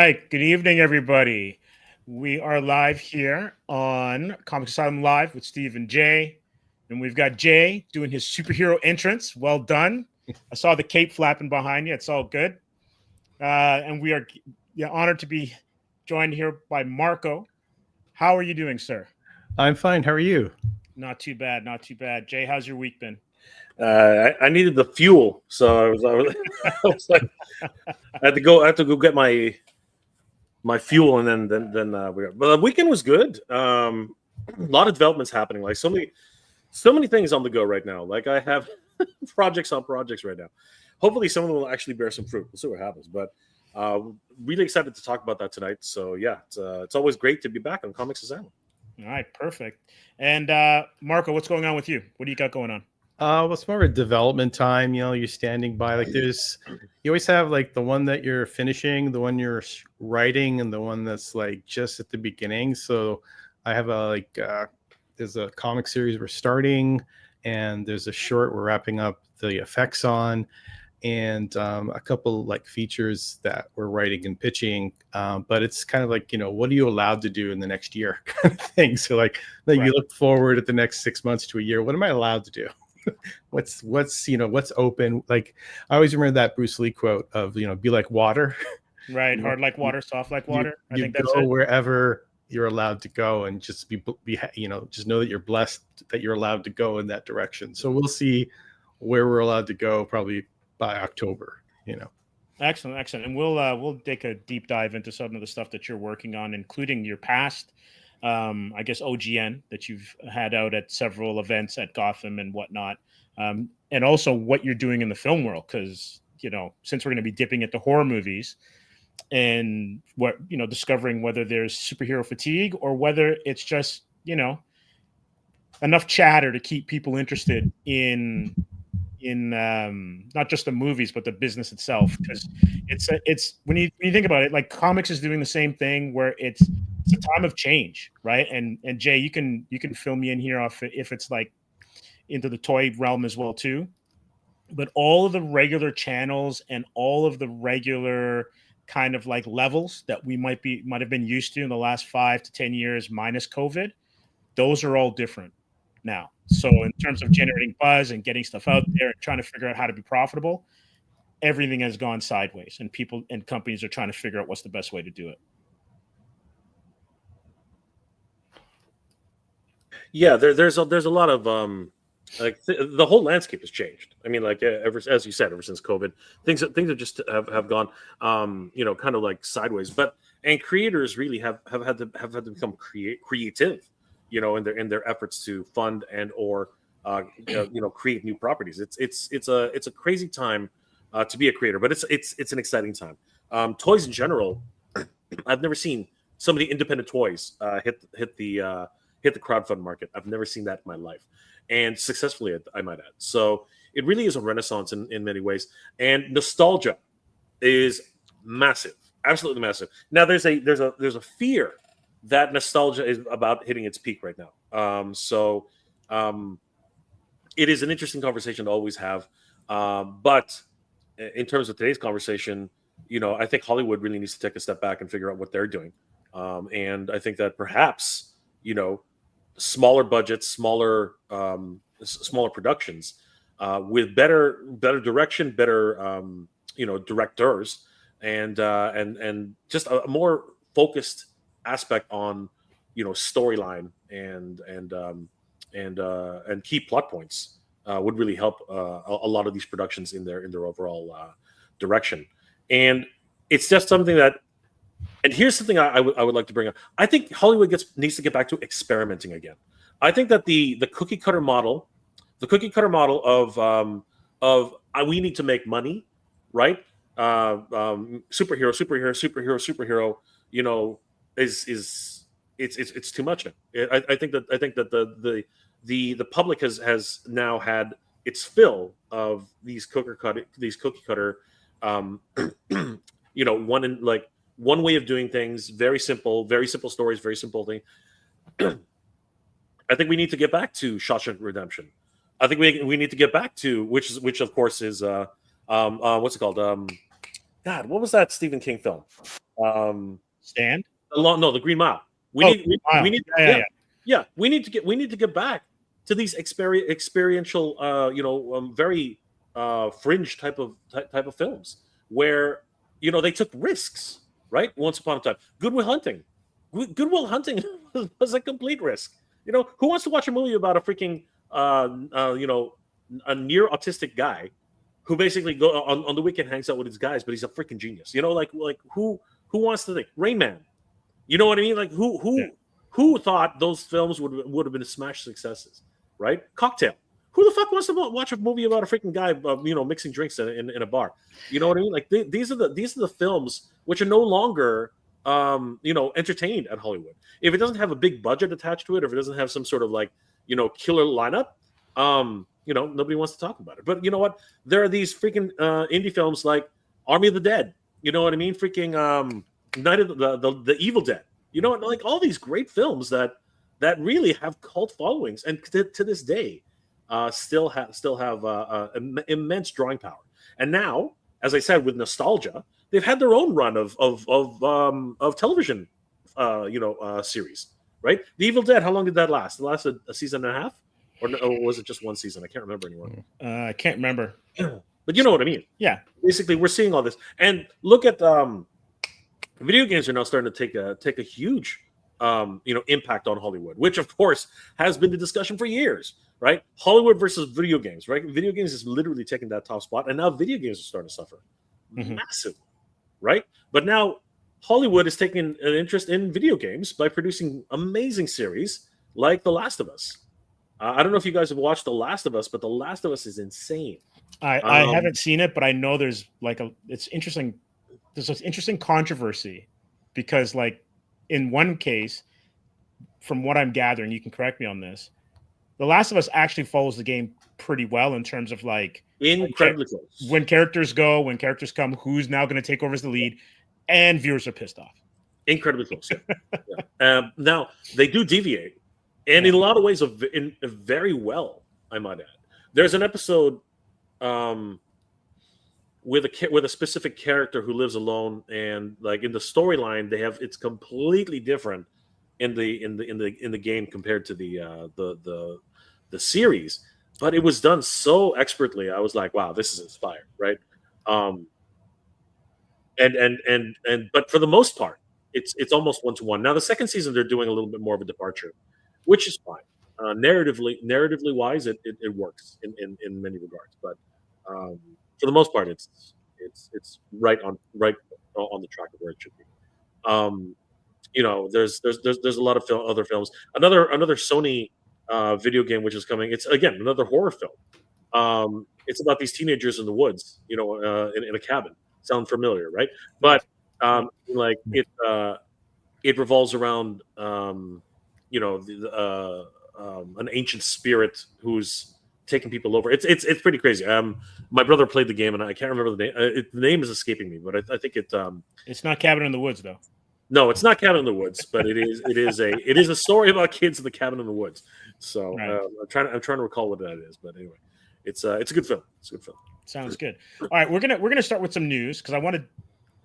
right. Good evening, everybody. We are live here on Comic Asylum Live with Steve and Jay. And we've got Jay doing his superhero entrance. Well done. I saw the cape flapping behind you. It's all good. And we are honored to be joined here by Marco. How are you doing, sir? I'm fine. How are you? Not too bad. Not too bad. Jay, how's your week been? I needed the fuel, so I was like, I had to go get my fuel, and then but the weekend was good. A lot of developments happening, like so many things on the go right now. Like I have projects on projects right now. Hopefully, some of them will actually bear some fruit. We'll see what happens, but really excited to talk about that tonight. So yeah, it's always great to be back on Comics Asylum. All right, perfect. And Marco, what's going on with you? What do you got going on? Well, it's more of a development time. You're standing by. Like you always have like the one that you're finishing, the one you're writing, and the one that's like just at the beginning. So I have there's a comic series we're starting, and there's a short we're wrapping up the effects on, and a couple like features that we're writing and pitching. But it's kind of like, what are you allowed to do in the next year kind of thing. So like right. You look forward at the next 6 months to a year. What am I allowed to do? what's open? Like I always remember that Bruce Lee quote of, be like water. Right. Hard like water, soft like water. I think that's go wherever you're allowed to go, and just be just know that you're blessed that you're allowed to go in that direction. So we'll see where we're allowed to go probably by October. Excellent. And we'll take a deep dive into some of the stuff that you're working on, including your past I guess OGN that you've had out at several events at Gotham and whatnot, and also what you're doing in the film world, because since we're going to be dipping into horror movies and what discovering whether there's superhero fatigue or whether it's just enough chatter to keep people interested in not just the movies but the business itself, because it's when you think about it, like comics is doing the same thing where it's a time of change, right? And Jay, you can fill me in here off if it's like into the toy realm as well too. But all of the regular channels and all of the regular kind of like levels that we might have been used to in the last 5 to 10 years minus COVID, those are all different now. So in terms of generating buzz and getting stuff out there and trying to figure out how to be profitable, everything has gone sideways, and people and companies are trying to figure out what's the best way to do it. Yeah, there's a lot of the whole landscape has changed. I mean, like as you said, ever since COVID, things have just have gone kind of like sideways. And creators really have had to become creative, in their efforts to fund and or create new properties. It's a crazy time to be a creator, but it's an exciting time. Toys in general, I've never seen so many independent toys hit the crowdfund market. I've never seen that in my life, and successfully, I might add. So it really is a renaissance in many ways, and nostalgia is massive, absolutely massive. Now there's a fear that nostalgia is about hitting its peak right now. It is an interesting conversation to always have, but in terms of today's conversation, I think Hollywood really needs to take a step back and figure out what they're doing, and I think that perhaps smaller budgets, smaller productions, with better direction, better directors, and just a more focused aspect on storyline and key plot points would really help a lot of these productions in their overall direction. And it's just something that. And here's something I would like to bring up. I think Hollywood needs to get back to experimenting again. I think that the cookie cutter model of we need to make money, right? Superhero, is it's too much. I think that the public has now had its fill of these cookie cutter, one way of doing things, very simple stories, very simple thing. I think we need to get back to Shawshank Redemption. I think we need to get back to which of course is what's it called? God, what was that Stephen King film? Stand? The Green Mile. We need we need to get back to these experiential very fringe type of films where they took risks, right? Once upon a time. Goodwill Hunting. Goodwill Hunting was a complete risk. Who wants to watch a movie about a freaking a near autistic guy who basically go on the weekend hangs out with his guys, but he's a freaking genius. Like who wants to think Rain Man? You know what I mean? Like who thought those films would have been smash successes, right? Cocktail. Who the fuck wants to watch a movie about a freaking guy, mixing drinks in a bar? You know what I mean? Like these are the films which are no longer entertained at Hollywood. If it doesn't have a big budget attached to it, or if it doesn't have some sort of killer lineup, nobody wants to talk about it. But you know what? There are these freaking indie films like Army of the Dead. You know what I mean? Freaking Night of the Evil Dead. Like all these great films that really have cult followings, and to this day, still have immense drawing power. And now, as I said, with nostalgia, they've had their own run of television, series. Right? The Evil Dead. How long did that last? It lasted a season and a half, or was it just one season? I can't remember anymore. I can't remember. But you know what I mean. Yeah. Basically, we're seeing all this, and look at video games are now starting to take a huge impact on Hollywood, which of course has been the discussion for years, right? Hollywood versus video games, right? Video games is literally taking that top spot, and now video games are starting to suffer massively, right? But now Hollywood is taking an interest in video games by producing amazing series like The Last of Us. I don't know if you guys have watched The Last of Us, but The Last of Us is insane. I haven't seen it, but I know there's it's interesting. There's this interesting controversy because, in one case, from what I'm gathering, you can correct me on this, The Last of Us actually follows the game pretty well in terms of incredibly close. When characters go, when characters come, who's now going to take over as the lead, and viewers are pissed off. Incredibly close. Yeah. Now they do deviate, and in a lot of ways, very well, I might add. There's an episode with a specific character who lives alone, and in the storyline, it's completely different in the game compared to the series. But it was done so expertly. I was like, wow, this is inspired, right? But for the most part, it's almost 1-to-1. Now the second season, they're doing a little bit more of a departure, which is fine. Narratively wise, it works in many regards. But for the most part, it's right on the track of where it should be. There's a lot of other films. Another Sony video game which is coming. It's again another horror film. It's about these teenagers in the woods, in a cabin. Sound familiar, right? But it revolves around an ancient spirit who's taking people over. It's pretty crazy. My brother played the game, and I can't remember the name. The name is escaping me, but I think it. It's not Cabin in the Woods, though. No, it's not Cabin in the Woods, but it is a story about kids in the cabin in the woods. So right. I'm trying to recall what that is, but anyway, it's a good film. It's a good film. Sounds good. All right, we're gonna start with some news because I want to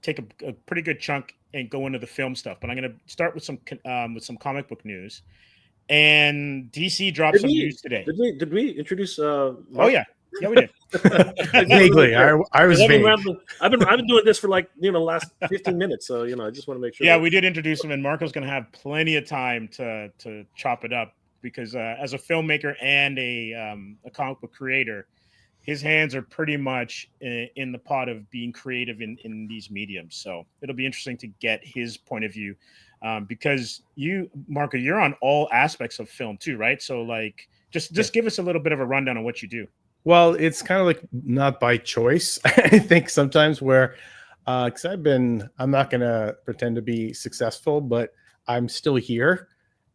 take a pretty good chunk and go into the film stuff, but I'm gonna start with some comic book news. And DC dropped some news today. Did we introduce? Oh yeah, we did. Vaguely, I was vague. I've been doing this for the last 15 minutes, so I just want to make sure. Yeah, we did introduce him, and Marco's going to have plenty of time to chop it up because as a filmmaker and a comic book creator, his hands are pretty much in the pot of being creative in these mediums. So it'll be interesting to get his point of view because you, Marco, you're on all aspects of film too, right? So just give us a little bit of a rundown on what you do. Well, it's kind of not by choice. I think sometimes where, because I'm not going to pretend to be successful, but I'm still here.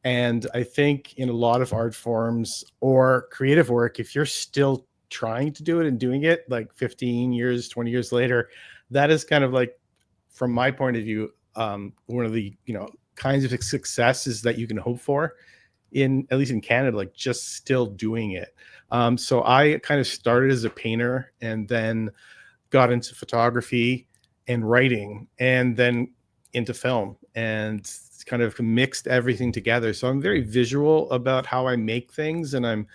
And I think in a lot of art forms or creative work, if you're still trying to do it and doing it 15 years, 20 years later, that is kind of from my point of view, one of the, kinds of successes that you can hope for at least in Canada, just still doing it. So I kind of started as a painter and then got into photography and writing. And then into film and kind of mixed everything together. So I'm very visual about how I make things, and I'm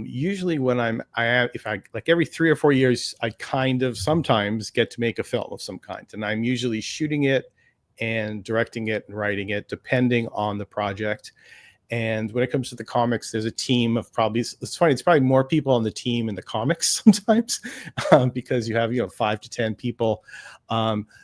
usually when if I like every 3 or 4 years, I kind of sometimes get to make a film of some kind, and I'm usually shooting it and directing it and writing it depending on the project. And when it comes to the comics, there's a team of probably, it's funny, it's probably more people on the team in the comics sometimes, because you have, 5 to 10 people.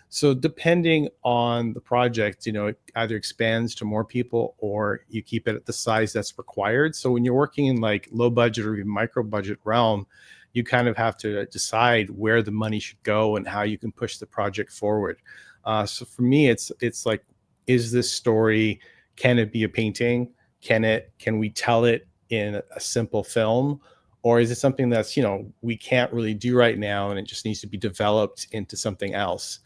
So depending on the project, it either expands to more people or you keep it at the size that's required. So when you're working in like low budget or even micro budget realm, you kind of have to decide where the money should go and how you can push the project forward. So for me, it's like, is this story, can it be a painting? Can we tell it in a simple film, or is it something that's, we can't really do right now and it just needs to be developed into something else?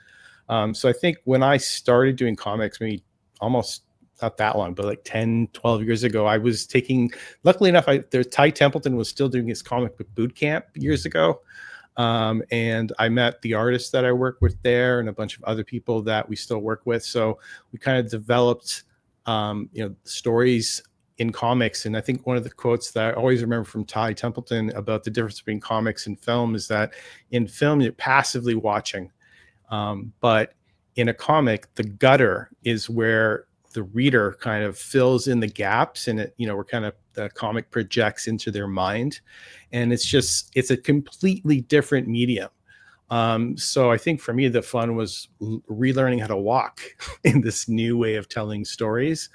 So I think when I started doing comics, maybe almost not that long, but like 10, 12 years ago, I was taking, luckily enough, Ty Templeton was still doing his comic book boot camp years ago. And I met the artists that I work with there and a bunch of other people that we still work with. So we kind of developed stories in comics. And I think one of the quotes that I always remember from Ty Templeton about the difference between comics and film is that in film, you're passively watching. But in a comic, the gutter is where the reader kind of fills in the gaps, and the comic projects into their mind. And it's a completely different medium. So I think for me, the fun was relearning how to walk in this new way of telling stories.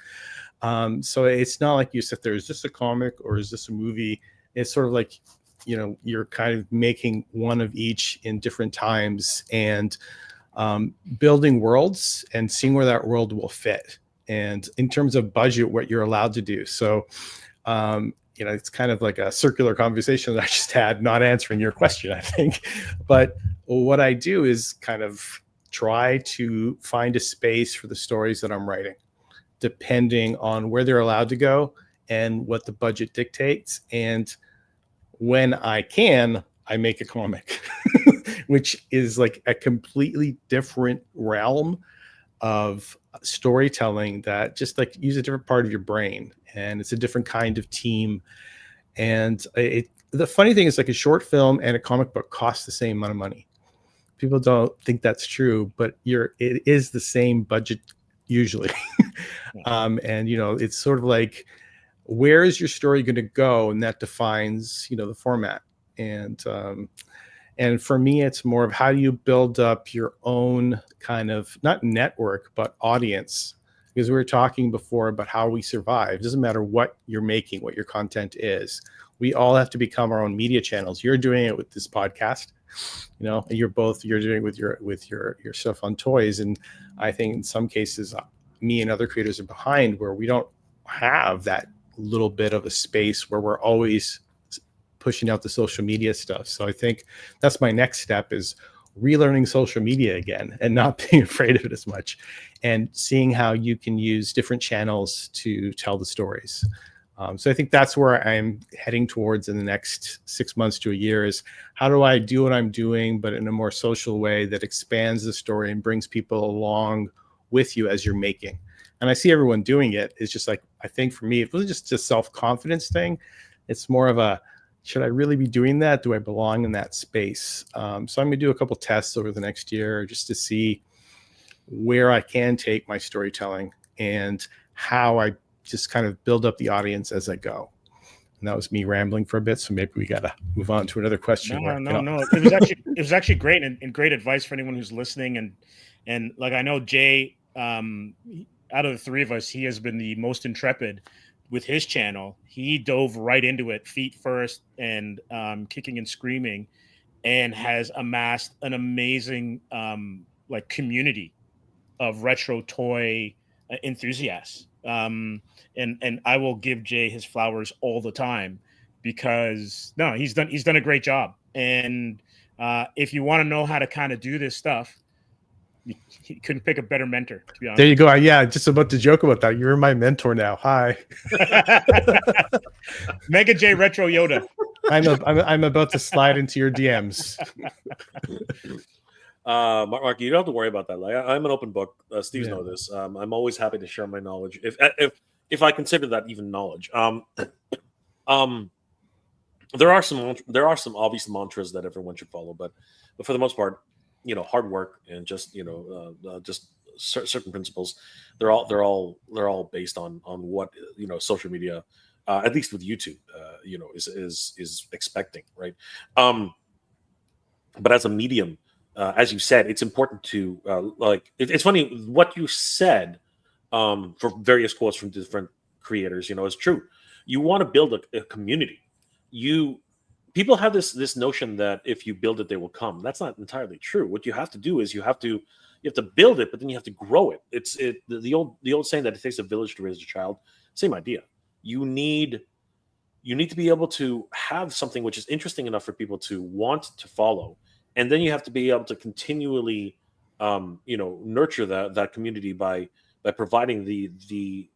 So it's not like you sit there, is this a comic or is this a movie? It's sort of like, you're kind of making one of each in different times and building worlds and seeing where that world will fit. And in terms of budget, what you're allowed to do. So, it's kind of like a circular conversation that I just had, not answering your question, I think. But what I do is kind of try to find a space for the stories that I'm writing, depending on where they're allowed to go and what the budget dictates. And when I can, I make a comic, which is like a completely different realm of storytelling that just like use a different part of your brain, and it's a different kind of team. And the funny thing is, like, a short film and a comic book cost the same amount of money. People don't think that's true, but it is the same budget usually. And it's sort of like, where is your story going to go, and that defines the format. And for me, it's more of how do you build up your own kind of, not network, but audience. Because we were talking before about how we survive. It doesn't matter what you're making, what your content is. We all have to become our own media channels. You're doing it with this podcast. You're doing it with your stuff on toys. And I think in some cases, me and other creators are behind, where we don't have that little bit of a space where we're always pushing out the social media stuff. So I think that's my next step, is relearning social media again and not being afraid of it as much, and seeing how you can use different channels to tell the stories. So I think that's where I'm heading towards in the next 6 months to a year, is how do I do what I'm doing, but in a more social way that expands the story and brings people along with you as you're making. And I see everyone doing it. It's just like, I think for me, it wasn't just a self-confidence thing. It's more of a, should I really be doing that? Do I belong in that space? So I'm going to do a couple tests over the next year just to see where I can take my storytelling and how I just kind of build up the audience as I go. And that was me rambling for a bit. So maybe we got to move on to another question. No. It was actually great and great advice for anyone who's listening. And like, I know Jay, out of the three of us, he has been the most intrepid with his channel. He dove right into it feet first and kicking and screaming, and has amassed an amazing community of retro toy enthusiasts. And I will give Jay his flowers all the time, because he's done a great job. And if you want to know how to kind of do this stuff, he couldn't pick a better mentor, to be honest. There you go. Yeah, just about to joke about that. You're my mentor now. Hi. Mega J Retro Yoda. I'm about to slide into your DMs. Mark, you don't have to worry about that. Like, I'm an open book. Steve's Yeah. know this. I'm always happy to share my knowledge if I consider that even knowledge. Um, there are some obvious mantras that everyone should follow, but for the most part, hard work and just just certain principles. They're all based on what social media, at least with YouTube, is expecting, right? Um, but as a medium, as you said, it's important to it's funny what you said, for various quotes from different creators, is true. You want to build a community. You People have this notion that if you build it, they will come. That's not entirely true. What you have to do is you have to build it, but then you have to grow it. The old saying that it takes a village to raise a child. Same idea. You need you need to be able to have something which is interesting enough for people to want to follow, and then you have to be able to continually nurture that community by providing the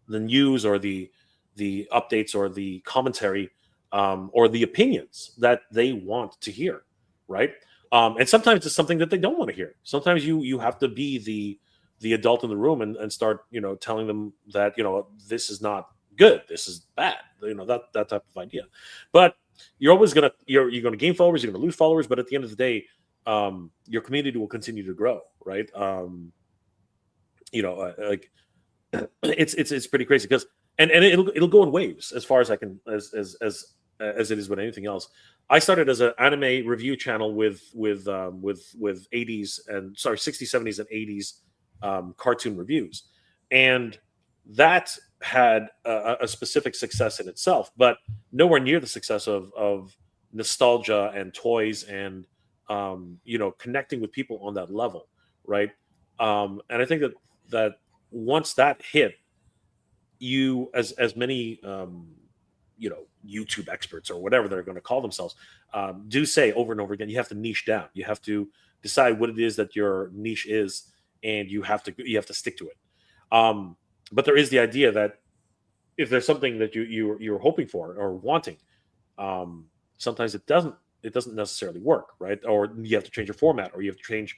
news, or the updates, or the commentary, or the opinions that they want to hear, right? And sometimes it's something that they don't want to hear. Sometimes you have to be the adult in the room, and start telling them that this is not good, this is bad, that type of idea. But you're gonna gain followers, you're gonna lose followers, but at the end of the day, your community will continue to grow, right? Like, it's pretty crazy, because and it'll go in waves, as far as I can, as it is with anything else. I started as an anime review channel with 80s, and sorry, 60s, 70s, and 80s cartoon reviews, and that had a specific success in itself, but nowhere near the success of nostalgia and toys, and connecting with people on that level, right? And I think that once that hit, you, as many YouTube experts, or whatever they're going to call themselves, do say over and over again, you have to niche down. You have to decide what it is that your niche is, and you have to stick to it. But there is the idea that if there's something that you're hoping for or wanting, um, sometimes it doesn't necessarily work, right? Or you have to change your format, or you have to change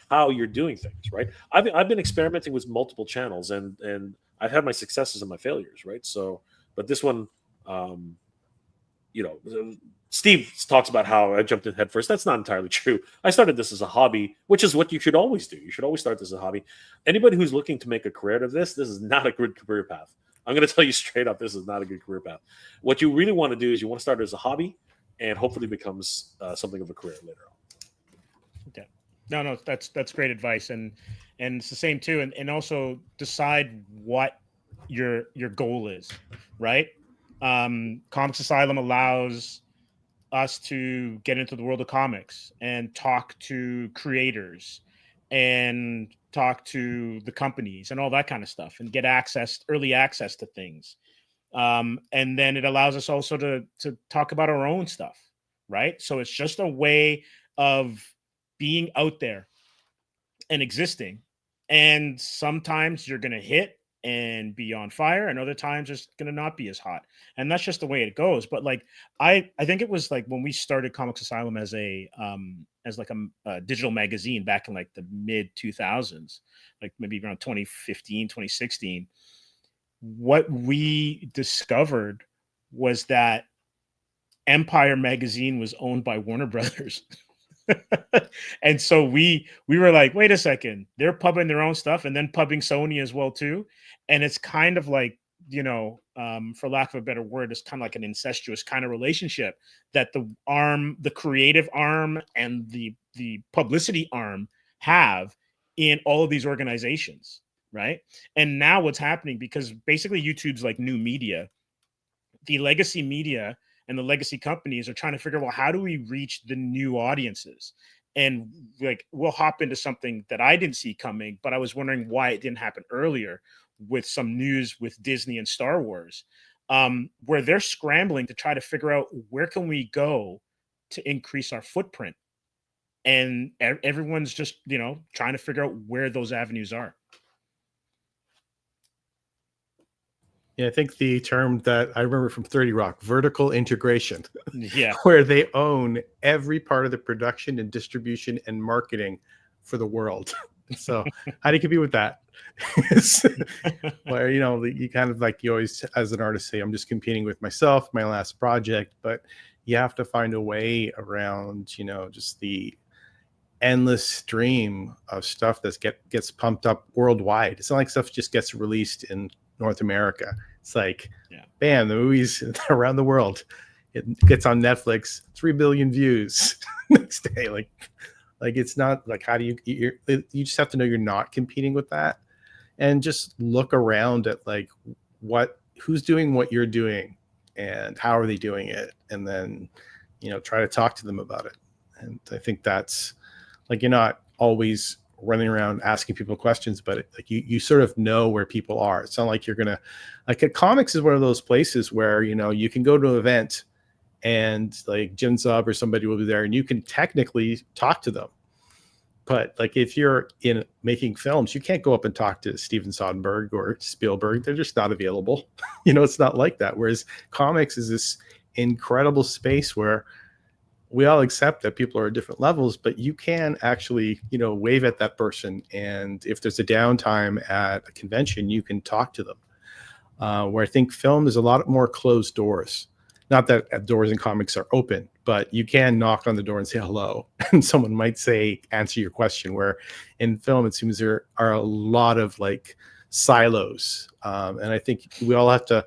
how you're doing things, right? I've been experimenting with multiple channels, and I've had my successes and my failures, right? So, but this one, um, Steve talks about how I jumped in head first. That's not entirely true. I started this as a hobby, which is what you should always do. You should always start this as a hobby. Anybody who's looking to make a career out of this is not a good career path. I'm going to tell you straight up, this is not a good career path. What you really want to do is you want to start it as a hobby, and hopefully becomes something of a career later on. Okay. No, that's great advice, and it's the same too, and also decide what your goal is, right? Comics Asylum allows us to get into the world of comics and talk to creators and talk to the companies and all that kind of stuff, and get early access to things. And then it allows us also to talk about our own stuff, right? So it's just a way of being out there and existing. And sometimes you're going to hit and be on fire, and other times it's going to not be as hot. And that's just the way it goes. But like, I think it was like when we started Comics Asylum as like a digital magazine back in like the mid 2000s, like maybe around 2015, 2016. What we discovered was that Empire magazine was owned by Warner Brothers. And so we were like, wait a second, they're pubbing their own stuff and then pubbing Sony as well too. And it's kind of like, for lack of a better word, it's kind of like an incestuous kind of relationship that the creative arm and the publicity arm have in all of these organizations, right? And now what's happening, because basically YouTube's like new media, the legacy media and the legacy companies are trying to figure out, well, how do we reach the new audiences? And like, we'll hop into something that I didn't see coming, but I was wondering why it didn't happen earlier, with some news with Disney and Star Wars, where they're scrambling to try to figure out where can we go to increase our footprint. And everyone's just, trying to figure out where those avenues are. Yeah, I think the term that I remember from 30 Rock, vertical integration, Yeah. where they own every part of the production and distribution and marketing for the world. So how do you compete with that? Where, you kind of like, you always, as an artist, say, I'm just competing with myself, my last project, but you have to find a way around, just the endless stream of stuff that gets pumped up worldwide. It's not like stuff just gets released in North America. It's like, bam, the movies around the world. It gets on Netflix, 3 billion views next day. Like it's not like, how do you just have to know you're not competing with that, and just look around at like who's doing what you're doing and how are they doing it, and then try to talk to them about it. And I think that's like, you're not always running around asking people questions, but like you sort of know where people are. It's not like you're gonna, like, a comics is one of those places where you can go to an event and like Jim Zub or somebody will be there and you can technically talk to them. But like, if you're in making films, you can't go up and talk to Steven Soderbergh or Spielberg. They're just not available. It's not like that. Whereas comics is this incredible space where we all accept that people are at different levels, but you can actually, wave at that person. And if there's a downtime at a convention, you can talk to them. Where I think film is a lot more closed doors. Not that doors in comics are open, but you can knock on the door and say hello, and someone might answer your question. Where in film, it seems there are a lot of like silos. And I think we all have to,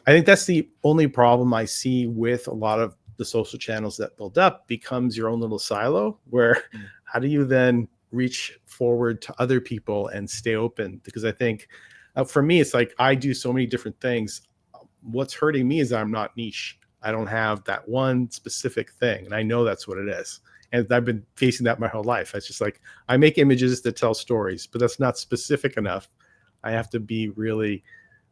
I think that's the only problem I see with a lot of the social channels that build up, becomes your own little silo, where how do you then reach forward to other people and stay open? Because I think for me, it's like, I do so many different things. What's hurting me is I'm not niche. I don't have that one specific thing. And I know that's what it is. And I've been facing that my whole life. It's just like, I make images that tell stories, but that's not specific enough. I have to be really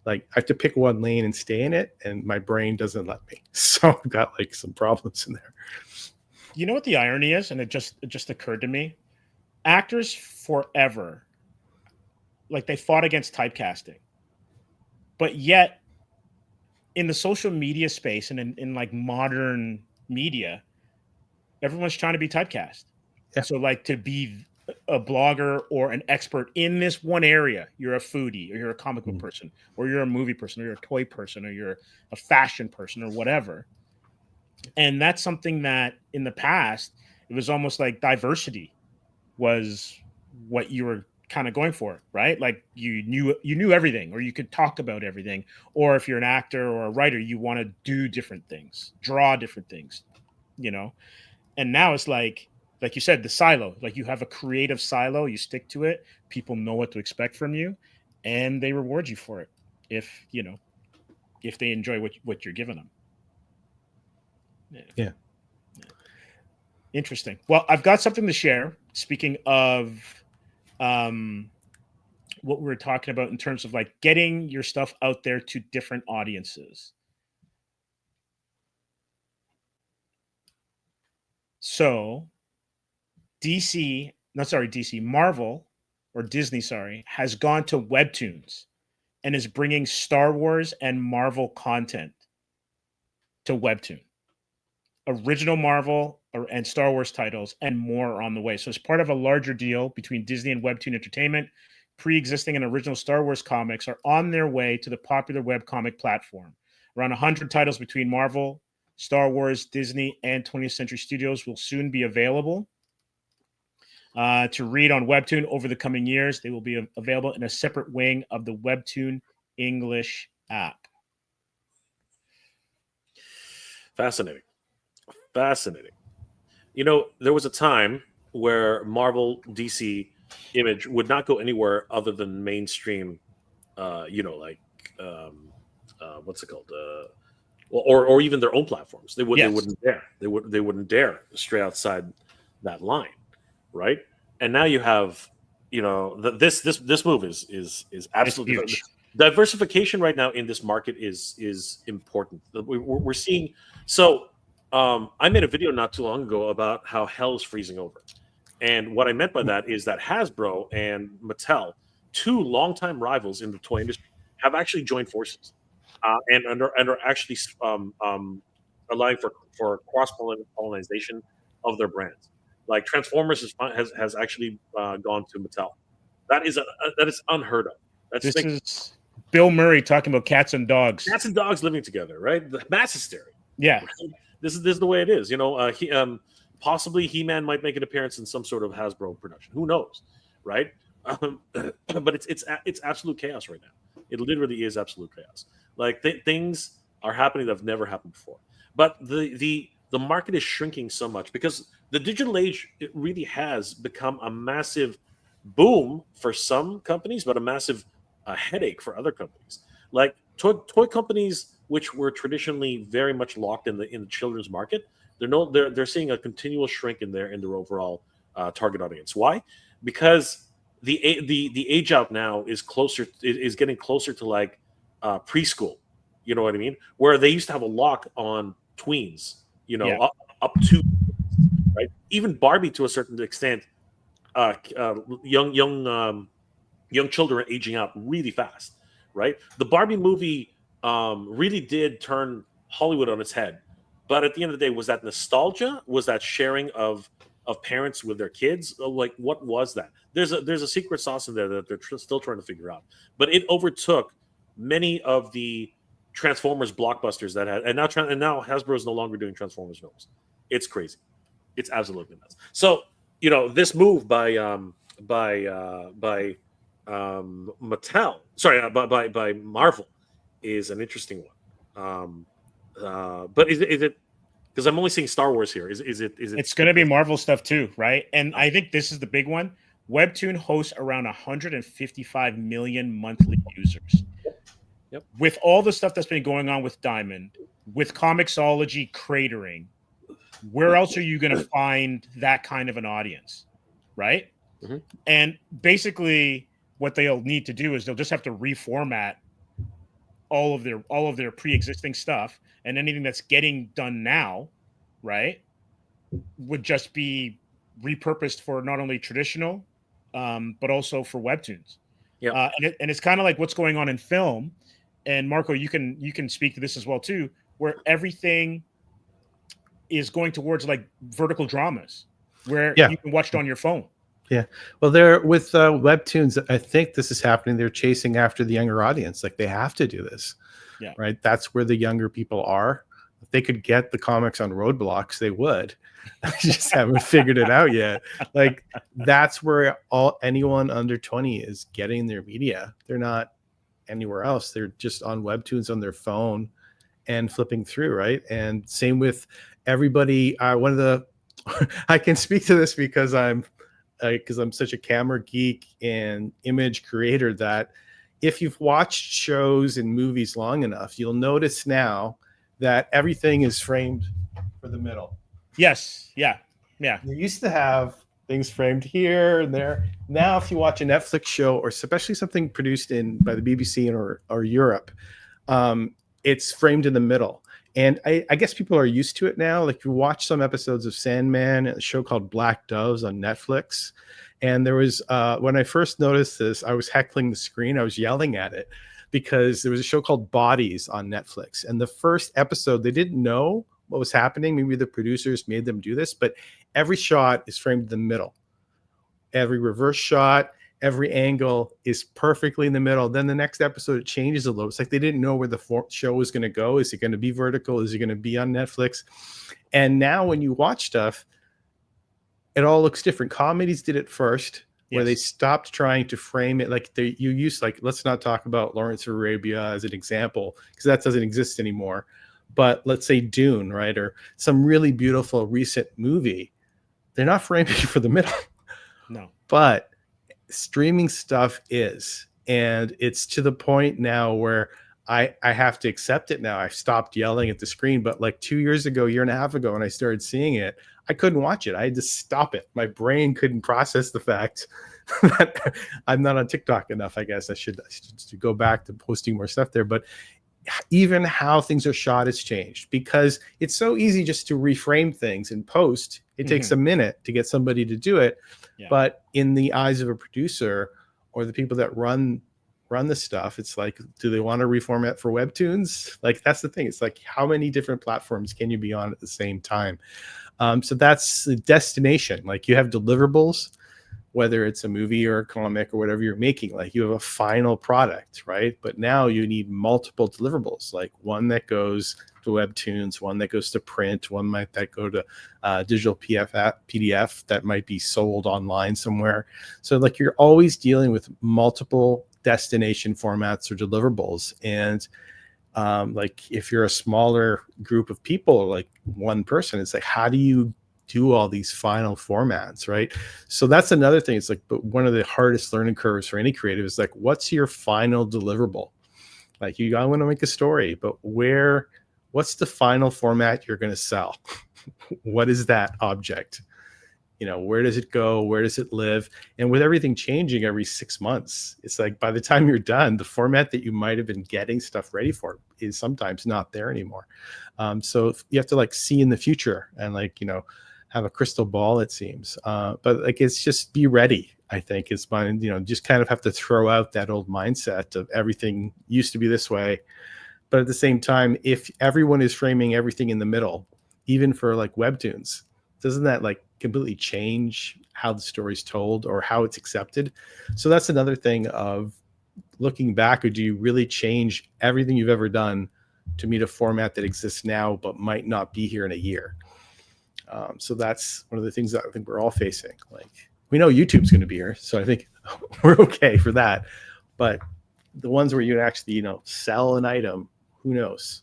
like, I have to pick one lane and stay in it. And my brain doesn't let me. So I've got like some problems in there. You know what the irony is? And it just occurred to me. Actors forever, like, they fought against typecasting. But yet, in the social media space and in like modern media, everyone's trying to be typecast. Yeah. So like, to be a blogger or an expert in this one area, you're a foodie, or you're a comic book person, or you're a movie person, or you're a toy person, or you're a fashion person, or whatever. And that's something that in the past, it was almost like diversity was what you were kind of going for, right? Like, you knew everything, or you could talk about everything. Or if you're an actor or a writer, you want to do different things, draw different things, And now it's like you said, the silo. Like, you have a creative silo, you stick to it, people know what to expect from you, and they reward you for it if they enjoy what you're giving them. Yeah. Interesting. Well, I've got something to share. Speaking of what we were talking about in terms of like getting your stuff out there to different audiences. So Marvel, or Disney, has gone to webtoons and is bringing Star Wars and Marvel content to webtoon. Original Marvel and Star Wars titles and more are on the way. So it's part of a larger deal between Disney and Webtoon Entertainment. Pre-existing and original Star Wars comics are on their way to the popular webcomic platform. Around 100 titles between Marvel, Star Wars, Disney, and 20th Century Studios will soon be available to read on Webtoon over the coming years. They will be available in a separate wing of the Webtoon English app. Fascinating. There was a time where Marvel, DC, Image would not go anywhere other than mainstream, what's it called? Or even their own platforms. They wouldn't dare. They wouldn't dare stray outside that line, right? And now you have, this move is absolutely huge. Diversification right now in this market is important. We're seeing. So I made a video not too long ago about how hell is freezing over. And what I meant by that is that Hasbro and Mattel, two longtime rivals in the toy industry, have actually joined forces. and are actually allowing for cross pollination of their brands. Like Transformers has actually gone to Mattel. That is unheard of. This is Bill Murray talking about cats and dogs. Cats and dogs living together, right? The mass hysteria. Yeah. Right? This is the way it is. You know, possibly He-Man might make an appearance in some sort of Hasbro production. Who knows, right? But it's absolute chaos right now. It literally is absolute chaos. Like things are happening that have never happened before. But the market is shrinking so much because the digital age, it really has become a massive boom for some companies, but a massive headache for other companies. Like toy companies, which were traditionally very much locked in the children's market, they're seeing a continual shrink in their overall target audience. Why? Because the age out now is getting closer to like preschool. You know what I mean? Where they used to have a lock on tweens. You know, Yeah. up to right. Even Barbie to a certain extent. Young children are aging out really fast, right? The Barbie movie really did turn Hollywood on its head. But at the end of the day, was that nostalgia? Was that sharing of parents with their kids? Like, what was that? There's a secret sauce in there that they're still trying to figure out. But it overtook many of the Transformers blockbusters that had, and now Hasbro is no longer doing Transformers films. It's crazy. It's absolutely nuts. So, you know, this move by Mattel, sorry, by Marvel, is an interesting one. But is it? Because I'm only seeing Star Wars here. Is it? It's going to be Marvel stuff too, right? And I think this is the big one. Webtoon hosts around 155 million monthly users. Yep. With all the stuff that's been going on with Diamond, with Comixology cratering, where else are you going to find that kind of an audience, right? Mm-hmm. And basically, what they'll need to do is they'll just have to reformat all of their pre-existing stuff, and anything that's getting done now, right, would just be repurposed for not only traditional, but also for webtoons. Yeah, and it's kind of like what's going on in film. And Marco, you can speak to this as well too, where everything is going towards like vertical dramas, where you can watch it on your phone. Yeah. Well, they're with webtoons. I think this is happening. They're chasing after the younger audience. Like they have to do this. Yeah. Right. That's where the younger people are. If they could get the comics on roadblocks, they would. I just haven't figured it out yet. Like that's where anyone under 20 is getting their media. They're not anywhere else. They're just on webtoons on their phone and flipping through. Right. And same with everybody. One of the I can speak to this because I'm such a camera geek and image creator that if you've watched shows and movies long enough, you'll notice now that everything is framed for the middle. Yes. Yeah. Yeah. They used to have things framed here and there. Now, if you watch a Netflix show, or especially something produced by the BBC or Europe, it's framed in the middle. And I guess people are used to it now. Like you watch some episodes of Sandman, a show called Black Doves on Netflix. And there was, when I first noticed this, I was heckling the screen. I was yelling at it because there was a show called Bodies on Netflix. And the first episode, they didn't know what was happening. Maybe the producers made them do this, but every shot is framed in the middle. Every reverse shot, every angle is perfectly in the middle. Then the next episode, it changes a little. It's like they didn't know where the show was going to go. Is it going to be vertical? Is it going to be on Netflix? And now when you watch stuff, it all looks different. Comedies did it first, where they stopped trying to frame it. Like you used, like, let's not talk about Lawrence of Arabia as an example, because that doesn't exist anymore. But let's say Dune, right? Or some really beautiful recent movie. They're not framing for the middle. No. But streaming stuff is, and it's to the point now where I have to accept it now. I've stopped yelling at the screen, but like 2 years ago, year and a half ago, when I started seeing it, I couldn't watch it. I had to stop it. My brain couldn't process the fact that I'm not on TikTok enough. I guess I should go back to posting more stuff there. But even how things are shot has changed, because it's so easy just to reframe things and post. It takes a minute to get somebody to do it. Yeah. But in the eyes of a producer or the people that run run the stuff. It's like, do they want to reformat for Webtoons? Like, that's the thing. It's like, how many different platforms can you be on at the same time? So that's the destination. Like, you have deliverables, whether it's a movie or a comic or whatever you're making, like you have a final product, right? But now you need multiple deliverables, like one that goes to Webtoons, one that goes to print, one might that go to digital PDF that might be sold online somewhere. So like you're always dealing with multiple destination formats or deliverables. And like if you're a smaller group of people, like one person, it's like, how do you do all these final formats, right? So that's another thing. It's like, but one of the hardest learning curves for any creative is like, what's your final deliverable? Like, you want to make a story, but what's the final format you're going to sell? What is that object? You know, where does it go? Where does it live? And with everything changing every 6 months, it's like by the time you're done, the format that you might have been getting stuff ready for is sometimes not there anymore. So you have to like see in the future and like, you know, have a crystal ball, it seems. But like, it's just be ready, I think, is my, you know, just kind of have to throw out that old mindset of everything used to be this way. But at the same time, if everyone is framing everything in the middle, even for like Webtoons, doesn't that like completely change how the story's told or how it's accepted? So that's another thing of looking back, or do you really change everything you've ever done to meet a format that exists now but might not be here in a year? So that's one of the things that I think we're all facing. Like, we know YouTube's going to be here, so I think we're okay for that. But the ones where you actually, you know, sell an item, who knows?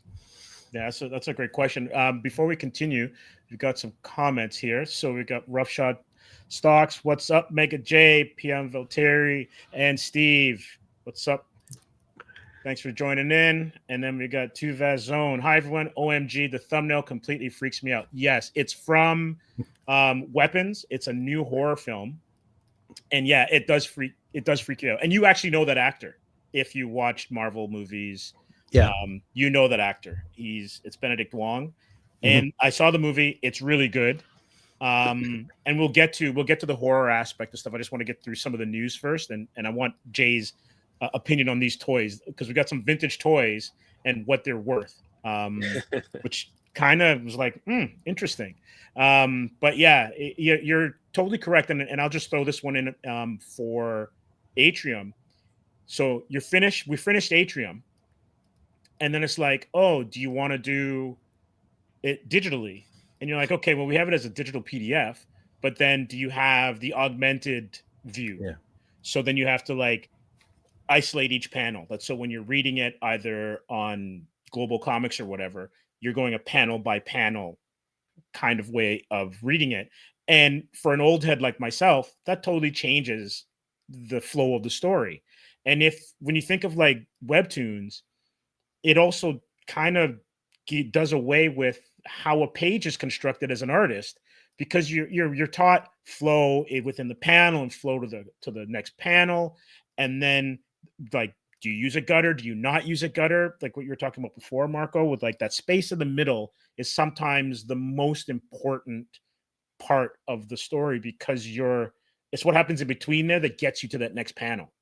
Yeah, so that's a great question. Before we continue, we've got some comments here. So we got Roughshot Stocks. What's up, Mega J, PM Volteri, and Steve? What's up? Thanks for joining in. And then we got Tuvaz Zone. Hi, everyone. OMG, the thumbnail completely freaks me out. Yes, it's from Weapons. It's a new horror film. And yeah, it does freak you out. And you actually know that actor if you watched Marvel movies. Yeah. You know that actor. It's Benedict Wong. And I saw the movie. It's really good. And we'll get to the horror aspect of stuff. I just want to get through some of the news first, and I want Jay's opinion on these toys, because we got some vintage toys and what they're worth, which kind of was like interesting. But yeah, you're totally correct, and I'll just throw this one in for Atrium. So we finished Atrium, and then it's like, oh, do you want to do it digitally? And you're like, okay, well, we have it as a digital PDF, but then do you have the augmented view? Yeah. So then you have to like isolate each panel. That's so when you're reading it either on Global Comics or whatever, you're going a panel by panel kind of way of reading it. And for an old head like myself, that totally changes the flow of the story. And when you think of like Webtoons, it also kind of does away with how a page is constructed as an artist, because you're taught flow within the panel and flow to the next panel, and then like, do you use a gutter? Do you not use a gutter? Like what you were talking about before, Marco, with like that space in the middle is sometimes the most important part of the story, because it's what happens in between there that gets you to that next panel,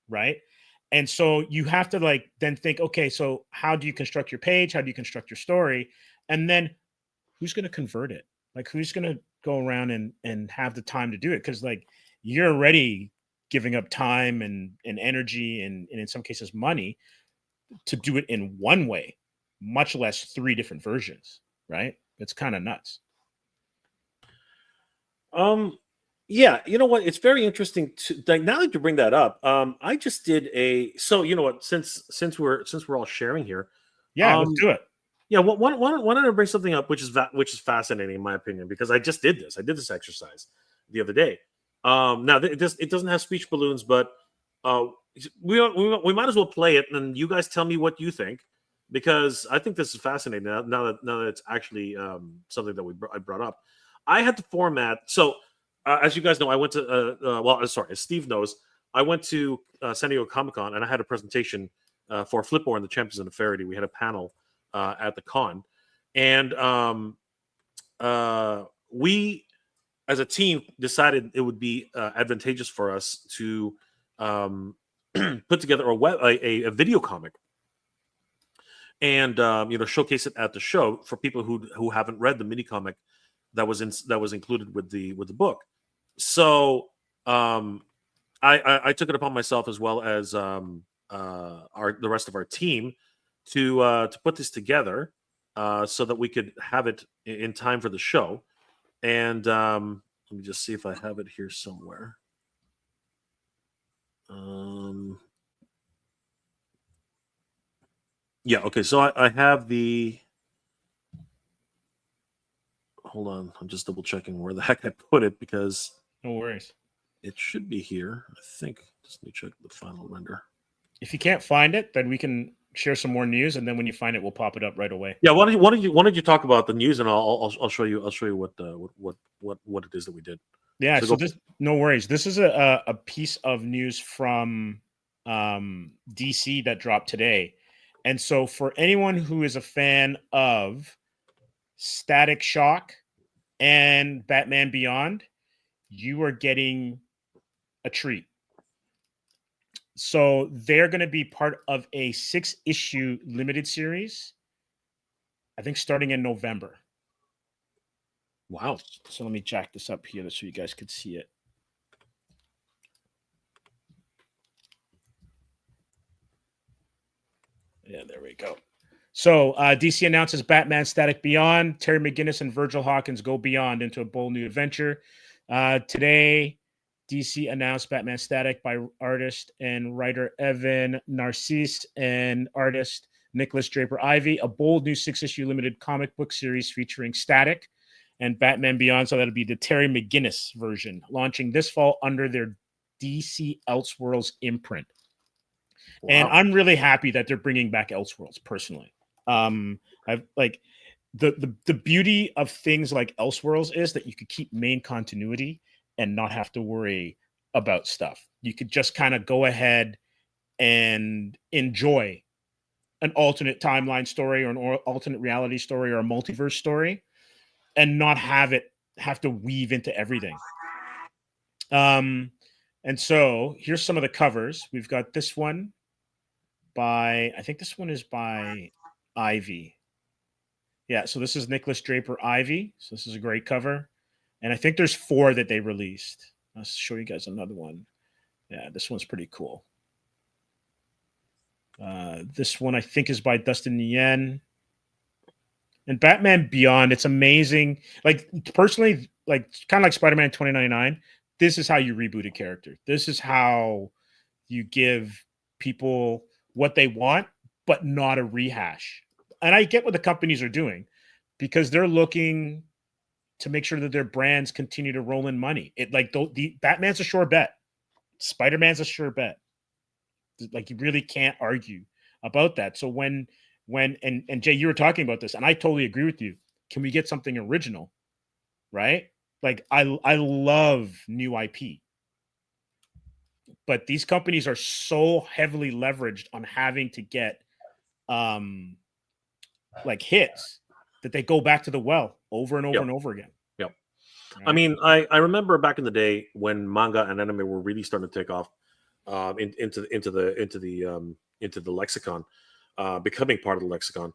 right? And so you have to like then think, okay, so how do you construct your page? How do you construct your story? And then who's going to convert it? Like, who's going to go around and have the time to do it? Because like, you're already giving up time and energy and in some cases money to do it in one way, much less 3 different versions, right? It's kind of nuts. Yeah, you know what? It's very interesting to like, now that you bring that up. I just did so you know what? Since we're all sharing here, Yeah, let's do it. yeah. Why don't I bring something up which is fascinating in my opinion, because I just did this. I did this exercise the other day. Now it doesn't have speech balloons, but we might as well play it, and you guys tell me what you think, because I think this is fascinating. Now that it's actually something that I brought up. I had to format. So as you guys know, I went to as Steve knows, I went to San Diego Comic-Con, and I had a presentation for Flipboard and the Champions of Nefariety. We had a panel at the con, and we as a team decided it would be advantageous for us to put together a video comic and showcase it at the show for people who haven't read the mini comic that was included with the book. So I took it upon myself, as well as the rest of our team, to put this together so that we could have it in time for the show. And let me just see if I have it here somewhere. Yeah, okay. So I have the. Hold on, I'm just double checking where the heck I put it, because No worries. it should be here. I think. Just let me check the final render. If you can't find it, then we can share some more news, and then when you find it, we'll pop it up right away. Yeah, why don't you talk about the news, and I'll show you what it is that we did. Yeah, so this, no worries. This is a piece of news from DC that dropped today. And so for anyone who is a fan of Static Shock and Batman Beyond, you are getting a treat. So they're going to be part of a 6-issue limited series, I think starting in November. Wow. So let me jack this up here so you guys could see it. Yeah, there we go. So DC announces Batman Static Beyond. Terry McGinnis and Virgil Hawkins go beyond into a bold new adventure. Today, DC announced Batman Static by artist and writer Evan Narcisse and artist Nicholas Draper Ivy, a bold new 6-issue limited comic book series featuring Static and Batman Beyond. So that'll be the Terry McGinnis version, launching this fall under their DC Elseworlds imprint. Wow. And I'm really happy that they're bringing back Elseworlds personally. I've like the beauty of things like Elseworlds is that you could keep main continuity and not have to worry about stuff. You could just kind of go ahead and enjoy an alternate timeline story or an alternate reality story or a multiverse story and not have to weave into everything. And so here's some of the covers. We've got this one by, I think this one is by Ivy. Yeah, so this is Nicholas Draper Ivy. So this is a great cover. And I think there's 4 that they released. I'll show you guys another one. Yeah, this one's pretty cool. This one I think is by Dustin Yen. And Batman Beyond, it's amazing. Like, personally, like kind of like Spider-Man 2099, this is how you reboot a character. This is how you give people what they want, but not a rehash. And I get what the companies are doing because they're looking to make sure that their brands continue to roll in money. It like the Batman's a sure bet. Spider-Man's a sure bet. Like, you really can't argue about that. So when Jay, you were talking about this, and I totally agree with you. Can we get something original? Right? Like, I love new IP. But these companies are so heavily leveraged on having to get like hits that they go back to the well over and over and over again. Yep. Right? I mean, I remember back in the day when manga and anime were really starting to take off into the lexicon, becoming part of the lexicon.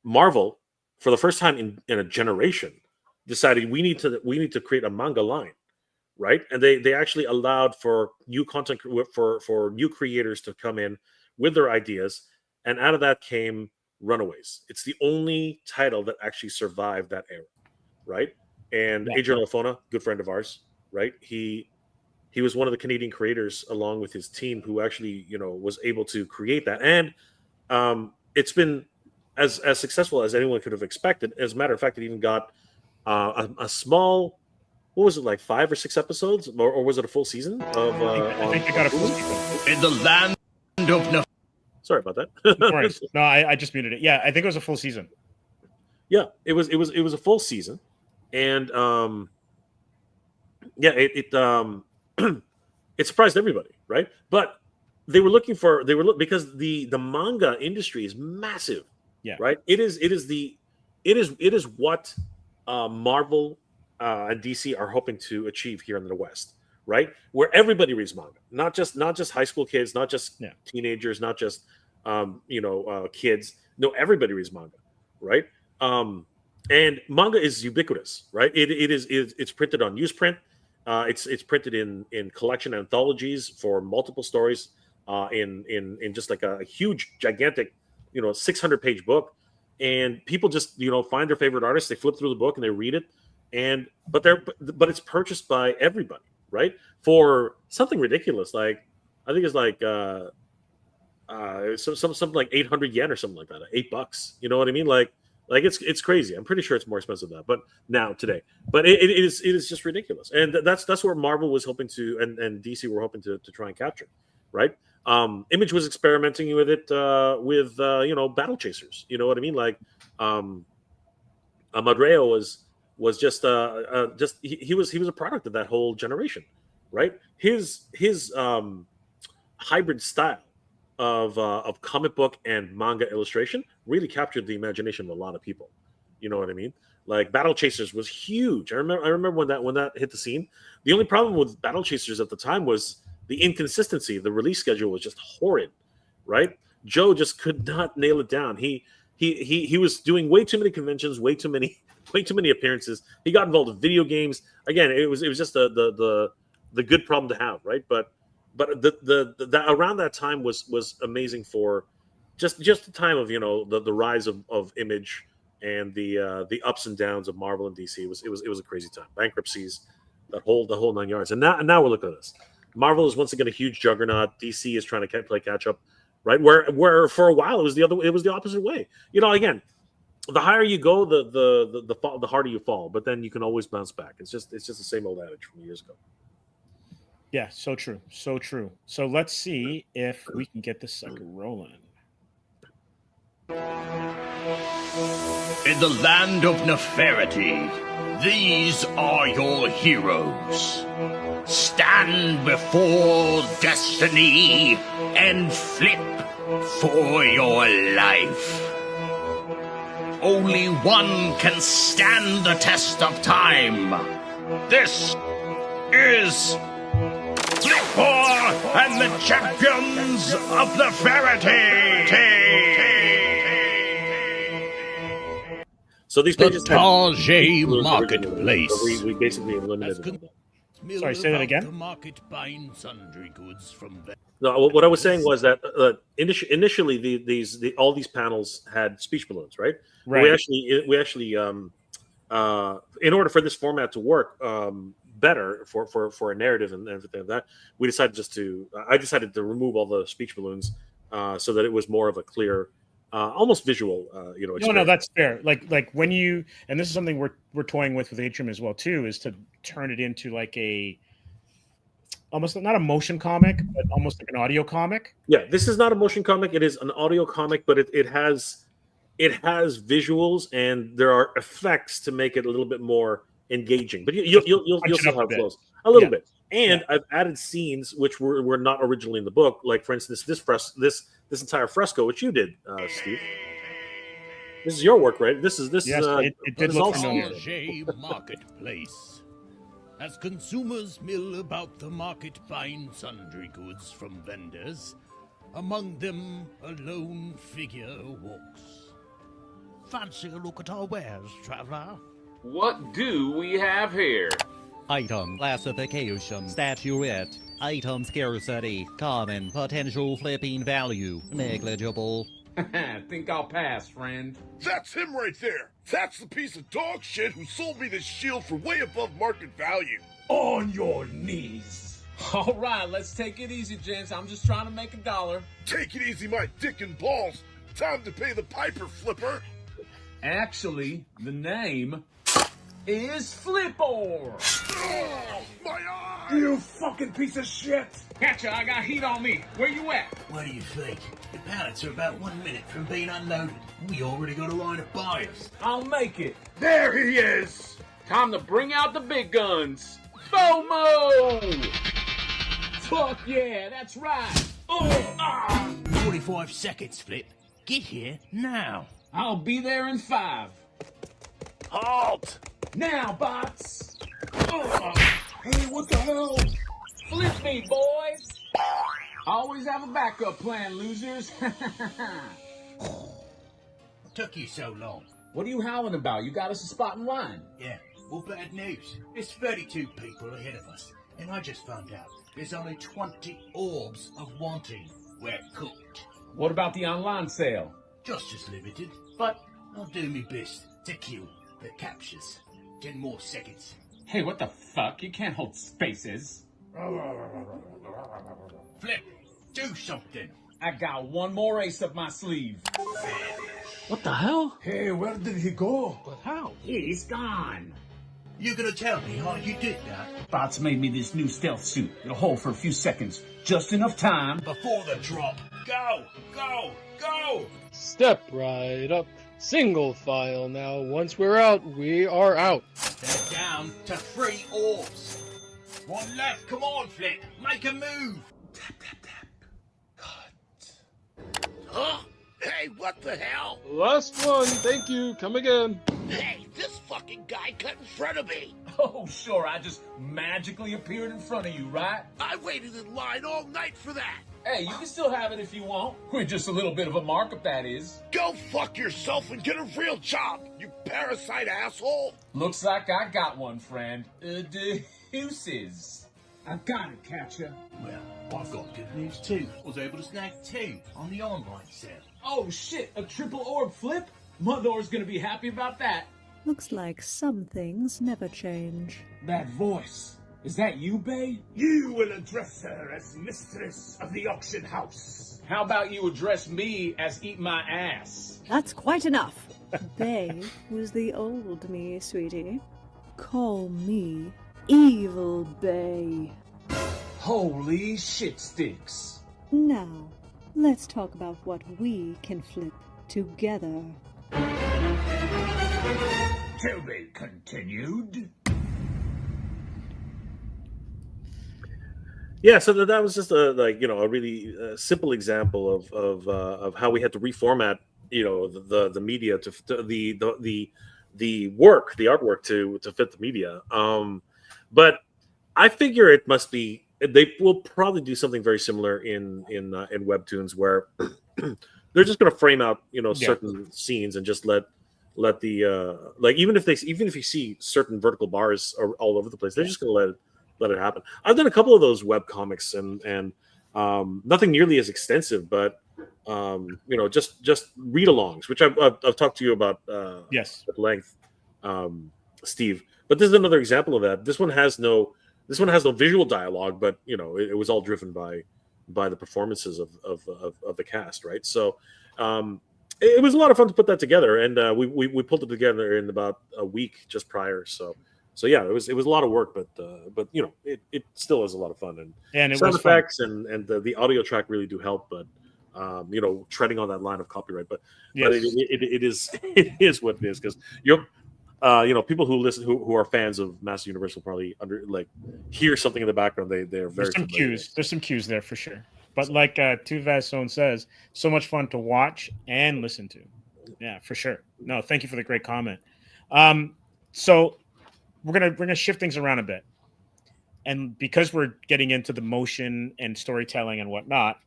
Marvel, for the first time in a generation, decided we need to create a manga line, right? And they actually allowed for new content for new creators to come in with their ideas, and out of that came Runaways. It's the only title that actually survived that era, right? And Adrian Alfona, good friend of ours, right? He was one of the Canadian creators along with his team who actually, was able to create that. And it's been as successful as anyone could have expected. As a matter of fact, it even got a small, what was it, like 5 or 6 episodes? Or was it a full season? I think they got a full season. In the land of no. Sorry about that. No, I just muted it. Yeah, I think it was a full season. Yeah, it was a full season. And it surprised everybody, right? But because the manga industry is massive, right? It is what Marvel and DC are hoping to achieve here in the West, right? Where everybody reads manga, not just high school kids, not just Yeah. teenagers, not just kids. No, everybody reads manga, right? And manga is ubiquitous, right? It's printed on newsprint. It's printed in collection anthologies for multiple stories. In just like a huge, gigantic, 600-page book, and people just find their favorite artists. They flip through the book and they read it, but it's purchased by everybody, right? For something ridiculous, like I think it's like something like 800 yen or something like that, $8. You know what I mean? Like it's crazy. I'm pretty sure it's more expensive than that, but now today, but it is just ridiculous, and that's where Marvel was hoping to, and DC were hoping to try and capture, right? Image was experimenting with it with Battle Chasers. You know what I mean? Like Madreo was just he was a product of that whole generation, right? His hybrid style of comic book and manga illustration really captured the imagination of a lot of people. You know what I mean? Like Battle Chasers was huge. I remember when that hit the scene. The only problem with Battle Chasers at the time was the inconsistency. The release schedule was just horrid, right? Joe just could not nail it down. He was doing way too many conventions, way too many appearances. He got involved in video games. Again, it was just the good problem to have, right? But the around that time was amazing for just the time of the rise of Image and the ups and downs of Marvel and DC. It was a crazy time. Bankruptcies, the whole 9 yards. And now we're looking at this. Marvel is once again a huge juggernaut. DC is trying to play catch up, right? Where for a while it was the opposite way. Again, the higher you go, the harder you fall. But then you can always bounce back. It's just the same old adage from years ago. Yeah, so true, so true. So let's see if we can get this sucker rolling. In the land of Neferity, these are your heroes. Stand before destiny and flip for your life. Only one can stand the test of time. This is Flipper and the champions of Neferity. So these pages the Target Marketplace. We basically eliminated them. Sorry, say that again. Market buying sundry goods from No, what I was saying was that initially all these panels had speech balloons, right? Right. We actually in order for this format to work better for a narrative and everything like that, I decided to remove all the speech balloons so that it was more of a clear, almost visual, experience. No, that's fair. Like when you, and this is something we're toying with Atrium as well too, is to turn it into like almost not a motion comic, but almost like an audio comic. Yeah, this is not a motion comic. It is an audio comic, but it has visuals and there are effects to make it a little bit more engaging. But you'll still have flows a little bit. And I've added scenes which were not originally in the book. Like for instance, this entire fresco, which you did, Steve. This is your work, right? This is it did look familiar. Target Marketplace. As consumers mill about the market buying sundry goods from vendors, among them a lone figure walks. Fancy a look at our wares, traveler? What do we have here? Item classification, statuette, item scarcity, common, potential flipping value, negligible. Think I'll pass, friend. That's him right there. That's the piece of dog shit who sold me this shield for way above market value. On your knees. All right, let's take it easy, gents. I'm just trying to make $1. Take it easy, my dick and balls. Time to pay the piper, Flipper. Actually, the name is Flipper. Oh, my eye! You fucking piece of shit! Gotcha, I got heat on me. Where you at? What do you think? The pallets are about 1 minute from being unloaded. We already got a line of buyers. I'll make it. There he is! Time to bring out the big guns. FOMO! Fuck yeah, that's right. 45 seconds, Flip. Get here now. I'll be there in 5. Halt! Now, bots! Hey, what the hell? Flip me, boys. Always have a backup plan, losers. Took you so long. What are you howling about? You got us a spot in line. Yeah, well, bad news. There's 32 people ahead of us, and I just found out there's only 20 orbs of wanting. We're cooked. What about the online sale? Just as limited, but I'll do my best to kill the captures. 10 more seconds. Hey, what the fuck? You can't hold spaces. Flip, do something. I got one more ace up my sleeve. What the hell? Hey, where did he go? But how? He's gone. You gonna tell me how you did that? Bots made me this new stealth suit. It'll hold for a few seconds. Just enough time. Before the drop. Go, go, go! Step right up. Single file now. Once we're out, we are out. They're down to 3 orbs. One left. Come on, Flip. Make a move. Tap, tap, tap. Cut. Huh? Hey, what the hell? Last one. Thank you. Come again. Hey, this fucking guy cut in front of me. Oh, sure. I just magically appeared in front of you, right? I waited in line all night for that. Hey, you can still have it if you want. With just a little bit of a markup, that is. Go fuck yourself and get a real job, you parasite asshole. Looks like I got one, friend. Deuces. I gotta catch ya. Well, I've got good news too. I was able to snag 2 on the online sale. Oh, shit. A triple orb flip? Mother's gonna be happy about that. Looks like some things never change. That voice. Is that you, Bay? You will address her as mistress of the auction house. How about you address me as eat my ass? That's quite enough. Bay was the old me, sweetie. Call me Evil Bay. Holy shit sticks. Now, let's talk about what we can flip together. To be continued. Yeah, so that was just a a really simple example of how we had to reformat the media to the artwork to fit the media. But I figure it must be they will probably do something very similar in webtoons where they're just going to frame out certain scenes and just let the even if you see certain vertical bars all over the place, they're just going to let it happen. I've done a couple of those web comics and nothing nearly as extensive, but just read-alongs, which I've talked to you about at length, Steve. But this is another example of that. This one has no visual dialogue, but it was all driven by the performances of the cast, right? So it was a lot of fun to put that together, and we pulled it together in about a week just prior. So yeah, it was a lot of work, but it still is a lot of fun, and it sound was effects and the audio track really do help, but treading on that line of copyright, but it is what it is, because people who listen who are fans of Master Universe will probably hear something in the background. They're very There's some cues there for sure. But like Tuvaz says, so much fun to watch and listen to. Yeah, for sure. No, thank you for the great comment. So we're gonna shift things around a bit, and because we're getting into the motion and storytelling and whatnot,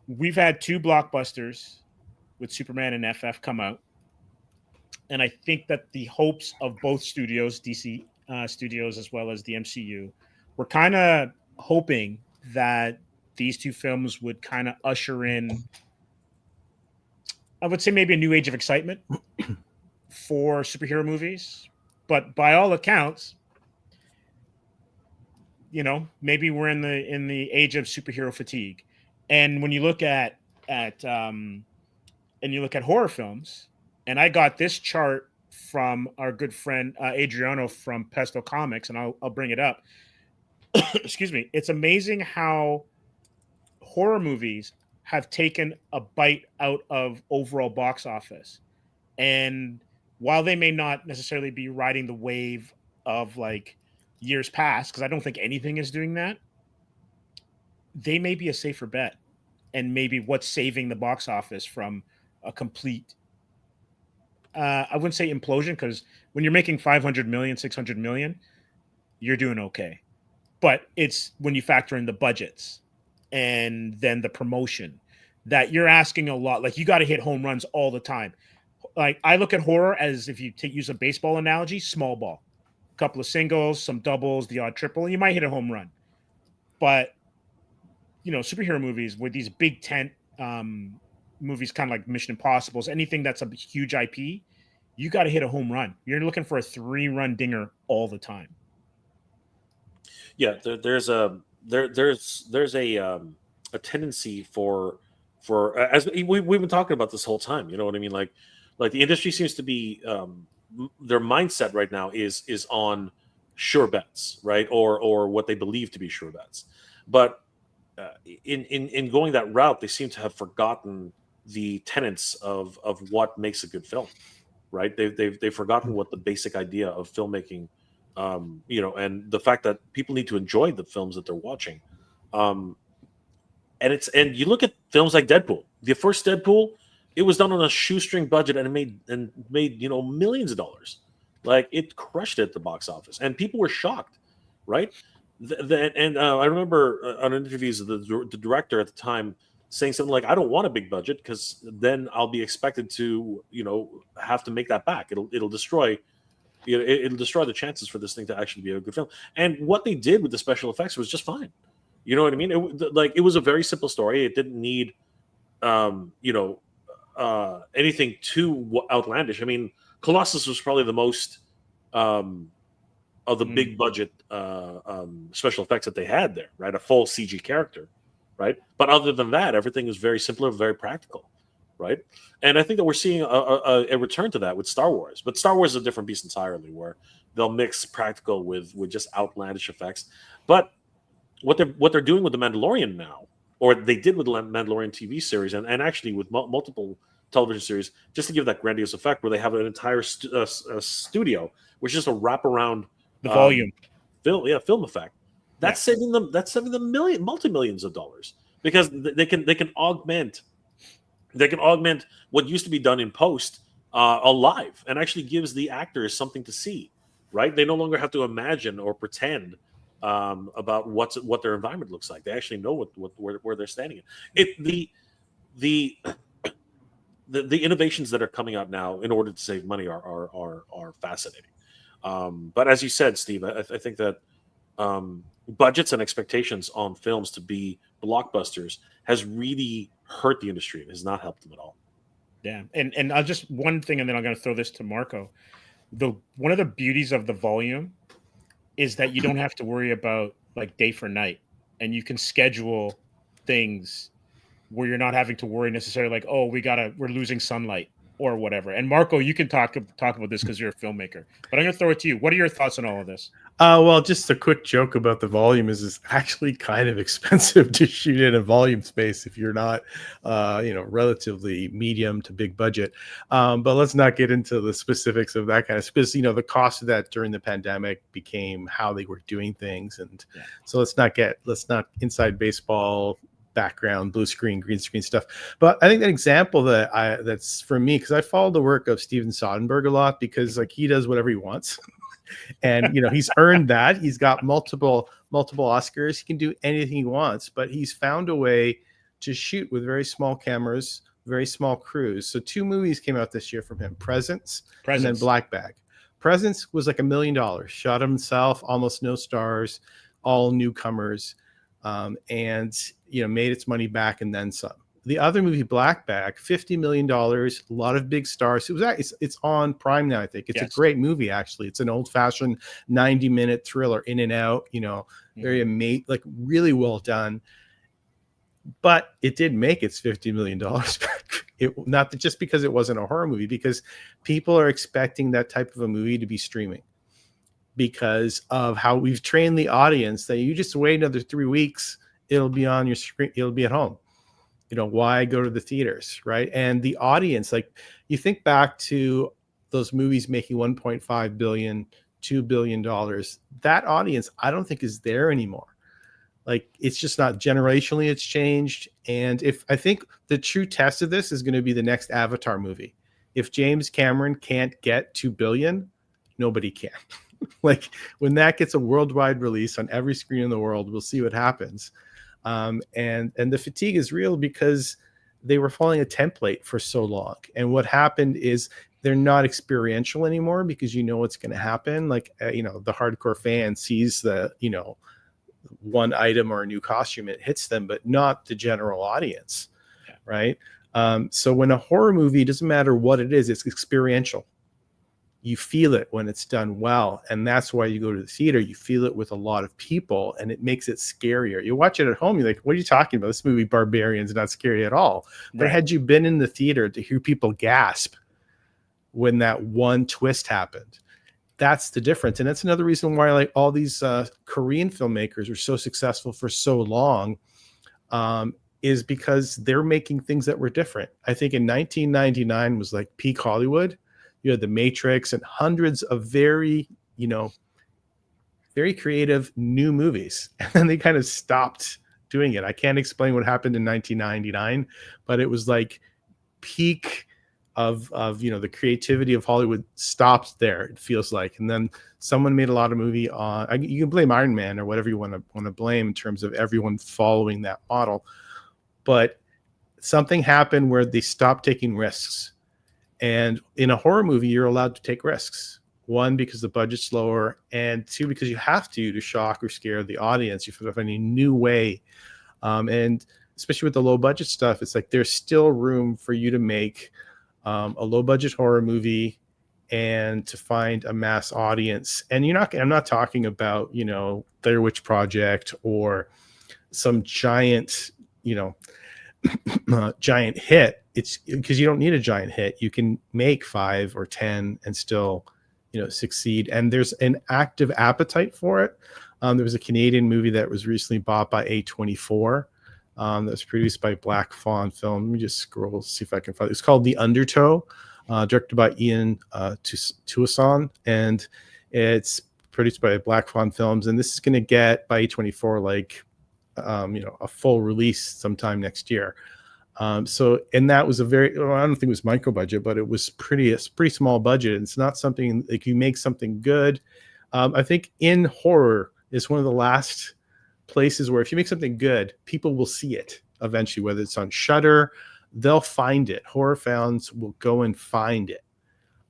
we've had 2 blockbusters with Superman and FF come out, and I think that the hopes of both studios, DC studios as well as the MCU, were kind of hoping that these 2 films would kind of usher in, I would say, maybe a new age of excitement for superhero movies. But by all accounts, maybe we're in the age of superhero fatigue. And when you look at horror films, and I got this chart from our good friend Adriano from Pesto Comics, and I'll bring it up. Excuse me. It's amazing how horror movies have taken a bite out of overall box office. And while they may not necessarily be riding the wave of years past, because I don't think anything is doing that, they may be a safer bet, and maybe what's saving the box office from a complete, I wouldn't say implosion, because when you're making 500 million, 600 million, you're doing okay. but it's when you factor in the budgets and then the promotion that you're asking a lot. Like, you got to hit home runs all the time. Like, I look at horror as, if you use a baseball analogy, small ball, a couple of singles, some doubles, the odd triple, and you might hit a home run. But, you know, superhero movies with these big tent movies, kind of like Mission Impossibles, anything that's a huge IP, you got to hit a home run. You're looking for a 3-run dinger all the time. Yeah, there's a tendency for as we've been talking about this whole time. You know what I mean? Like the industry seems to be their mindset right now is on sure bets, right? Or what they believe to be sure bets. But in going that route, they seem to have forgotten the tenets of what makes a good film, right? They've forgotten what the basic idea of filmmaking, you know, and the fact that people need to enjoy the films that they're watching. And you look at films like Deadpool. The first Deadpool, it was done on a shoestring budget, and it made you know, millions of dollars. Like, it crushed it at the box office, and people were shocked, right? I remember on interviews of the director at the time saying something like, "I don't want a big budget because then I'll be expected to, you know, have to make that back. It'll destroy." You know, it'll destroy the chances for this thing to actually be a good film. And what they did with the special effects was just fine. You know what I mean? It was a very simple story. It didn't need, you know, anything too outlandish. I mean, Colossus was probably the most of the big budget special effects that they had there, right? A full CG character, right? But other than that, everything was very simple and very practical, right? And I think that we're seeing a return to that with Star Wars. But Star Wars is a different beast entirely, where they'll mix practical with just outlandish effects. But what they're doing with the Mandalorian now, or they did with the Mandalorian TV series, and actually with multiple television series, just to give that grandiose effect, where they have an entire studio, which is just a wraparound the volume film effect. That's saving them. That's saving them multi-millions of dollars, because they can augment. They can augment what used to be done in post alive, and actually gives the actors something to see. Right? They no longer have to imagine or pretend about what their environment looks like. They actually know where they're standing. The innovations that are coming out now in order to save money are fascinating. But as you said, Steve, I think that budgets and expectations on films to be blockbusters has really hurt the industry. It has not helped them at all. Yeah, and I'll just one thing, and then I'm going to throw this to Marco. One of the beauties of the volume is that you don't have to worry about like day for night, and you can schedule things where you're not having to worry necessarily like, oh, we're losing sunlight or whatever. And Marco, you can talk about this because you're a filmmaker, but I'm going to throw it to you. What are your thoughts on all of this? Well, just a quick joke about the volume is it's actually kind of expensive to shoot in a volume space if you're not, you know, relatively medium to big budget. But let's not get into the specifics of that kind of, because, you know, the cost of that during the pandemic became how they were doing things. And so let's not inside baseball background, blue screen, green screen stuff. But I think that example that's for me, because I follow the work of Steven Soderbergh a lot, because like he does whatever he wants. And you know, he's earned that. He's got multiple Oscars. He can do anything he wants, but he's found a way to shoot with very small cameras, very small crews. So 2 movies came out this year from him: Presence. And then Black Bag. Presence was like $1 million. Shot himself, almost no stars, all newcomers, and you know, made its money back and then some. The other movie, Black Bag, $50 million, a lot of big stars. It's on Prime now, I think. It's a great movie, actually. It's an old-fashioned 90-minute thriller, in and out, you know, very like really well done. But it did make its $50 million back. Not just because it wasn't a horror movie, because people are expecting that type of a movie to be streaming, because of how we've trained the audience that you just wait another 3 weeks, it'll be on your screen, it'll be at home. You know, why go to the theaters, right? And the audience, like, you think back to those movies making $1.5 billion, $2 billion, that audience, I don't think is there anymore. Like, it's just not, generationally, it's changed. And I think the true test of this is going to be the next Avatar movie. If James Cameron can't get $2 billion, nobody can. Like when that gets a worldwide release on every screen in the world, we'll see what happens. And the fatigue is real because they were following a template for so long. And what happened is they're not experiential anymore because you know what's going to happen. Like, the hardcore fan sees the, one item or a new costume, it hits them, but not the general audience. Yeah. Right. So when a horror movie, doesn't matter what it is, it's experiential. You feel it when it's done well. And that's why you go to the theater. You feel it with a lot of people and it makes it scarier. You watch it at home, you're like, what are you talking about? This movie Barbarian's not scary at all. But had you been in the theater to hear people gasp when that one twist happened, that's the difference. And that's another reason why like all these Korean filmmakers are so successful for so long, is because they're making things that were different. I think in 1999 was like peak Hollywood. You had The Matrix and hundreds of very creative new movies. And then they kind of stopped doing it. I can't explain what happened in 1999, but it was like peak of the creativity of Hollywood stopped there, it feels like. And then someone made a lot of movie on, you can blame Iron Man or whatever you want to blame in terms of everyone following that model. But something happened where they stopped taking risks. And in a horror movie, you're allowed to take risks. One, because the budget's lower, and two, because you have to shock or scare the audience. You have to find a new way. And especially with the low budget stuff, it's like there's still room for you to make a low budget horror movie and to find a mass audience. And I'm not talking about, Blair Witch Project or some giant, giant hit. It's because you don't need a giant hit. You can make 5 or 10 and still, succeed. And there's an active appetite for it. There was a Canadian movie that was recently bought by A24 that was produced by Black Fawn Film. Let me just scroll, see if I can find it. It's called The Undertow, directed by Ian Tuason, and it's produced by Black Fawn Films. And this is going to get by A24 a full release sometime next year. And that was I don't think it was micro budget, but it was a pretty small budget. It's not something like you make something good. I think in horror is one of the last places where if you make something good, people will see it eventually, whether it's on Shudder, they'll find it. Horror fans will go and find it.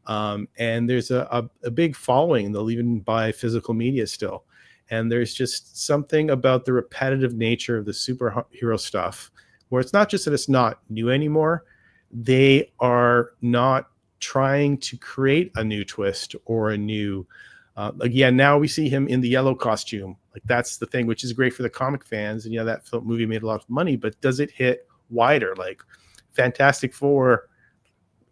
And there's a big following. They'll even buy physical media still. And there's just something about the repetitive nature of the superhero stuff where it's not just that it's not new anymore. They are not trying to create a new twist or a new, now we see him in the yellow costume. Like that's the thing, which is great for the comic fans. And that movie made a lot of money, but does it hit wider? Like Fantastic Four,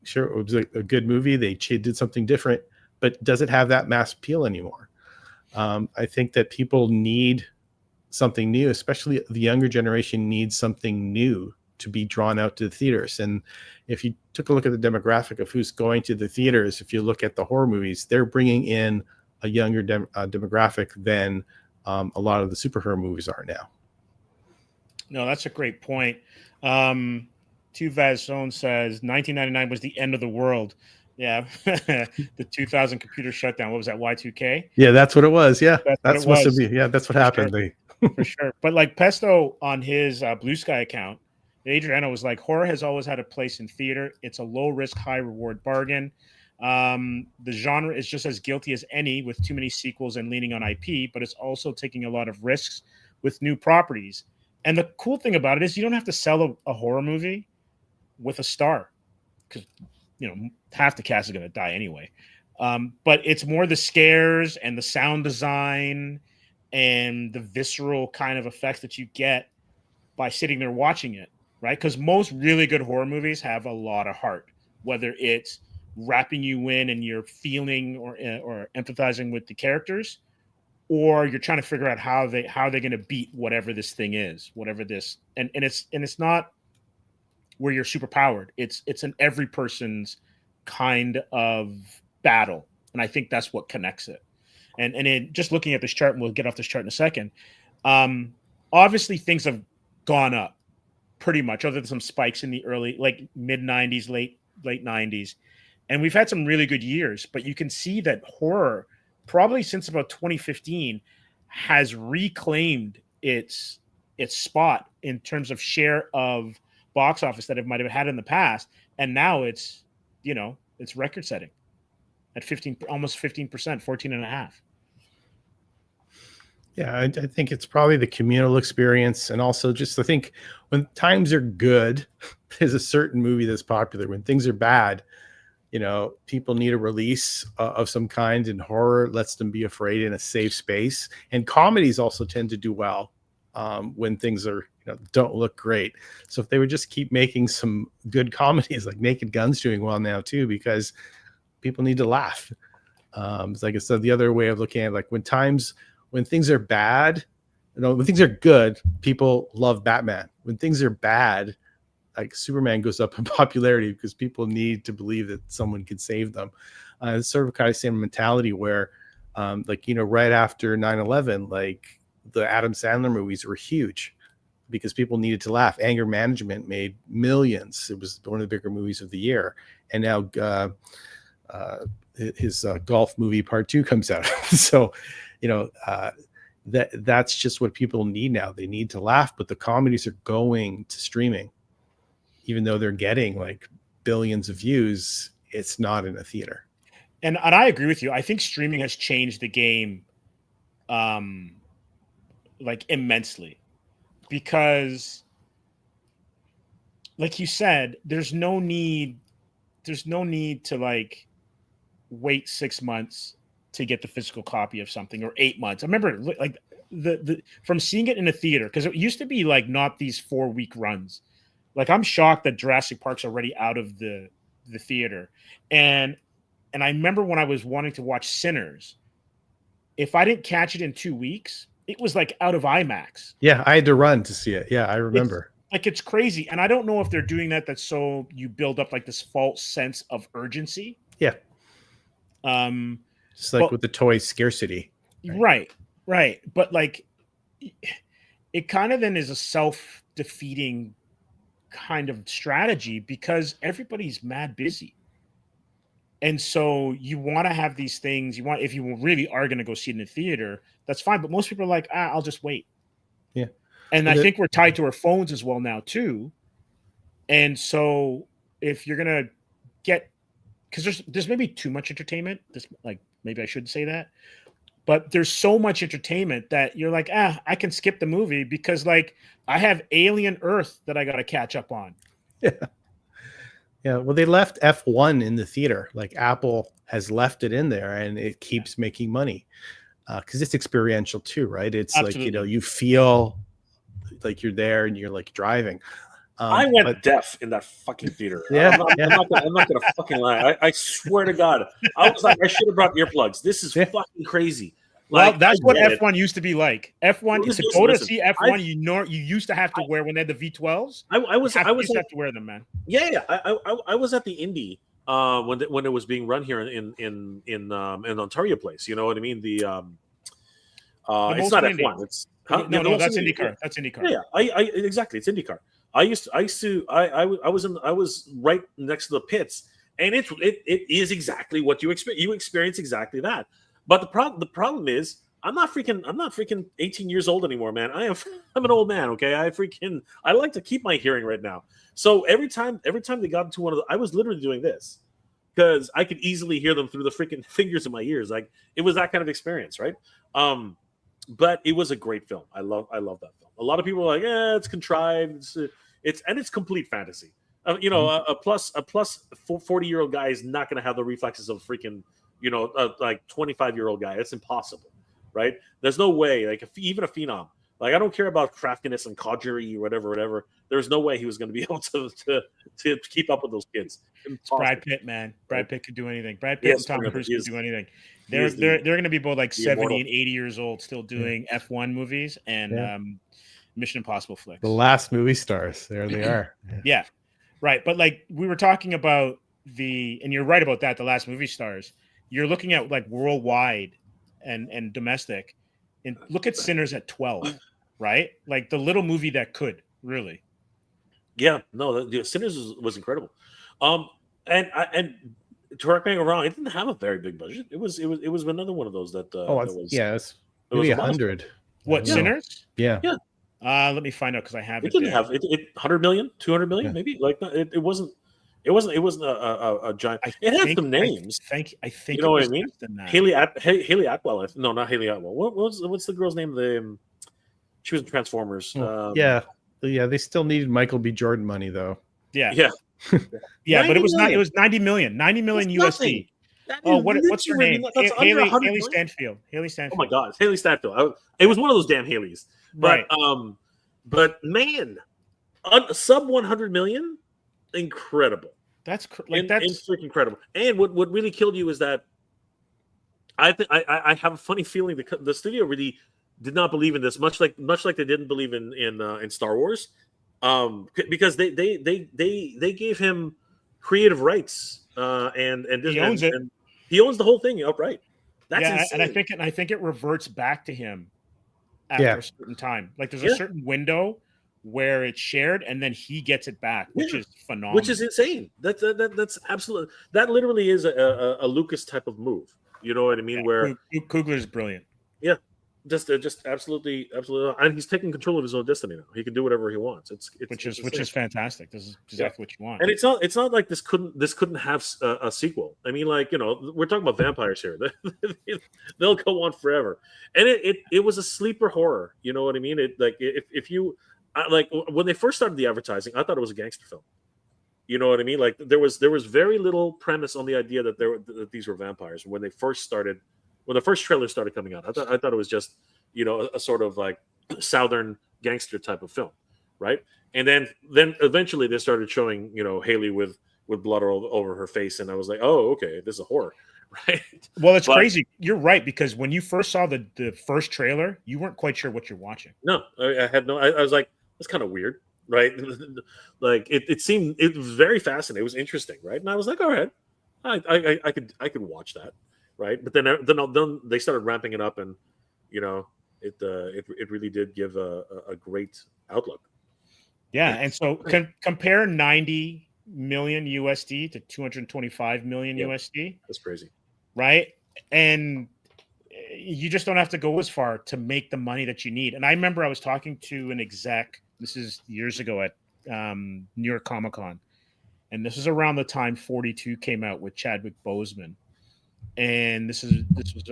sure, it was a good movie. They did something different, but does it have that mass appeal anymore? I think that people need something new, especially the younger generation needs something new to be drawn out to the theaters. And if you took a look at the demographic of who's going to the theaters, if you look at the horror movies, they're bringing in a younger demographic than a lot of the superhero movies are now. No, that's a great point. Tuvaz Zone says 1999 was the end of the world. Yeah, the 2000 computer shutdown. What was that? Y2K? Yeah, that's what it was. Yeah, that's what it was. Yeah, that's what happened. Sure. For sure. But like Pesto on his Blue Sky account, Adriano was like, horror has always had a place in theater. It's a low risk, high reward bargain. The genre is just as guilty as any with too many sequels and leaning on IP, but it's also taking a lot of risks with new properties. And the cool thing about it is you don't have to sell a horror movie with a star because, half the cast is going to die anyway. But it's more the scares and the sound design and the visceral kind of effects that you get by sitting there watching it, right? Because most really good horror movies have a lot of heart, whether it's wrapping you in and you're feeling or empathizing with the characters, or you're trying to figure out how they're going to beat whatever this thing is, whatever this, and it's not where you're super powered. It's an every person's kind of battle, and I think that's what connects it. And just looking at this chart, and we'll get off this chart in a second. Obviously, things have gone up pretty much, other than some spikes in the early, like mid 90s, late 90s. And we've had some really good years, but you can see that horror probably since about 2015 has reclaimed its spot in terms of share of box office that it might have had in the past, and now it's it's record setting at 15, almost 15%, 14 and a half. Yeah, I think it's probably the communal experience, and also just I think when times are good, there's a certain movie that's popular. When things are bad, people need a release of some kind, and horror lets them be afraid in a safe space. And comedies also tend to do well when things are don't look great. So if they would just keep making some good comedies, like Naked Gun's doing well now too, because people need to laugh. It's like I said, the other way of looking at it, like when things are bad, when things are good, people love Batman. When things are bad, like Superman goes up in popularity because people need to believe that someone can save them. It's sort of kind of same mentality where, right after 9/11, like the Adam Sandler movies were huge because people needed to laugh. Anger Management made millions. It was one of the bigger movies of the year. And now his golf movie Part 2 comes out. So, that's just what people need now. They need to laugh, but the comedies are going to streaming. Even though they're getting like billions of views, it's not in a theater. And I agree with you. I think streaming has changed the game like immensely, because like you said, there's no need to like wait 6 months to get the physical copy of something, or 8 months. I remember like the from seeing it in a theater, because it used to be like not these 4-week runs. Like I'm shocked that Jurassic Park's already out of the theater. And I remember when I was wanting to watch Sinners, if I didn't catch it in 2 weeks, it was like out of IMAX. Yeah, I had to run to see it. Yeah, I remember. It's crazy. And I don't know if they're doing that. That's so you build up like this false sense of urgency. Yeah. Just like with the toy scarcity. Right. But like it kind of then is a self-defeating kind of strategy, because everybody's mad busy. And so you want to have these things, if you really are going to go see it in the theater, that's fine. But most people are like, I'll just wait. Yeah. And I think we're tied to our phones as well now too. And so if you're going to get, because there's maybe too much entertainment, maybe I shouldn't say that, but there's so much entertainment that you're like, I can skip the movie because like I have Alien Earth that I got to catch up on. Yeah. Yeah. Well, they left F1 in the theater. Like Apple has left it in there, and it keeps making money because it's experiential too, right? It's Absolutely. Like, you feel like you're there and you're like driving. I went deaf in that fucking theater. Yeah, I'm not gonna fucking lie. I swear to God, I was like, I should have brought earplugs. This is fucking crazy. Well, that's what F1 used to be like. F1 to go to see F1, you used to have to wear when they had the V12s. I used to have to wear them, man. Yeah. I was at the Indy when it was being run here in Ontario Place. You know what I mean? The it's not F1. It's no, that's IndyCar. That's IndyCar. Yeah, exactly. It's IndyCar. I was right next to the pits, and it is exactly what you expect. You experience exactly that. But the problem is I'm not freaking 18 years old anymore, man. I'm an old man, okay? I like to keep my hearing right now. So every time they got into one of I was literally doing this because I could easily hear them through the freaking fingers in my ears. Like it was that kind of experience, right? But it was a great film. I love that film. A lot of people are like, it's contrived. It's complete fantasy. A plus 40-year-old guy is not going to have the reflexes of freaking, like 25-year-old guy. It's impossible, right? There's no way. Like even a phenom. Like I don't care about craftiness and codgery or whatever. There's no way he was going to be able to keep up with those kids. It's Brad Pitt, man. Brad Pitt could do anything. Brad Pitt and Tom Cruise could do anything. They're going to be both like 70 and 80 years old, still doing F1 movies and Mission Impossible flicks. The last movie stars. There they are. Yeah, right. But like we were talking about and you're right about that. The last movie stars. You're looking at like worldwide and domestic, and look at Sinners at 12, right? Like the little movie that could really. Yeah, no, Sinners was incredible. And correct me if I'm wrong, it didn't have a very big budget. It was another one of those that that was it's it was maybe a monster. 100. What, Yeah. Sinners? Yeah. Yeah. Let me find out because I have It it didn't there. have it 100 million, 200 million, Yeah. maybe. Like it wasn't a giant. It had some names. I think You know it what was I mean? less than that. Haley Atwell. No, not Haley Atwell. What's the girl's name? She was in Transformers. Yeah. They still needed Michael B. Jordan money though. Yeah. Yeah. Yeah, but it was not. million. It was 90 million. 90 million That's USD. nothing. That Oh, is what's her literally name? That's under 100 Haley million. Stanfield. Haley Oh Stanfield. my God, it's Haley Stanfield. It was one of those damn Haleys. But Right. but man, sub 100 million, incredible. That's That's freaking incredible. And what really killed you is that I have a funny feeling the studio really did not believe in this, much like they didn't believe in Star Wars, because they gave him creative rights, and he owns it. And he owns the whole thing outright. That's insane. and I think it reverts back to him after a certain time. Like there's a certain window where it's shared, and then he gets it back, which is phenomenal. Which is insane. That's absolutely, that literally is a Lucas type of move. You know what I mean? Where Coogler's brilliant. Yeah, just absolutely, and he's taking control of his own destiny now. He can do whatever he wants. Which is fantastic. This is exactly what you want. And it's not like this couldn't have a sequel. I mean, like, we're talking about vampires here. They'll go on forever. And it was a sleeper horror. You know what I mean? If you like, when they first started the advertising, I thought it was a gangster film. You know what I mean? Like there was very little premise on the idea that these were vampires when the first trailer started coming out. I thought it was just a sort of like Southern gangster type of film, right? And then eventually they started showing Haley with blood all over her face, and I was like, oh, okay, this is a horror, right? Well, it's crazy. You're right, because when you first saw the first trailer, you weren't quite sure what you're watching. No, I had no. I was like, that's kind of weird. Right, like it was very fascinating. It was interesting, right? And I was like, all right, I could watch that, right? But then they started ramping it up, and it really did give a great outlook. Yeah, and so compare 90 million USD to 225 million USD. That's crazy, right? And you just don't have to go as far to make the money that you need. And I remember I was talking to an exec. This is years ago at New York Comic Con, and this is around the time 42 came out with Chadwick Boseman. And this was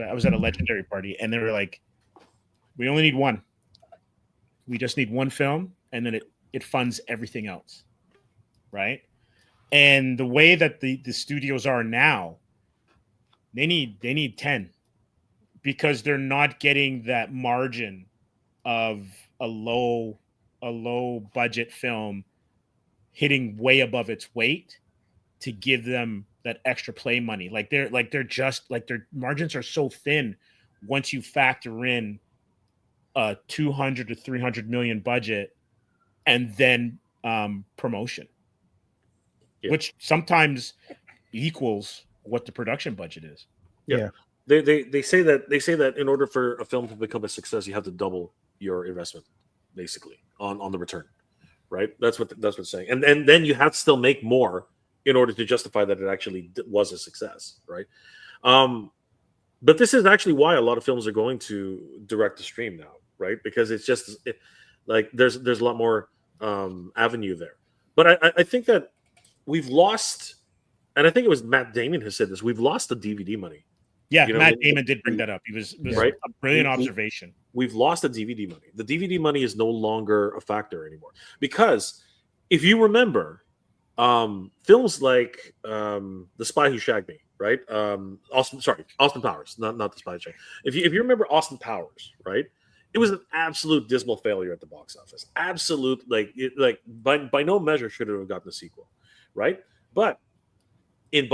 I was at a legendary party, and they were like, "We only need one. We just need one film, and then it funds everything else." Right? And the way that the studios are now, they need 10, because they're not getting that margin of a low budget film hitting way above its weight to give them that extra play money. Their margins are so thin once you factor in a 200 to 300 million budget and then promotion, which sometimes equals what the production budget is. Yeah. They say that in order for a film to become a success, you have to double your investment, basically, on the return, right? That's what it's saying. And then you have to still make more in order to justify that it actually was a success, right? But this is actually why a lot of films are going to direct to stream now, right? Because it's just there's a lot more avenue there. But I think that we've lost, and I think it was Matt Damon who said this, we've lost the DVD money. Yeah, Matt Damon did bring that up. It was right? a brilliant observation. We've lost the DVD money. The DVD money is no longer a factor anymore. Because if you remember, films like The Spy Who Shagged Me, right? Austin Powers, not The Spy Who Shagged Me. If you remember Austin Powers, right? It was an absolute dismal failure at the box office. Absolute, by no measure should it have gotten a sequel, right? But at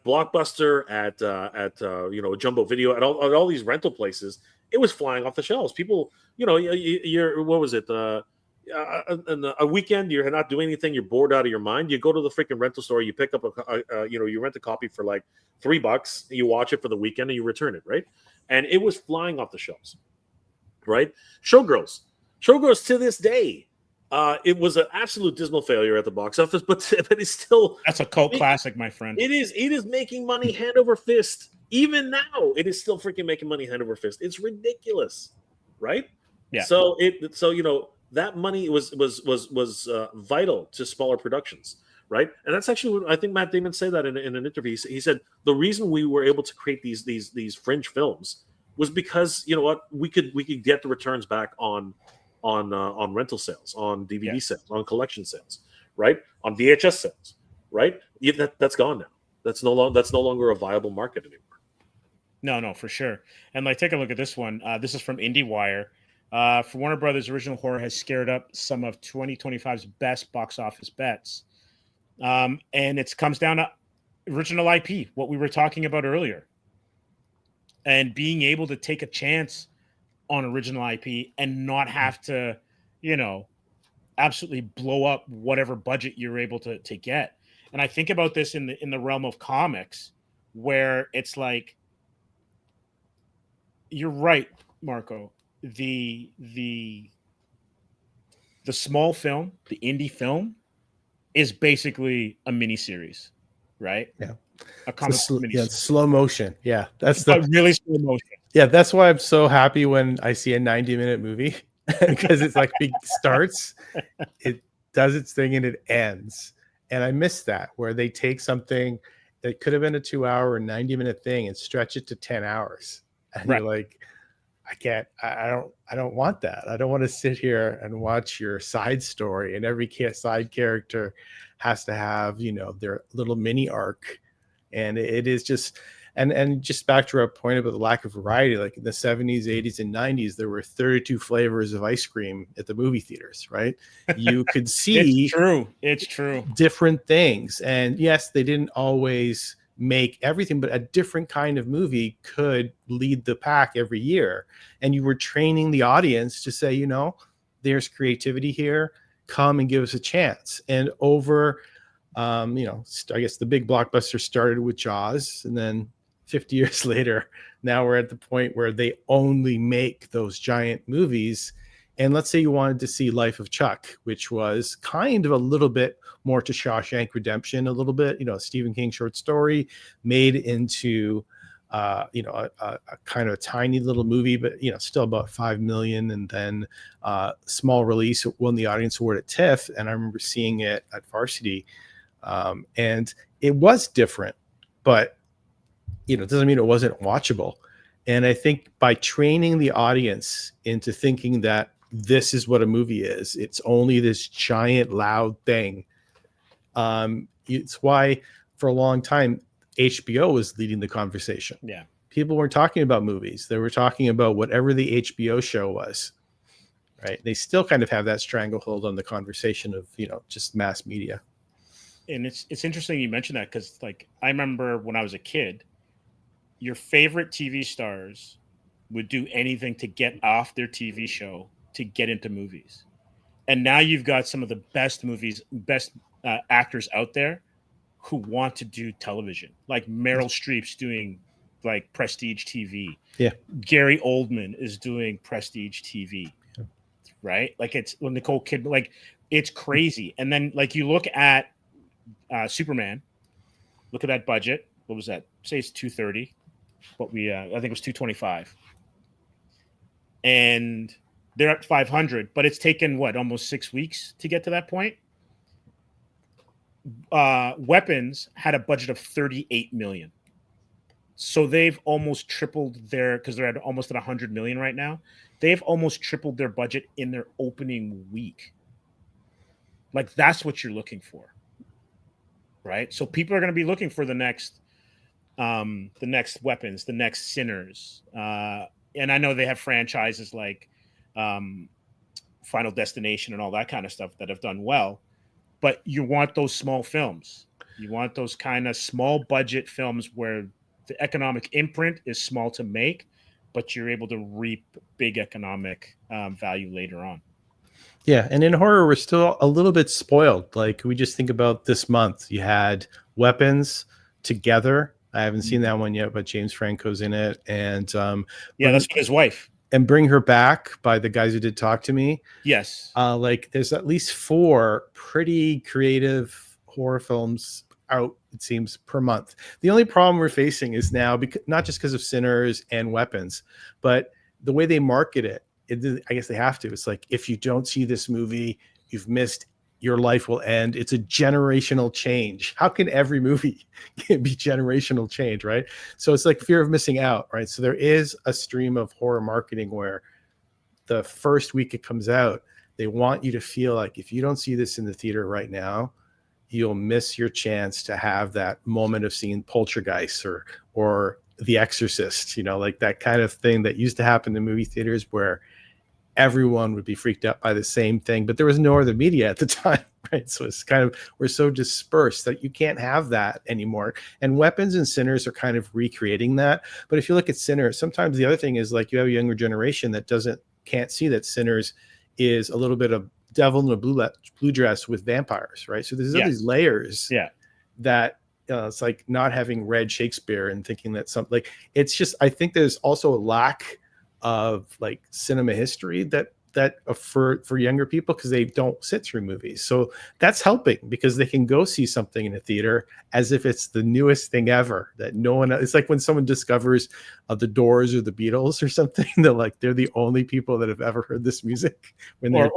Blockbuster, at Jumbo Video, at all these rental places, it was flying off the shelves. People, you're what was it? A weekend, you're not doing anything, you're bored out of your mind. You go to the freaking rental store, you pick up you rent a copy for like $3, you watch it for the weekend, and you return it, right? And it was flying off the shelves, right? Showgirls to this day It was an absolute dismal failure at the box office, but it's still That's a cult classic, my friend. It is making money hand over fist. Even now, it is still freaking making money hand over fist. It's ridiculous, right? Yeah. So that money was vital to smaller productions, right? And that's actually what I think Matt Damon said that in an interview. He said the reason we were able to create these fringe films was because we could get the returns back on rental sales, on DVD sales, on collection sales, right? On VHS sales, right? That's gone now. That's no longer a viable market anymore. No, for sure. And like, take a look at this one. This is from IndieWire. For Warner Brothers, original horror has scared up some of 2025's best box office bets. And it comes down to original IP, what we were talking about earlier. And being able to take a chance on original IP and not have to, absolutely blow up whatever budget you're able to get. And I think about this in the realm of comics, where it's like, you're right, Marco. The small film, the indie film, is basically a miniseries, right? Yeah. A comic it's slow motion. Yeah, that's the really slow motion. Yeah, that's why I'm so happy when I see a 90-minute movie, because it's like it starts, it does its thing, and it ends. And I miss that, where they take something that could have been a 2-hour or 90-minute thing and stretch it to 10 hours. And you're like, I don't want that. I don't want to sit here and watch your side story, and every side character has to have, their little mini arc. And it is just, and just back to our point about the lack of variety, like in the 70s, 80s, and 90s, there were 32 flavors of ice cream at the movie theaters, right? You could see it's true different things. And yes, they didn't always make everything, but a different kind of movie could lead the pack every year. And you were training the audience to say, there's creativity here, come and give us a chance. And over, I guess the big blockbuster started with Jaws, and then 50 years later, now we're at the point where they only make those giant movies. And let's say you wanted to see Life of Chuck, which was kind of a little bit more to Shawshank Redemption, a little bit, Stephen King short story made into, a kind of a tiny little movie, but, still about 5 million. And then small release, won the audience award at TIFF. And I remember seeing it at Varsity. And it was different, but, it doesn't mean it wasn't watchable. And I think by training the audience into thinking that this is what a movie is, it's only this giant loud thing. It's why for a long time HBO was leading the conversation. Yeah, people weren't talking about movies; they were talking about whatever the HBO show was. Right? They still kind of have that stranglehold on the conversation of just mass media. And it's interesting you mentioned that, because like I remember when I was a kid, your favorite TV stars would do anything to get off their TV show to get into movies. And now you've got some of the best actors out there who want to do television, like Meryl Streep's doing like prestige TV. Yeah. Gary Oldman is doing prestige TV, right? Like it's when Nicole Kidman, like it's crazy. And then like you look at Superman, look at that budget. What was that? Say it's 230. What I think it was 225. And they're at 500, but it's taken almost 6 weeks to get to that point. Weapons had a budget of 38 million. So they've almost tripled because they're almost at 100 million right now. They've almost tripled their budget in their opening week. Like that's what you're looking for. Right? So people are going to be looking for the next Weapons, the next Sinners. And I know they have franchises like Final Destination and all that kind of stuff that have done well, but you want those small films. You want those kind of small budget films where the economic imprint is small to make, but you're able to reap big economic value later on. Yeah, and in horror, we're still a little bit spoiled. Like we just think about this month, you had Weapons, Together. I haven't seen that one yet, but James Franco's in it, and that's his wife. and Bring Her Back by the guys who did Talk to Me. Yes. Like there's at least 4 pretty creative horror films out, it seems, per month. The only problem we're facing is now, because not just because of Sinners and Weapons, but the way they market it, I guess they have to. It's like, if you don't see this movie, you've missed, your life will end. It's a generational change. How can every movie be generational change, right? So it's like fear of missing out, right? So there is a stream of horror marketing where the first week it comes out, they want you to feel like if you don't see this in the theater right now, you'll miss your chance to have that moment of seeing Poltergeist or The Exorcist, you know, like that kind of thing that used to happen in movie theaters where everyone would be freaked out by the same thing, but there was no other media at the time, right? So it's kind of, we're so dispersed that you can't have that anymore. And Weapons and Sinners are kind of recreating that. But if you look at Sinners, sometimes the other thing is like you have a younger generation that can't see that Sinners is a little bit of devil in a blue dress with vampires, right? So there's all these layers that it's like not having read Shakespeare and thinking that something like, it's just, I think there's also a lack of like cinema history that for younger people, because they don't sit through movies. So that's helping, because they can go see something in a theater as if it's the newest thing ever that no one, it's like when someone discovers the Doors or the Beatles or something, they're the only people that have ever heard this music when they're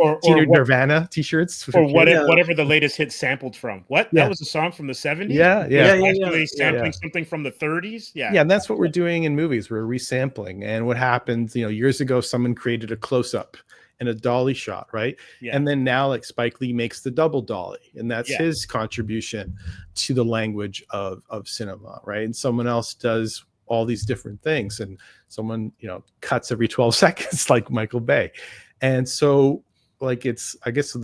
Nirvana t-shirts or whatever the latest hit sampled from. That was a song from the 70s. Actually sampling something from the 30s. And that's what we're doing in movies. We're resampling. And what happened, years ago, someone created a close-up and a dolly shot, right? And then now, like, Spike Lee makes the double dolly, and that's his contribution to the language of cinema, right? And someone else does all these different things, and someone cuts every 12 seconds, like Michael Bay. And so, like, it's, I guess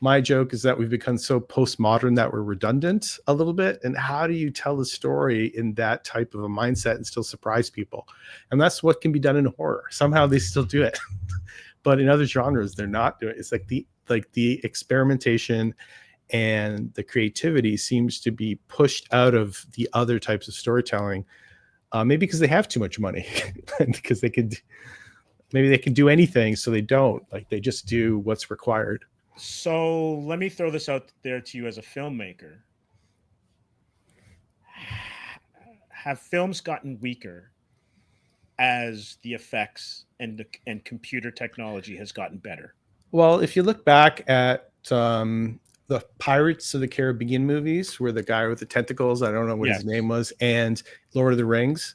my joke is that we've become so postmodern that we're redundant a little bit. And how do you tell a story in that type of a mindset and still surprise people? And that's what can be done in horror. Somehow they still do it. But in other genres, they're not doing it. It's like the experimentation and the creativity seems to be pushed out of the other types of storytelling. Maybe because they have too much money, because maybe they can do anything, so they don't. Like, they just do what's required. So let me throw this out there to you as a filmmaker. Have films gotten weaker as the effects and computer technology has gotten better? Well, if you look back at the Pirates of the Caribbean movies, where the guy with the tentacles, I don't know what his name was, and Lord of the Rings,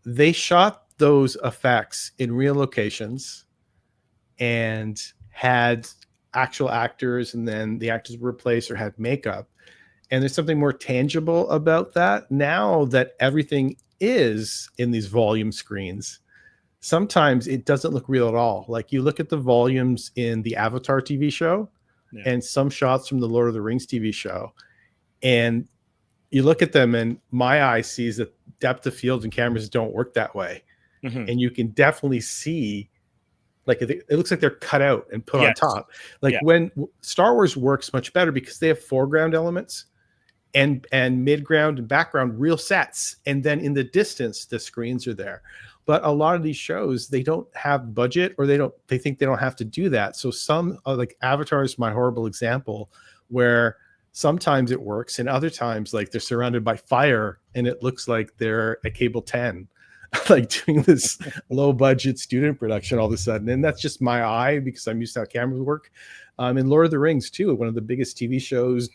they shot those effects in real locations and had actual actors, and then the actors were replaced or had makeup. And there's something more tangible about that now that everything is in these volume screens. Sometimes it doesn't look real at all. Like, you look at the volumes in the Avatar TV show and some shots from the Lord of the Rings TV show, and you look at them, and my eye sees that depth of field and cameras don't work that way. And you can definitely see, like, it looks like they're cut out and put on top. Like, when Star Wars works much better because they have foreground elements and midground and background real sets, and then in the distance the screens are there. But a lot of these shows, they don't have budget, or they think they don't have to do that. So some, like Avatar is my horrible example, where sometimes it works and other times, like, they're surrounded by fire and it looks like they're at Cable 10 like doing this low budget student production all of a sudden. And that's just my eye, because I'm used to how cameras work. And Lord of the Rings too, one of the biggest TV shows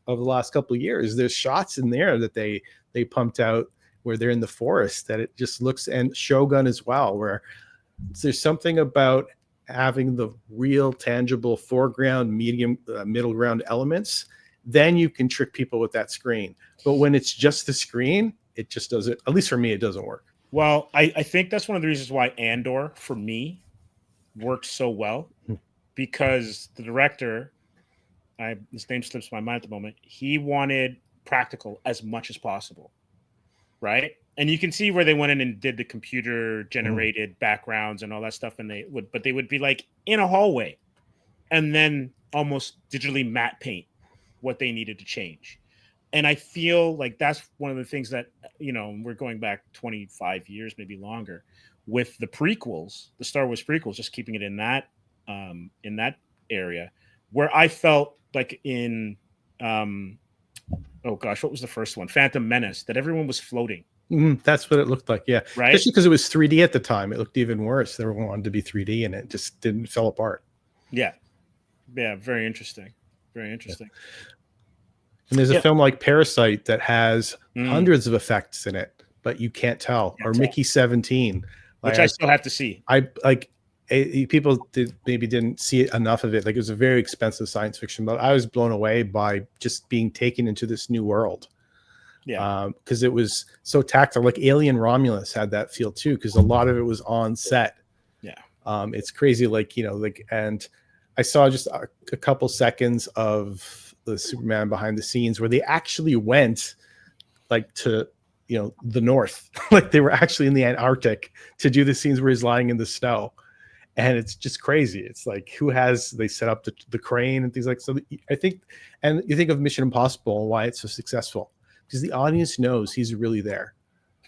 of the last couple of years, there's shots in there that they pumped out where they're in the forest that it just looks, and Shogun as well, where there's something about having the real tangible foreground, medium, middle ground elements. Then you can trick people with that screen. But when it's just the screen, it just doesn't, at least for me, it doesn't work. Well, I think that's one of the reasons why Andor, for me, worked so well, because the director, his name slips my mind at the moment, he wanted practical as much as possible, right? And you can see where they went in and did the computer generated backgrounds and all that stuff, and they would be like in a hallway, and then almost digitally matte paint what they needed to change. And I feel like that's one of the things that, we're going back 25 years, maybe longer, with the prequels, the Star Wars prequels, just keeping it in that area, where I felt like in oh gosh, what was the first one? Phantom Menace, that everyone was floating. That's what it looked like, yeah. Right? Especially because it was 3D at the time. It looked even worse. Everyone wanted to be 3D, and it just didn't fell apart. Yeah. Yeah, very interesting. Very interesting. Yeah. And there's a film like Parasite that has hundreds of effects in it, but you can't tell. Or Mickey 17. Which I still have to see. People didn't see enough of it. Like, it was a very expensive science fiction, but I was blown away by just being taken into this new world. Yeah, because it was so tactile. Like Alien Romulus had that feel too, because a lot of it was on set. Yeah, it's crazy. Like, and I saw just a couple seconds of the Superman behind the scenes where they actually went like to the north, like they were actually in the Antarctic to do the scenes where he's lying in the snow. And it's just crazy. It's like, they set up the crane and things like so. I think, and you think of Mission Impossible and why it's so successful, because the audience knows he's really there.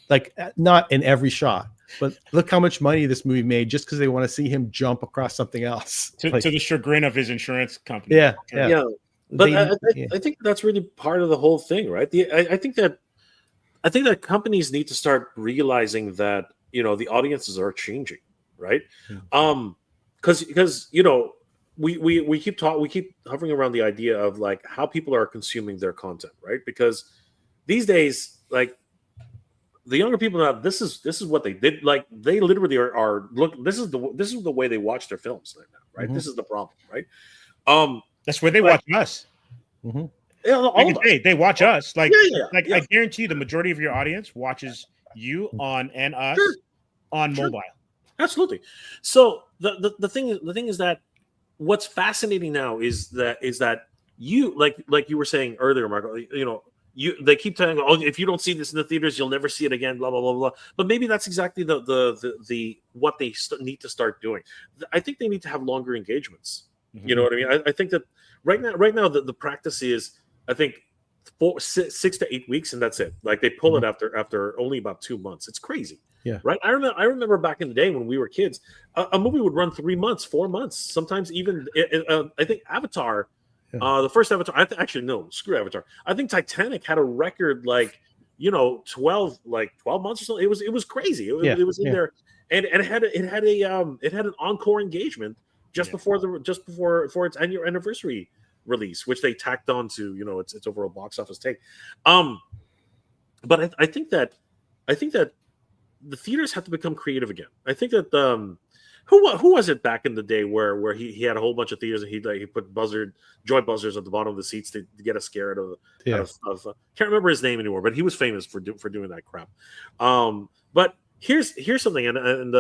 Like, not in every shot, but look how much money this movie made just because they want to see him jump across something else. To the chagrin of his insurance company. Yeah. But I think that's really part of the whole thing, right? I think that companies need to start realizing that the audiences are changing, right? Because we keep hovering around the idea of like how people are consuming their content, right? Because these days, like, the younger people now, this is what they did. Like, they literally are look. This is the way they watch their films right now, right? This is the problem, right? That's where they watch us. Yeah, they watch us. Like, yeah. I guarantee you, the majority of your audience watches you and us on mobile. Absolutely. So the thing is that what's fascinating now is that you like you were saying earlier, Marco. They keep telling, oh, if you don't see this in the theaters, you'll never see it again. Blah blah blah blah. But maybe that's exactly the what they need to start doing. I think they need to have longer engagements. You know what I mean? I think that right now the practice is, I think, 6 to 8 weeks, and that's it. Like, they pull it after only about 2 months. It's crazy. Yeah. Right. I remember back in the day when we were kids, a movie would run 3 months, 4 months, sometimes even. I think Avatar, the first Avatar. Actually, no, screw Avatar. I think Titanic had a record 12 months or something. It was crazy. It was in there, and it had an encore engagement just before its annual anniversary release, which they tacked on to its overall box office take. But I think that the theaters have to become creative again. I think that who was it back in the day where he had a whole bunch of theaters and he put joy buzzers at the bottom of the seats to get a scare out of can't remember his name anymore, but he was famous for doing that crap. But here's something, and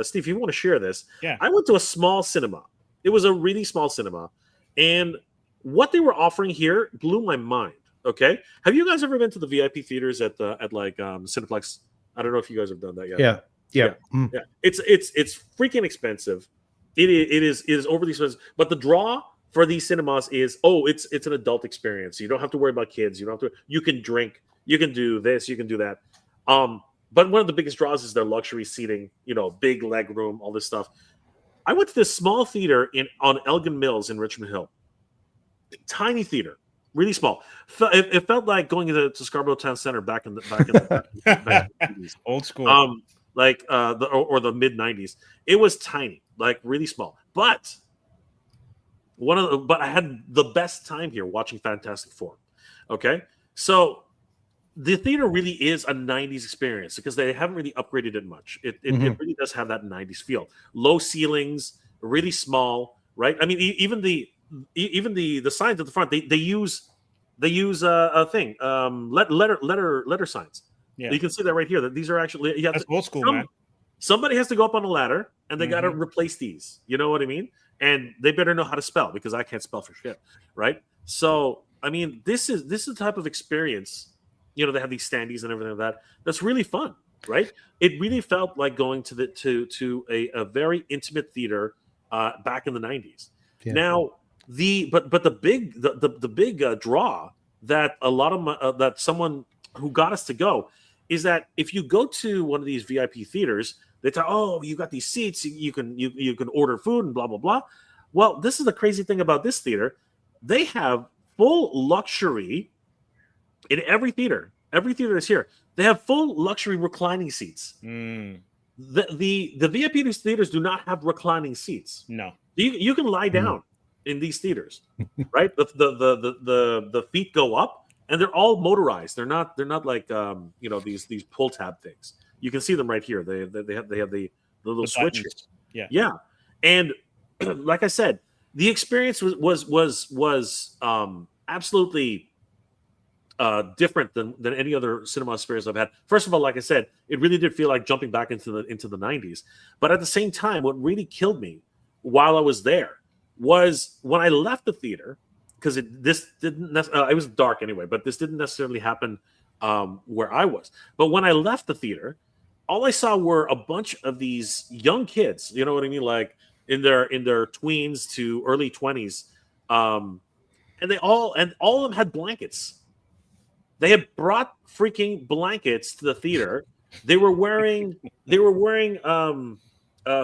Steve, if you want to share this, I went to a small cinema. It was a really small cinema, and what they were offering here blew my mind. Okay, have you guys ever been to the VIP theaters at Cineplex? I don't know if you guys have done that yet. Yeah. It's freaking expensive. It is overly expensive. But the draw for these cinemas is, it's an adult experience. You don't have to worry about kids. You can drink. You can do this. You can do that. But one of the biggest draws is their luxury seating. Big leg room, all this stuff. I went to this small theater on Elgin Mills in Richmond Hill. Tiny theater, really small. It felt like going to Scarborough Town Center back in the old school. The mid 90s. It was tiny, like really small. But I had the best time here watching Fantastic Four. Okay, so the theater really is a 90s experience because they haven't really upgraded it much. It really does have that 90s feel. Low ceilings, really small, right? I mean, even the signs at the front, they use a thing, letter signs. Yeah, you can see that right here. That these are actually that's old school, man. Somebody has to go up on a ladder, and they got to replace these. You know what I mean? And they better know how to spell because I can't spell for shit, right? So, I mean, this is the type of experience. They have these standees and everything like that. That's really fun, right? It really felt like going to a very intimate theater back in the 90s. Yeah. Now, the big draw that a lot of that someone who got us to go is that if you go to one of these VIP theaters, They tell, oh, you got these seats, you can order food and blah blah blah. Well, this is the crazy thing about this theater. They have full luxury in every theater. Every theater is here. They have full luxury reclining seats. The VIP theaters do not have reclining seats. No, you can lie down in these theaters, right? The feet go up, and they're all motorized. They're not like these pull tab things. You can see them right here. They have the little switch here. Yeah, and like I said, the experience was absolutely different than any other cinema experience I've had. First of all, like I said, it really did feel like jumping back into the 90s. But at the same time, what really killed me while I was there was when I left the theater, because it was dark anyway, but this didn't necessarily happen where I was. But when I left the theater, all I saw were a bunch of these young kids, you know what I mean, like in their tweens to early 20s, and all of them had blankets. They had brought freaking blankets to the theater. They were wearing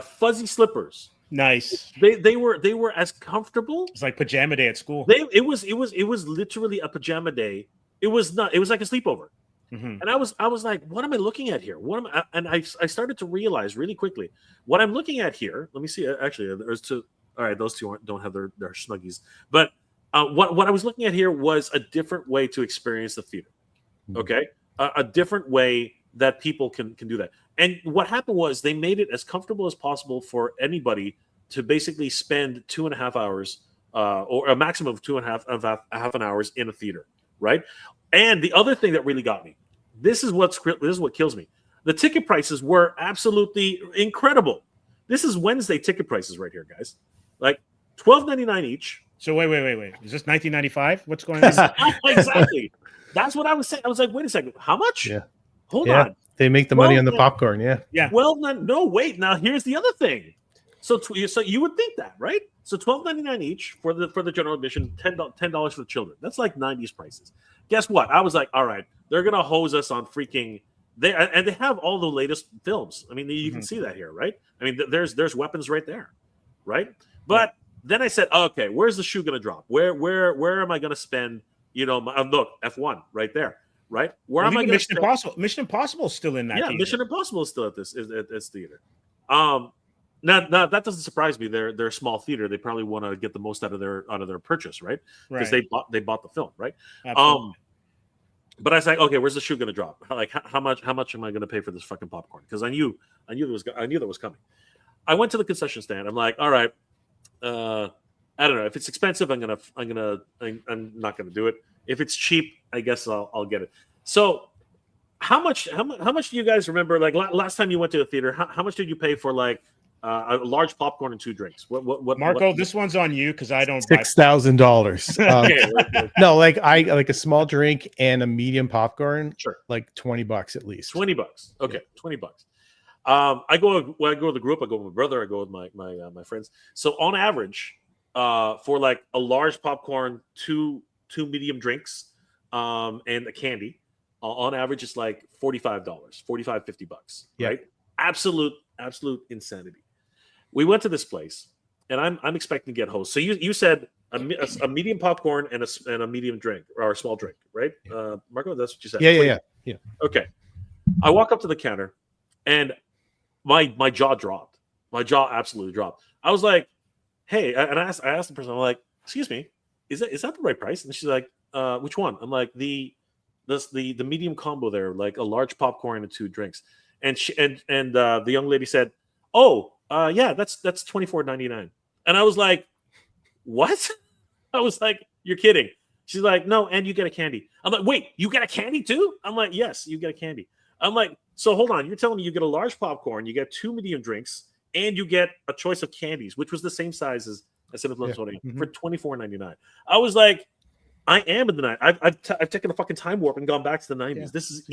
fuzzy slippers. Nice. They were as comfortable. It's like pajama day at school. It was literally a pajama day. It was like a sleepover. And I was like, what am I looking at here? And I started to realize really quickly what I'm looking at here. Let me see. Actually, there's two. All right, those two don't have their snuggies. But what I was looking at here was a different way to experience the theater. Okay, a different way that people can do that. And what happened was they made it as comfortable as possible for anybody to basically spend 2.5 hours, or a maximum of 2.5 hours in a theater, right? And the other thing that really got me, this is what kills me. The ticket prices were absolutely incredible. This is Wednesday ticket prices right here, guys. Like $12.99 each. So wait. Is this 1995? What's going on? Exactly. That's what I was saying. I was like, wait a second. How much? Yeah. Hold on. They make the money on the popcorn. Yeah. Yeah. Well, no, wait. Now here's the other thing. So you would think that, right? So $12.99 each for the general admission, $10 for the children. That's like 90s prices. Guess what? I was like, all right, they're gonna hose us on freaking. They have all the latest films. I mean, you can see that here, right? I mean, there's weapons right there, right? But then I said, okay, where's the shoe gonna drop? Where am I gonna spend? Look, F1 right there, right? Where am I? Mission Impossible. Mission Impossible is still in that. Yeah, theater. Mission Impossible is still at this theater. Now that doesn't surprise me. They're a small theater. They probably want to get the most out of their purchase, right? Because they bought the film, right? Absolutely. But I was like, okay, where's the shoe going to drop? Like, how much am I going to pay for this fucking popcorn? Because I knew that was coming. I went to the concession stand. I'm like, all right, I don't know if it's expensive. I'm not gonna do it. If it's cheap, I guess I'll get it. So, how much do you guys remember? Like last time you went to the theater, how much did you pay for like a large popcorn and 2 drinks? What Marco, this one's on you because I don't. $6,000. No, like a small drink and a medium popcorn. Sure, like $20 at least. $20. Okay, $20. I go with the group. I go with my brother. I go with my friends. So on average, for like a large popcorn, two medium drinks, and a candy, on average, it's like $45, $50, right? Absolute insanity. We went to this place, and I'm expecting to get hosed. So you said a medium popcorn and a medium drink or a small drink, right? Marco, that's what you said. Yeah. Okay. I walk up to the counter, and my jaw dropped. My jaw absolutely dropped. I was like, "Hey," and I asked the person, I'm like, "Excuse me, is that the right price?" And she's like, "Which one?" I'm like, the medium combo there, like a large popcorn and 2 drinks." And the young lady said, "Oh, yeah, that's $24.99." And I was like, "What?" I was like, "You're kidding." She's like, "No, and you get a candy." I'm like, "Wait, you get a candy too?" I'm like, "Yes, you get a candy." I'm like, "So hold on, you're telling me you get a large popcorn, you get 2 medium drinks, and you get a choice of candies, which was the same size as Cineplex for $24.99. I was like, I am in the night. I've taken a fucking time warp and gone back to the 90s. Yeah. This is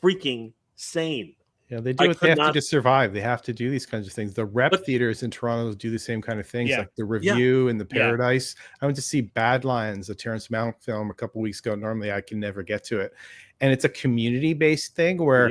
freaking sane. Yeah, they do what they have to just survive. They have to do these kinds of things. The rep theaters in Toronto do the same kind of things, like the Review and the Paradise. I went to see Badlands, a Terrence Malick film, a couple weeks ago. Normally, I can never get to it, and it's a community-based thing where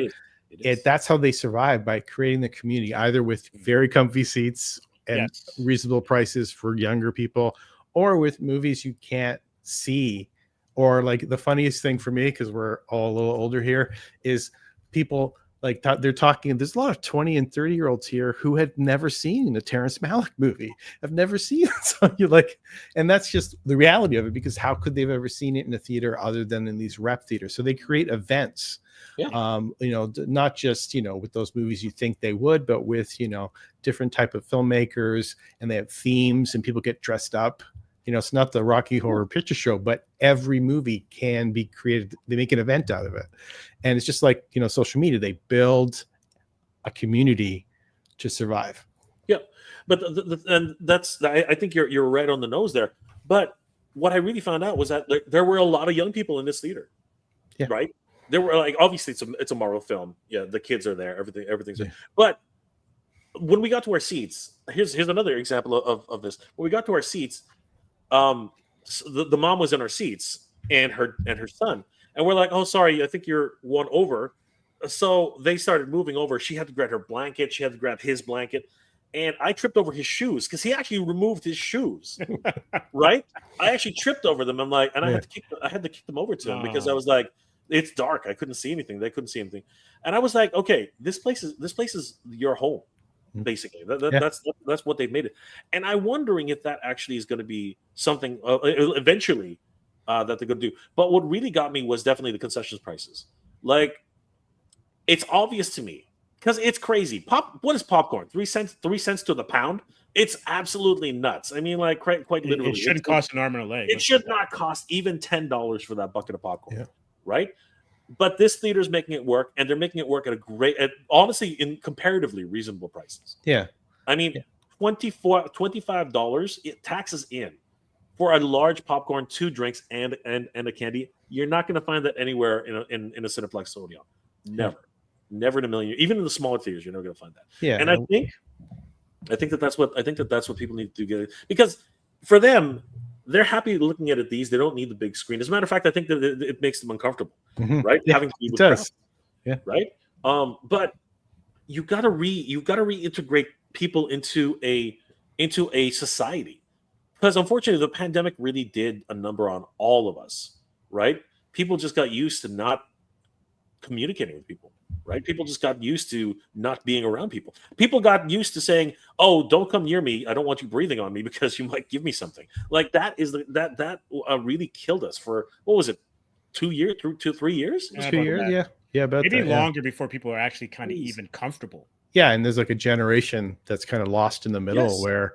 that's how they survive, by creating the community, either with very comfy seats and reasonable prices for younger people, or with movies you can't see. Or like the funniest thing for me, because we're all a little older here, is people like they're talking. There's a lot of 20 and 30-year-olds here who had never seen a Terrence Malick movie. I've never seen it. So you're like, and that's just the reality of it, because how could they've ever seen it in a theater other than in these rep theaters? So they create events. Not just, with those movies you think they would, but with, different type of filmmakers, and they have themes and people get dressed up. It's not the Rocky Horror Picture Show, but every movie can be created. They make an event out of it. And it's just like, social media, they build a community to survive. Yeah. But and that's, I think you're right on the nose there. But what I really found out was that there were a lot of young people in this theater. Yeah. Right. There were, like, obviously it's a Marvel film. Yeah. The kids are there. Everything's there. But when we got to our seats, here's another example of this. When we got to our seats, the mom was in our seats, and her son, and we're like, oh, sorry, I think you're one over. So they started moving over. She had to grab her blanket. She had to grab his blanket, and I tripped over his shoes because he actually removed his shoes. Right? I actually tripped over them. I'm like, and I had to kick them over to him because I was like, it's dark. I couldn't see anything. They couldn't see anything, and I was like, okay, this place is your home. Basically, that's what they've made it, and I'm wondering if that actually is going to be something eventually that they're going to do. But what really got me was definitely the concessions prices. Like, it's obvious to me because it's crazy. What is popcorn? 3 cents to the pound? It's absolutely nuts. I mean, like, quite literally, it shouldn't cost an arm and a leg. It should not cost even $10 for that bucket of popcorn, right? But this theater is making it work, and they're making it work at honestly, in comparatively reasonable prices. Yeah. I mean, $25 taxes in for a large popcorn, 2 drinks, and a candy. You're not going to find that anywhere in a Cineplex Odeon. Never in a million. Even in the smaller theaters, you're never going to find that. Yeah. And I think that's what people need to do, because for them, they're happy looking at these. They don't need the big screen. As a matter of fact, I think that it makes them uncomfortable, right? Yeah, Having to be with crowds. Yeah. Right. But you gotta reintegrate people into a society, because unfortunately the pandemic really did a number on all of us, right? People just got used to not communicating with people. Right? People just got used to not being around people. People got used to saying, "Oh, don't come near me. I don't want you breathing on me because you might give me something." Like that really killed us for, what was it, 2 years, 3 years? 2 years, yeah, about maybe that, longer before people are actually kind of even comfortable. Yeah, and there's like a generation that's kind of lost in the middle where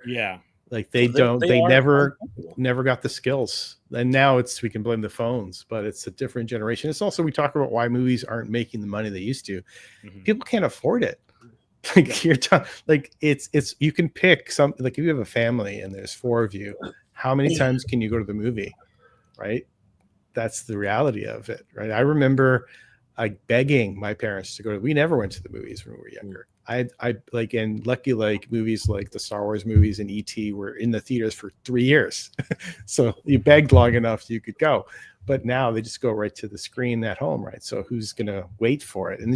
like they never got the skills, and now we can blame the phones, but it's a different generation. It's also, we talk about why movies aren't making the money they used to. People can't afford it. Like it's you can pick some, like if you have a family and there's 4 of you, how many times can you go to the movie, right? That's the reality of it, right? I remember begging my parents to go. We never went to the movies when we were younger. I like, and lucky, like movies like the Star Wars movies and E.T. were in the theaters for 3 years. So you begged long enough you could go. But now they just go right to the screen at home, right? So who's going to wait for it? And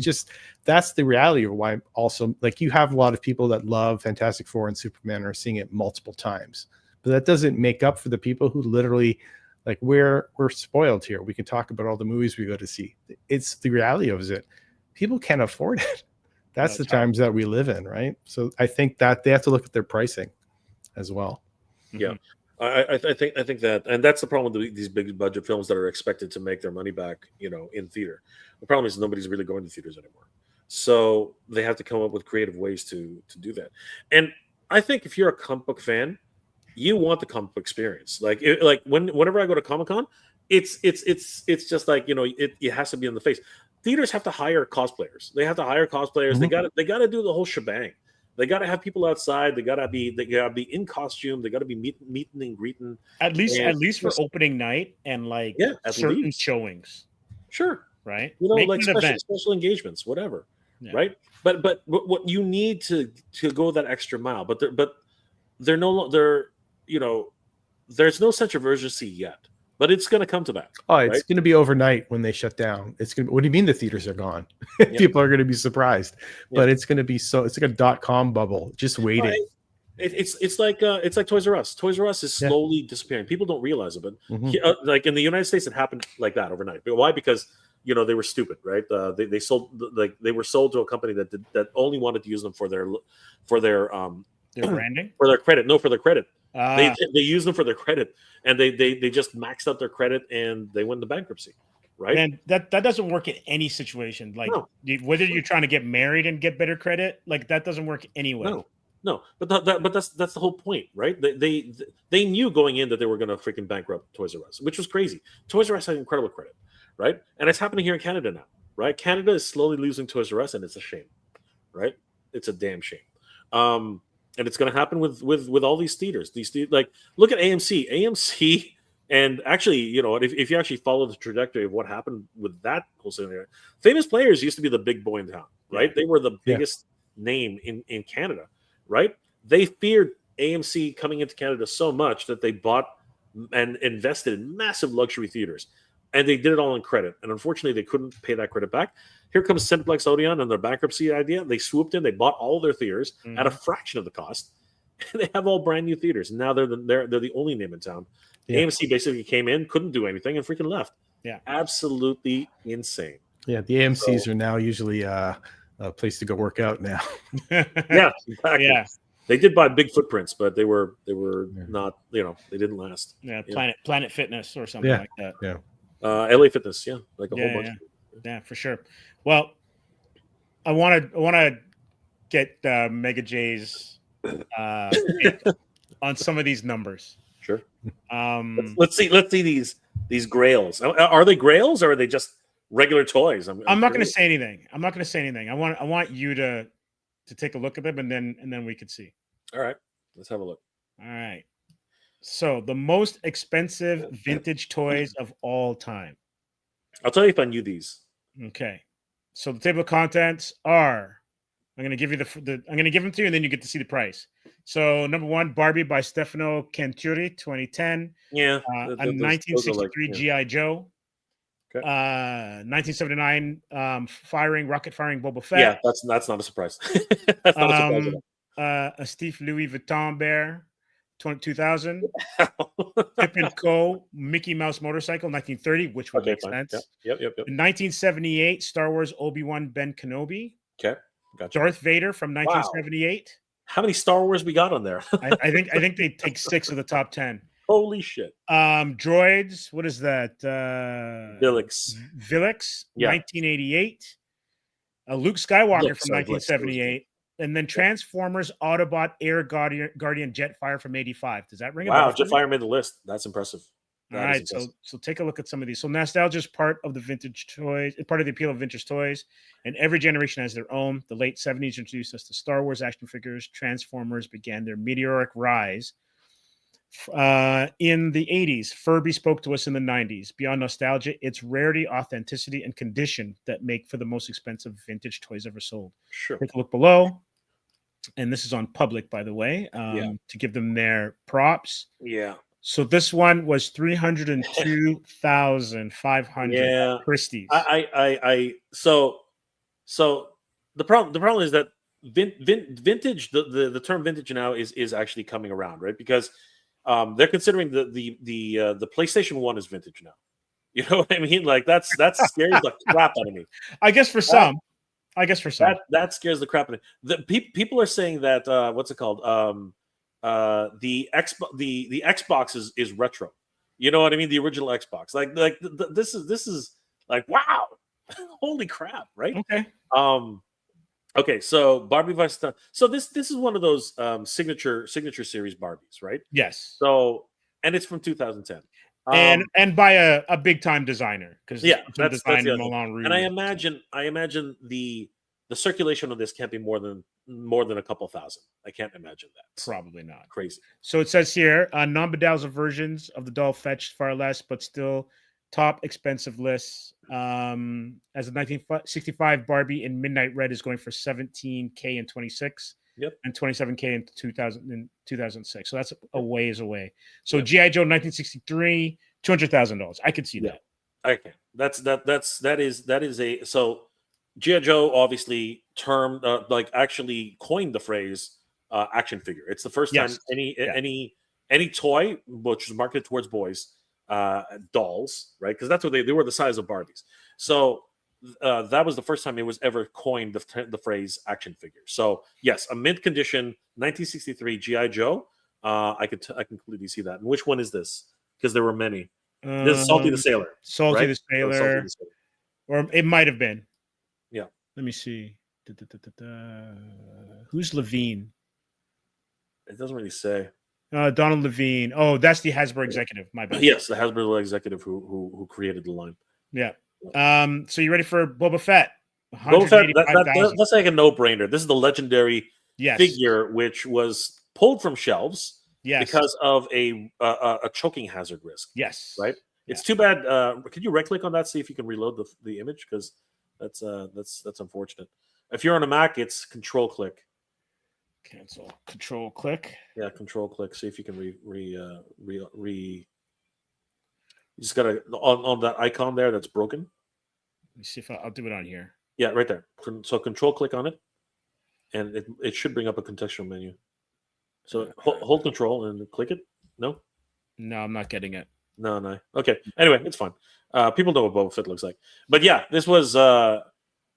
that's the reality of why also, like, you have a lot of people that love Fantastic Four and Superman are seeing it multiple times. But that doesn't make up for the people who literally, like, we're spoiled here. We can talk about all the movies we go to see. It's the reality of it. People can't afford it. That's the times that we live in, right? So I think that they have to look at their pricing as well. Yeah, I think that, and that's the problem with these big budget films that are expected to make their money back, in theater. The problem is nobody's really going to theaters anymore, so they have to come up with creative ways to do that. And I think if you're a comic book fan, you want the comic book experience. Whenever I go to Comic-Con, it's just like, it has to be in the face. Theaters have to hire cosplayers. They have to hire cosplayers. They got to do the whole shebang. They got to have people outside. They got to be in costume. They got to be meeting and greeting. At least for opening night and certain showings. Sure. Right. Like special engagements, whatever. Yeah. Right. But what you need to go that extra mile. But there's no sense of urgency yet. but it's going to come to that. Oh, it's right? going to be overnight when they shut down. It's going to, what do you mean the theaters are gone? People are going to be surprised, but it's going to be so, it's like a .com bubble just waiting. It's like Toys R Us. Toys R Us is slowly disappearing. People don't realize it, but like in the United States, it happened like that overnight. But why? Because they were stupid, right? They sold they were sold to a company that only wanted to use them for their branding, for their credit. No, for their credit. They use them for their credit, and they just maxed out their credit, and they went into bankruptcy. Right. And that doesn't work in any situation. Like whether you're trying to get married and get better credit, like that doesn't work anyway. No, but that's the whole point, right? They knew going in that they were going to freaking bankrupt Toys R Us, which was crazy. Toys R Us had incredible credit, right? And it's happening here in Canada now, right? Canada is slowly losing Toys R Us, and it's a shame, right? It's a damn shame. And it's going to happen with all these theaters. Like look at AMC. AMC, and actually, if you actually follow the trajectory of what happened with that whole scenario, Famous Players used to be the big boy in town, right? They were the biggest name in Canada. Right? They feared AMC coming into Canada so much that they bought and invested in massive luxury theaters. And they did it all on credit. And unfortunately, they couldn't pay that credit back. Here comes Cineplex Odeon and their bankruptcy idea. They swooped in, they bought all their theaters at a fraction of the cost. And they have all brand new theaters. And now they're the only name in town. AMC basically came in, couldn't do anything, and freaking left. Yeah. Absolutely insane. Yeah, the AMCs are now usually a place to go work out now. Yeah, exactly. Yeah. They did buy big footprints, but they were not, they didn't last. Yeah, Planet Fitness or something like that. Yeah. LA Fitness, like a whole bunch. Yeah, for sure. Well, I want to get Mega J's on some of these numbers. Sure. Let's see these grails. Are they grails or are they just regular toys? I'm not going to say anything. I want you to take a look at them and then we could see. All right, let's have a look. All right. So the most expensive vintage toys of all time. I'll tell you if I knew these. Okay. So the table of contents are. I'm going to give you I'm going to give them to you, and then you get to see the price. So number 1, Barbie by Stefano Canturi, 2010. Yeah. A 1963 GI Joe. Okay. 1979 rocket firing Boba Fett. Yeah, that's not a surprise. That's not a surprise at all. A Steve Louis Vuitton bear, 2000. Pip and Co. Mickey Mouse motorcycle, 1930, which would make sense. Yep. 1978 Star Wars Obi-Wan Ben Kenobi. Okay, gotcha. Darth Vader from 1978. Wow. How many Star Wars we got on there? I think they take 6 of the top 10. Holy shit. Droids, what is that? Villix, 1988. Luke Skywalker from 1978. And then Transformers Autobot Air Guardian Jetfire from 85. Does that ring a bell? Wow, Jetfire made the list. That's impressive. All right, so take a look at some of these. So nostalgia is part of the vintage toys, part of the appeal of vintage toys, and every generation has their own. The late 70s introduced us to Star Wars action figures. Transformers began their meteoric rise. In the 80s, Furby spoke to us in the 90s. Beyond nostalgia, it's rarity, authenticity, and condition that make for the most expensive vintage toys ever sold. Sure. Take a look below. And this is on public, by the way, to give them their props. Yeah. So this one was 302,500 Christie's. So the problem is that vintage, the term vintage now is actually coming around, right? Because they're considering the PlayStation 1 is vintage now. You know what I mean? Like that scares the crap out of me. I guess for some. That scares the crap out of me. People are saying that what's it called? The Xbox is retro. You know what I mean? The original Xbox. This is like, wow, holy crap, right? Okay. Okay. So Barbie Vice. So this is one of those signature series Barbies, right? Yes. So and it's from 2010. And by a big time designer, because that's and I imagine the circulation of this can't be more than a couple thousand. I can't imagine that. Probably not. Crazy. So it says here, non-bedazzled versions of the doll fetched far less, but still top expensive lists. As a 1965 Barbie in Midnight Red is going for $17,000 in 26. Yep. And $27,000 in 2006. So that's a ways away. So G.I. Joe 1963 $200,000. I could see Yeah. that. Okay, that is a so G.I. Joe obviously termed like actually coined the phrase action figure. It's the first time Yes. Yeah. any toy which is marketed towards boys, dolls, right? Because that's what they were the size of Barbies. So that was the first time it was ever coined the phrase action figure. So yes, a mint condition 1963 G.I. Joe. I can completely see that. And which one is this? Because there were many. This is Salty the Sailor. Salty right? the Salty Sailor. the Sailor. Or it might have been. Yeah. Let me see. Who's Levine? It doesn't really say. Donald Levine. Oh, that's the Hasbro executive. My bad. Yes, the Hasbro executive who created the line. Yeah. So you ready for Boba Fett? Boba Fett, 185,000. that's like a no-brainer. This is the legendary Yes. figure which was pulled from shelves Yes. because of a choking hazard risk. Yes. Right? It's too bad. Could you right-click on that, see if you can reload the image? Because that's unfortunate. If you're on a Mac, it's Control-click. Cancel. Control-click. Yeah, Control-click. See if you can you just gotta on that icon there that's broken. Let me see if I'll do it on here. Yeah, right there. So Control-click on it, and it should bring up a contextual menu. So hold Control and click it. No, I'm not getting it. No. Okay. Anyway, it's fine. People know what Boba Fett looks like, but yeah, this was.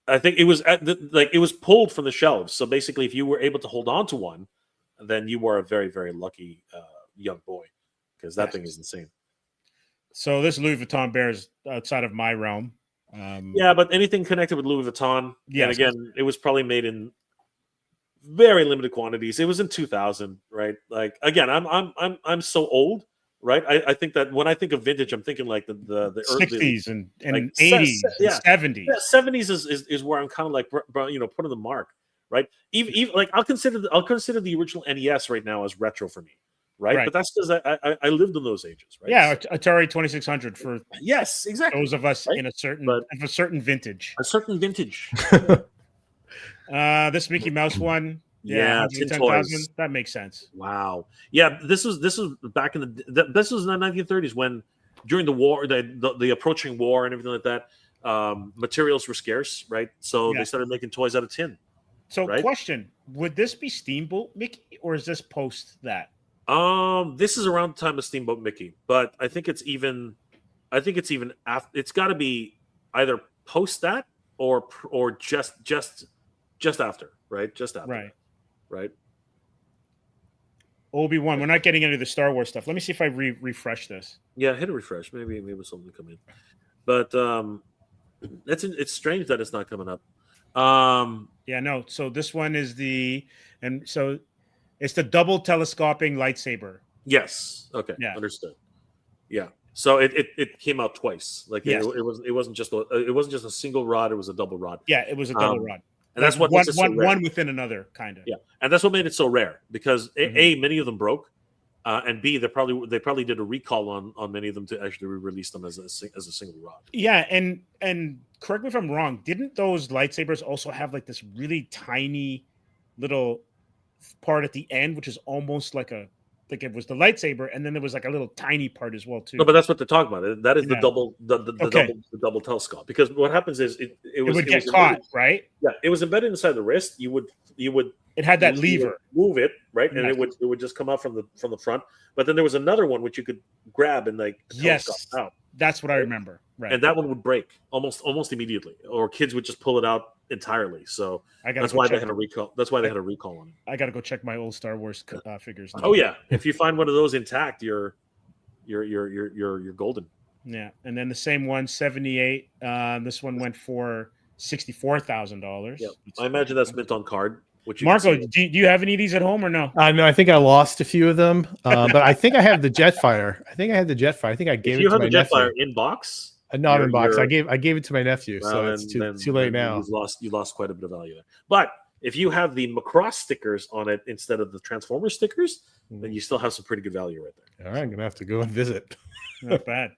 I think it was it was pulled from the shelves. So basically, if you were able to hold on to one, then you were a very, very lucky young boy, because that thing is insane. So this Louis Vuitton bear is outside of my realm. Yeah, but anything connected with Louis Vuitton, yes. And again, it was probably made in very limited quantities. It was in 2000, right? Like again, I'm so old, right? I think that when I think of vintage, I'm thinking like the 60s and like 80s, yeah, and 70s. Yeah, 70s is where I'm kind of like putting the mark, right? Even like I'll consider the original NES right now as retro for me, right? But that's because I lived in those ages, right? Yeah, Atari 2600 for yes, exactly. Those of us in a certain vintage. A certain vintage. This Mickey Mouse one. Yeah, 110,000. That makes sense. Wow. Yeah, this was back in this was in the 1930s when during the war, the approaching war and everything like that, materials were scarce, right? So they started making toys out of tin. So, question: would this be Steamboat Mickey, or is this post that? This is around the time of Steamboat Mickey, but I think it's even after. It's got to be either post that or just after, right? Just after, right? Obi-Wan. We're not getting into the Star Wars stuff. Let me see if I refresh this. Yeah, hit a refresh. Maybe something will come in. But it's strange that it's not coming up. Yeah, no. So this one is it's the double telescoping lightsaber. Yes. Okay. Yeah. Understood. Yeah. So it came out twice. Like yes. it wasn't just a single rod. It was a double rod. Yeah, it was a double rod. And that's what one within another, kind of. Yeah, and that's what made it so rare because A, many of them broke, and B, they probably did a recall on many of them to actually release them as a single rod. Yeah, and correct me if I'm wrong. Didn't those lightsabers also have like this really tiny little part at the end, which is almost like it was the lightsaber, and then there was like a little tiny part as well too. No, but that's what they're talking about. That is the double telescope. Because what happens is it would get caught, right? Yeah, it was embedded inside the wrist. You would. It had that lever. Move it, right, and it would just come out from the front. But then there was another one which you could grab and like out. That's what I remember. Right, and that one would break almost immediately, or kids would just pull it out entirely. So that's why they had a recall. That's why they had a recall on it. I got to go check my old Star Wars figures. Oh yeah, if you find one of those intact, you're golden. Yeah, and then the same one, 78. This one went for $64,000. Yeah, I imagine that's mint on card. Marco, do you have any of these at home or no? No, I think I lost a few of them, but I think I have the Jetfire. I think I had the Jetfire. I think I gave it to my nephew. You have the Jetfire in box? Not in box. I gave it to my nephew, so it's too late now. You lost quite a bit of value there. But if you have the Macross stickers on it instead of the Transformers stickers, then you still have some pretty good value right there. All right, I'm gonna have to go and visit. Not bad.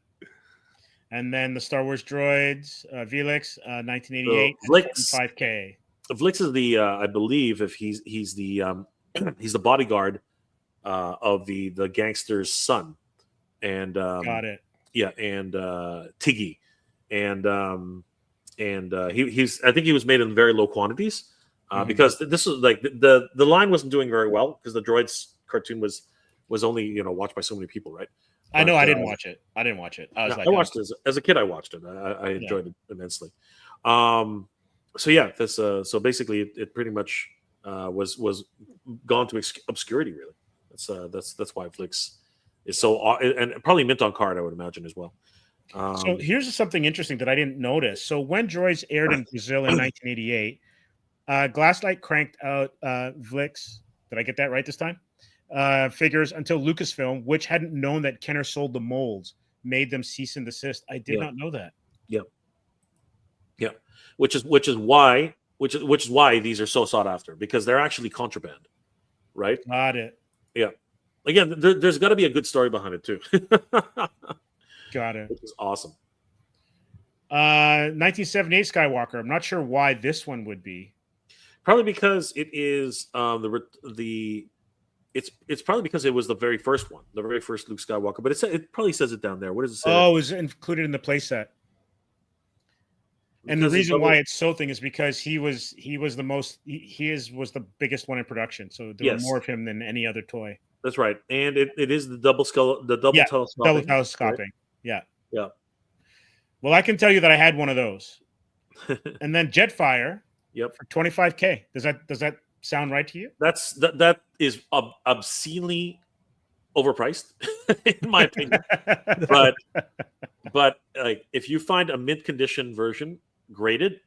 And then the Star Wars droids, Velix, 1988, Vlix, 5K. Vlix is the I believe if he's the he's the bodyguard of the gangster's son, and got it. Yeah, and Tiggy, and he's I think he was made in very low quantities because this was like the line wasn't doing very well because the Droids cartoon was only watched by so many people, right? I know. But, I didn't watch it. I was like, I watched it as a kid. I watched it. I enjoyed it immensely. So yeah, this so basically it pretty much was gone to obscurity. Really, that's why Flix is so and probably mint on card. I would imagine as well. So here's something interesting that I didn't notice. So when Droids aired in Brazil in 1988, Glasslight cranked out Vlix. Did I get that right this time? Figures until Lucasfilm, which hadn't known that Kenner sold the molds, made them cease and desist. I did not know that. Yep. Yep. Which is why these are so sought after, because they're actually contraband, right? Got it. Yeah. Again, there's got to be a good story behind it too. Got it. Which is awesome. 1978 Skywalker. I'm not sure why this one would be. Probably because it is it's probably because it was the very first one, the very first Luke Skywalker. But it probably says it down there. What does it say? Oh, it was included in the playset. And the reason why it's so thing is because he was the most was the biggest one in production. So there were more of him than any other toy. That's right, and it is the double telescoping. Double telescoping. Right? Yeah. Yeah. Well, I can tell you that I had one of those. And then Jetfire. Yep. For $25K. Does that sound right to you? That is obscenely overpriced, in my opinion. but like if you find a mint condition version graded,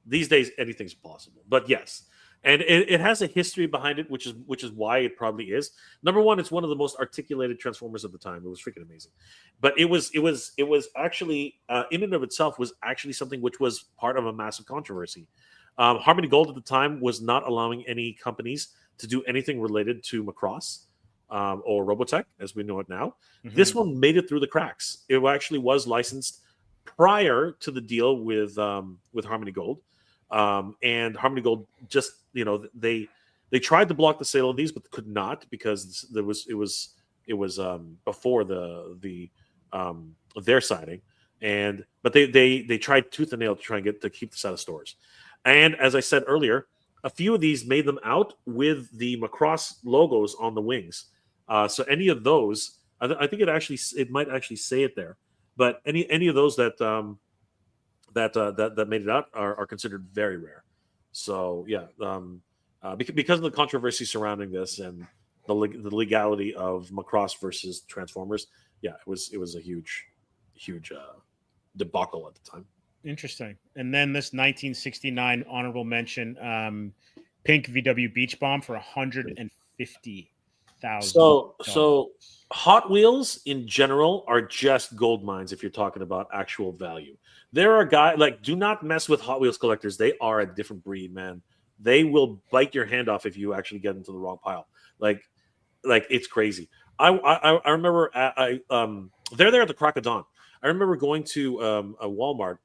these days anything's possible. But yes. And it has a history behind it, which is why it probably is. Number one, it's one of the most articulated Transformers of the time. It was freaking amazing. But it was actually in and of itself was actually something which was part of a massive controversy. Harmony Gold at the time was not allowing any companies to do anything related to Macross or Robotech, as we know it now. Mm-hmm. This one made it through the cracks. It actually was licensed prior to the deal with Harmony Gold. And Harmony Gold just they tried to block the sale of these, but could not because it was before their signing, but they tried tooth and nail to try and keep this out of stores. And as I said earlier, a few of these made them out with the Macross logos on the wings. So any of those, I think it might actually say it there, but any of those that made it out are considered very rare. So yeah, because of the controversy surrounding this and the legality of Macross versus Transformers, yeah, it was a huge debacle at the time. Interesting. And then this 1969 honorable mention, Pink VW Beach Bomb for $150,000. So Hot Wheels in general are just gold mines if you're talking about actual value. There are guys do not mess with Hot Wheels collectors. They are a different breed, man. They will bite your hand off if you actually get into the wrong pile. Like it's crazy. I remember they're there at the crack of dawn. I remember going to a Walmart.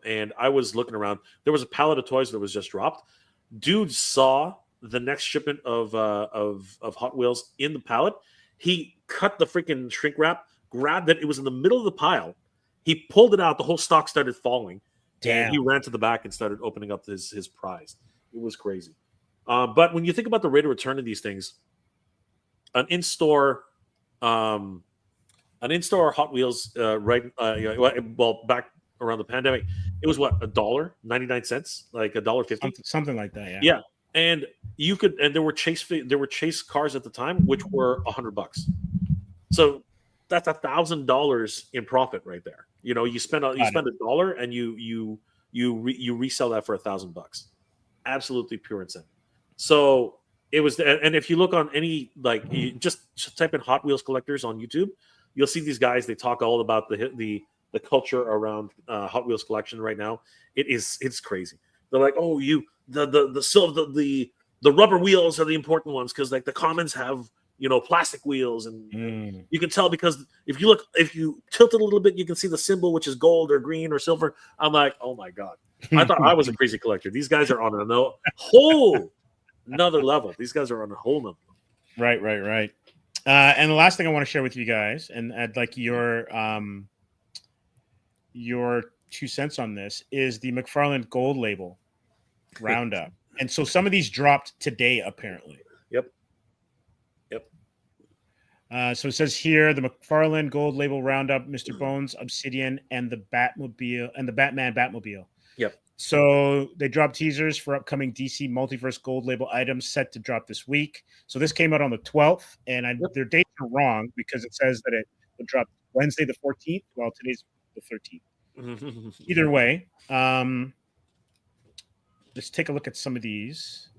And I was looking around. There was a pallet of toys that was just dropped. Dude saw the next shipment of Hot Wheels in the pallet. He cut the freaking shrink wrap, grabbed it. It was in the middle of the pile. He pulled it out. The whole stock started falling. Damn. And he ran to the back and started opening up his prize. It was crazy. But when you think about the rate of return of these things, an in-store Hot Wheels back around the pandemic, it was what, $1.99, like $1.50, something like that. Yeah, and there were chase cars at the time which were $100. So that's $1,000 in profit right there. You spend $1 and you resell that for $1,000. Absolutely pure incentive. So it was, and if you look on any you just type in Hot Wheels collectors on YouTube, you'll see these guys. They talk all about the culture around Hot Wheels collection right now. It's crazy. They're like, oh, the rubber wheels are the important ones because the commons have plastic wheels, and you can tell because if you tilt it a little bit, you can see the symbol, which is gold or green or silver. I'm like, oh my god, I thought I was a crazy collector. These guys are on a whole another level. These guys are on a whole level. Right. And the last thing I want to share with you guys, and I'd like your 2 cents on this, is the McFarlane Gold Label Roundup. And so some of these dropped today, apparently. Yep. So it says here the McFarlane Gold Label Roundup, Mr. Bones, Obsidian, and the Batmobile and the Batman Batmobile. Yep. So they dropped teasers for upcoming DC Multiverse Gold Label items set to drop this week. So this came out on the 12th, and their dates are wrong because it says that it will drop Wednesday the 14th, while today's the 13th. Either way, let's take a look at some of these.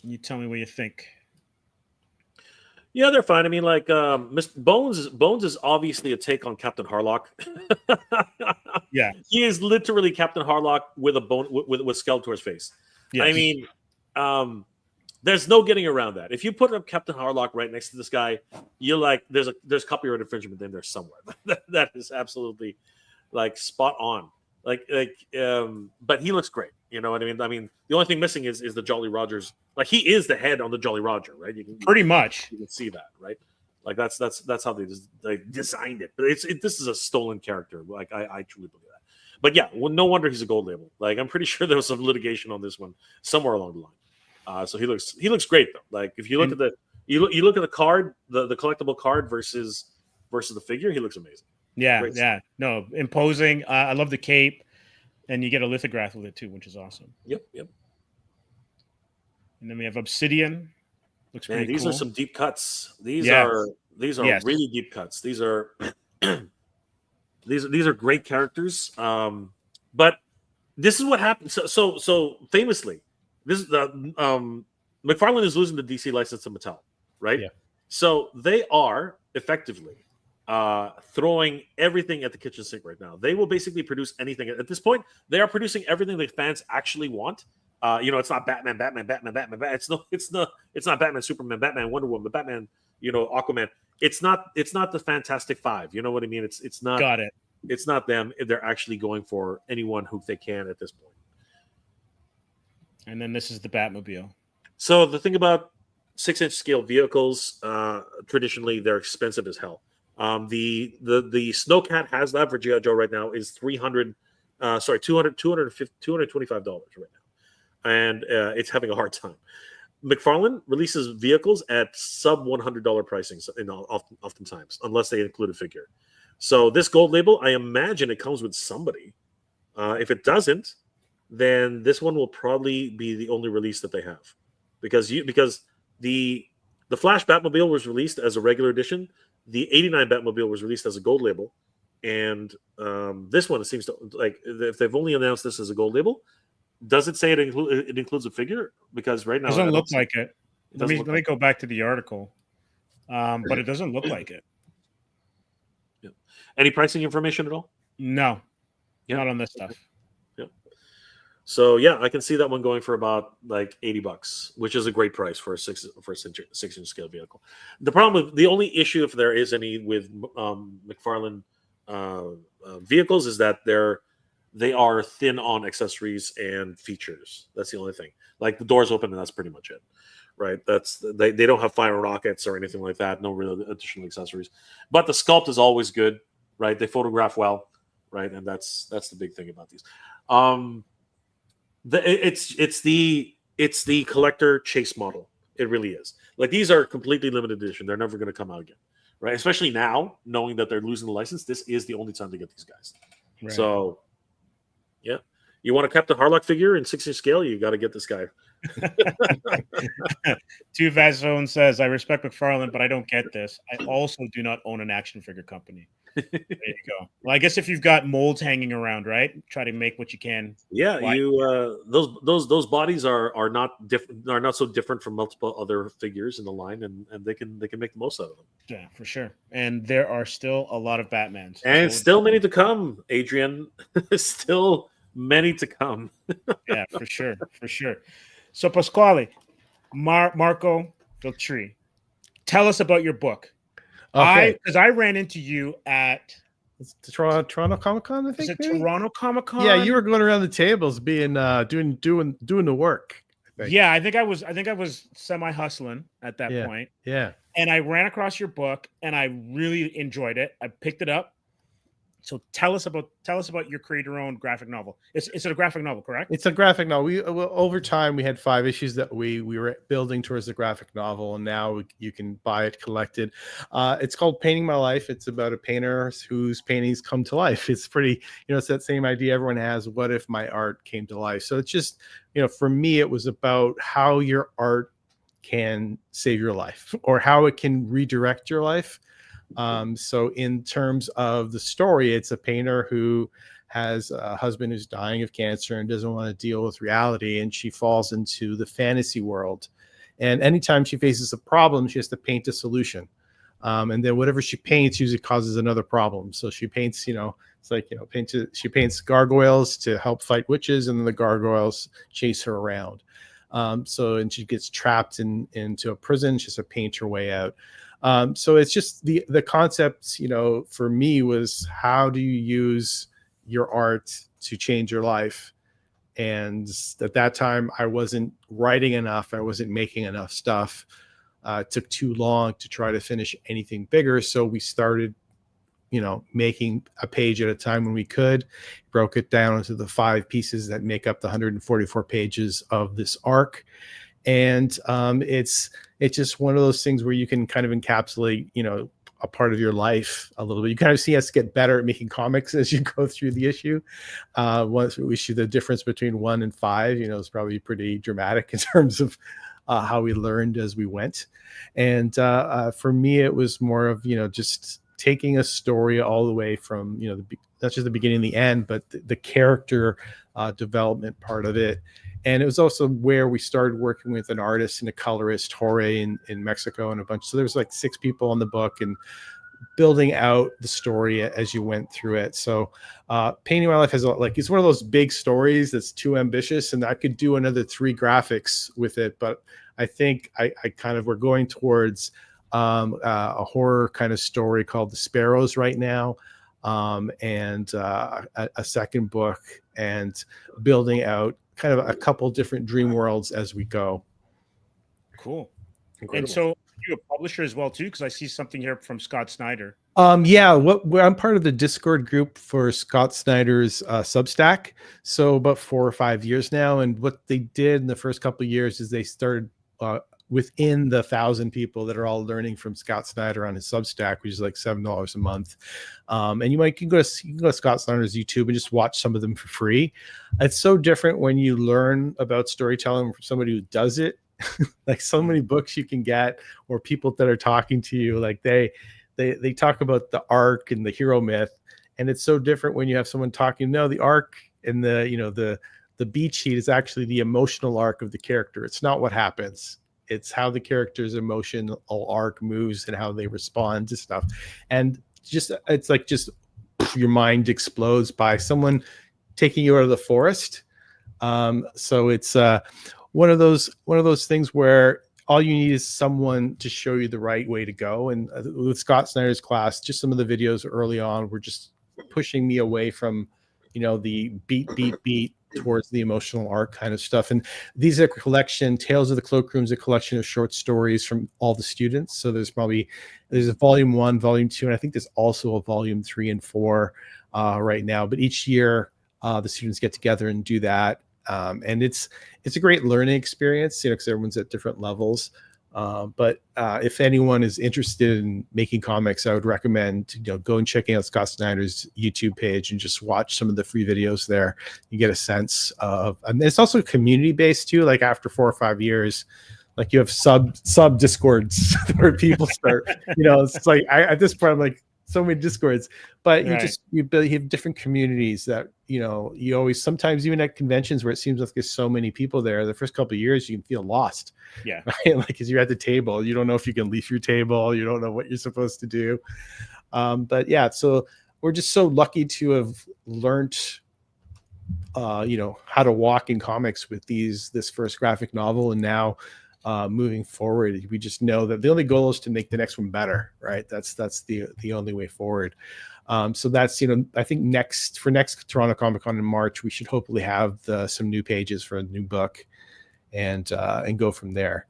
You tell me what you think. Yeah, they're fine. I mean, like Mr. Bones is obviously a take on Captain Harlock. Yeah, he is literally Captain Harlock with a bone with Skeletor's face. Yes. I mean, there's no getting around that. If you put up Captain Harlock right next to this guy, you're like, there's copyright infringement in there somewhere. That is absolutely like spot on. But he looks great. You know what I mean? I mean, the only thing missing is the Jolly Rogers. Like, he is the head on the Jolly Roger, right? Pretty much. You can see that, right? Like that's how they designed it. But this is a stolen character. Like I truly believe that. But yeah, well, no wonder he's a gold label. Like, I'm pretty sure there was some litigation on this one somewhere along the line. So he looks great though. Like, if you look at you look at the card, the collectible card versus the figure, he looks amazing. Yeah, great stuff. No, imposing. I love the cape. And you get a lithograph with it too, which is awesome. Yep. And then we have Obsidian. Looks pretty these cool. are some deep cuts. These are yes. really deep cuts. These are these are great characters. But this is what happens. So famously, this is the McFarlane is losing the DC license to Mattel, right? Yeah. So they are effectively throwing everything at the kitchen sink right now. They will basically produce anything at this point. They are producing everything that fans actually want. It's not Batman. It's not Batman, Superman, Batman, Wonder Woman, Batman, Aquaman. It's not the Fantastic Five. You know what I mean? It's not. Got it. It's not them. They're actually going for anyone who they can at this point. And then this is the Batmobile. So the thing about 6-inch scale vehicles, traditionally they're expensive as hell. The Snowcat HasLab for G.I. Joe right now is $225 right now, and it's having a hard time. McFarlane releases vehicles at sub $100 pricing, oftentimes, unless they include a figure. So this gold label, I imagine it comes with somebody. If it doesn't, then this one will probably be the only release that they have, because the Flash Batmobile was released as a regular edition. The 89 Batmobile was released as a gold label, and this one, it seems to, like, if they've only announced this as a gold label, does it say it includes a figure? Because right now it doesn't look like it. Let me go back to the article, but it doesn't look like it. Yeah. Any pricing information at all? No, not on this stuff. Yeah. So yeah, I can see that one going for about like $80, which is a great price for a 6-inch scale vehicle. The only issue, if there is any, with McFarlane vehicles is that they are thin on accessories and features. That's the only thing. Like, the doors open and that's pretty much it, right? They don't have fire rockets or anything like that. No real additional accessories. But the sculpt is always good, right? They photograph well, right? And that's the big thing about these. It's the collector chase model. It really is. Like, these are completely limited edition. They're never going to come out again, right? Especially now, knowing that they're losing the license. This is the only time to get these guys. Right. So, yeah, you want a Captain Harlock figure in 6-inch scale, you got to get this guy. Two Vazone says, "I respect McFarlane, but I don't get this. I also do not own an action figure company." There you go. Well, I guess if you've got molds hanging around, right, try to make what you can. Yeah, those bodies are not different, are not so different from multiple other figures in the line, and they can make the most out of them. Yeah, for sure. And there are still a lot of Batmans, and still many to come, Adrian. Still many to come. Yeah, for sure. So, Pasquale, Marco Veltri, tell us about your book. Okay. Because I ran into you at the Toronto Comic Con, I think. Is it Toronto Comic Con? Yeah, you were going around the tables, being doing the work, I Like, Yeah, I think I was semi hustling at that yeah, point, yeah. and I ran across your book, and I really enjoyed it. I picked it up. So tell us about your create your own graphic novel. It's a graphic novel, correct? It's a graphic novel. Well, over time we had 5 issues that we were building towards the graphic novel, and now you can buy it collected. It's called Painting My Life. It's about a painter whose paintings come to life. It's pretty, it's that same idea everyone has. What if my art came to life? So it's just, for me, it was about how your art can save your life or how it can redirect your life. So in terms of the story, it's a painter who has a husband who's dying of cancer and doesn't want to deal with reality, and she falls into the fantasy world. And anytime she faces a problem, she has to paint a solution. And then whatever she paints usually causes another problem. So she paints, she paints gargoyles to help fight witches, and then the gargoyles chase her around. And she gets trapped into a prison. She has to paint her way out. So it's just the concept, for me was, how do you use your art to change your life? And at that time, I wasn't writing enough. I wasn't making enough stuff. It took too long to try to finish anything bigger. So we started, making a page at a time when we could, broke it down into the 5 pieces that make up the 144 pages of this arc. And it's just one of those things where you can kind of encapsulate, a part of your life a little bit. You kind of see us get better at making comics as you go through the issue. Once we issue, the difference between 1 and 5, is probably pretty dramatic in terms of how we learned as we went. And for me, it was more of, just taking a story all the way from, not just the beginning and the end, but the character development part of it. And it was also where we started working with an artist and a colorist, Jorge, in Mexico, and a bunch. So there was like 6 people in the book, and building out the story as you went through it. So Painting My Life has it's one of those big stories that's too ambitious, and I could do another 3 graphics with it. But I think I kind of, we're going towards a horror kind of story called The Sparrows right now. And a second book, and building out kind of a couple different dream worlds as we go. Cool. Incredible. And so you're a publisher as well too, because I see something here from Scott Snyder. Yeah, I'm part of the Discord group for Scott Snyder's Substack. So about 4 or 5 years now, and what they did in the first couple of years is they started within the 1,000 people that are all learning from Scott Snyder on his Substack, which is like $7 a month. And you can go to Scott Snyder's YouTube and just watch some of them for free. It's so different when you learn about storytelling from somebody who does it. Like so many books you can get, or people that are talking to you, like they talk about the arc and the hero myth, and it's so different when you have someone talking. No, the arc and the beat sheet is actually the emotional arc of the character. It's not what happens. It's how the character's emotional arc moves and how they respond to stuff. And it's like your mind explodes by someone taking you out of the forest. So it's one of those things where all you need is someone to show you the right way to go. And with Scott Snyder's class, just some of the videos early on were just pushing me away from, the beat towards the emotional arc kind of stuff. And these are a collection. Tales of the Cloakroom is a collection of short stories from all the students. So there's a volume 1, volume 2, and I think there's also a volume 3 and 4 right now. But each year the students get together and do that. And it's a great learning experience, because everyone's at different levels. But if anyone is interested in making comics, I would recommend go and checking out Scott Snyder's YouTube page and just watch some of the free videos there. You get a sense of, and it's also community based too. Like after 4 or 5 years, like you have sub Discords where people start. It's like at this point I'm like, so many Discords, but you have different communities that you always, sometimes even at conventions where it seems like there's so many people there, the first couple of years you can feel lost. Yeah, right? Like as you're at the table, you don't know if you can leave your table, you don't know what you're supposed to do. But yeah, so we're just so lucky to have learned how to walk in comics with this first graphic novel, and now moving forward, we just know that the only goal is to make the next one better, right? That's the only way forward. So that's, I think next Toronto Comic Con in March, we should hopefully have some new pages for a new book. and go from there.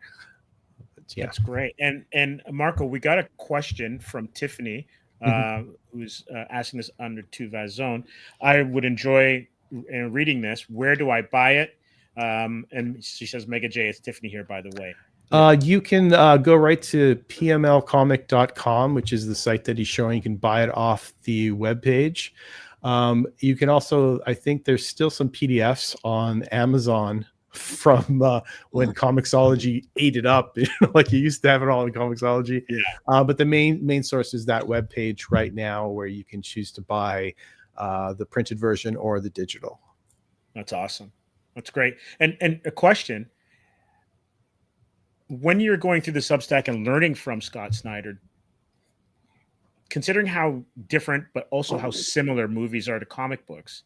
But, yeah. That's great. And Marco, we got a question from Tiffany, who's asking this under Tuvaz Zone. I would enjoy reading this. Where do I buy it? And she says, Mega J, it's Tiffany here, by the way. You can go right to pmlcomic.com, which is the site that he's showing. You can buy it off the webpage. You can also, I think there's still some PDFs on Amazon from when Comixology ate it up, like you used to have it all in Comixology. Yeah. But the main source is that webpage right now, where you can choose to buy the printed version or the digital. That's awesome. That's great. And a question: when you're going through the Substack and learning from Scott Snyder, considering how different but also how similar movies are to comic books,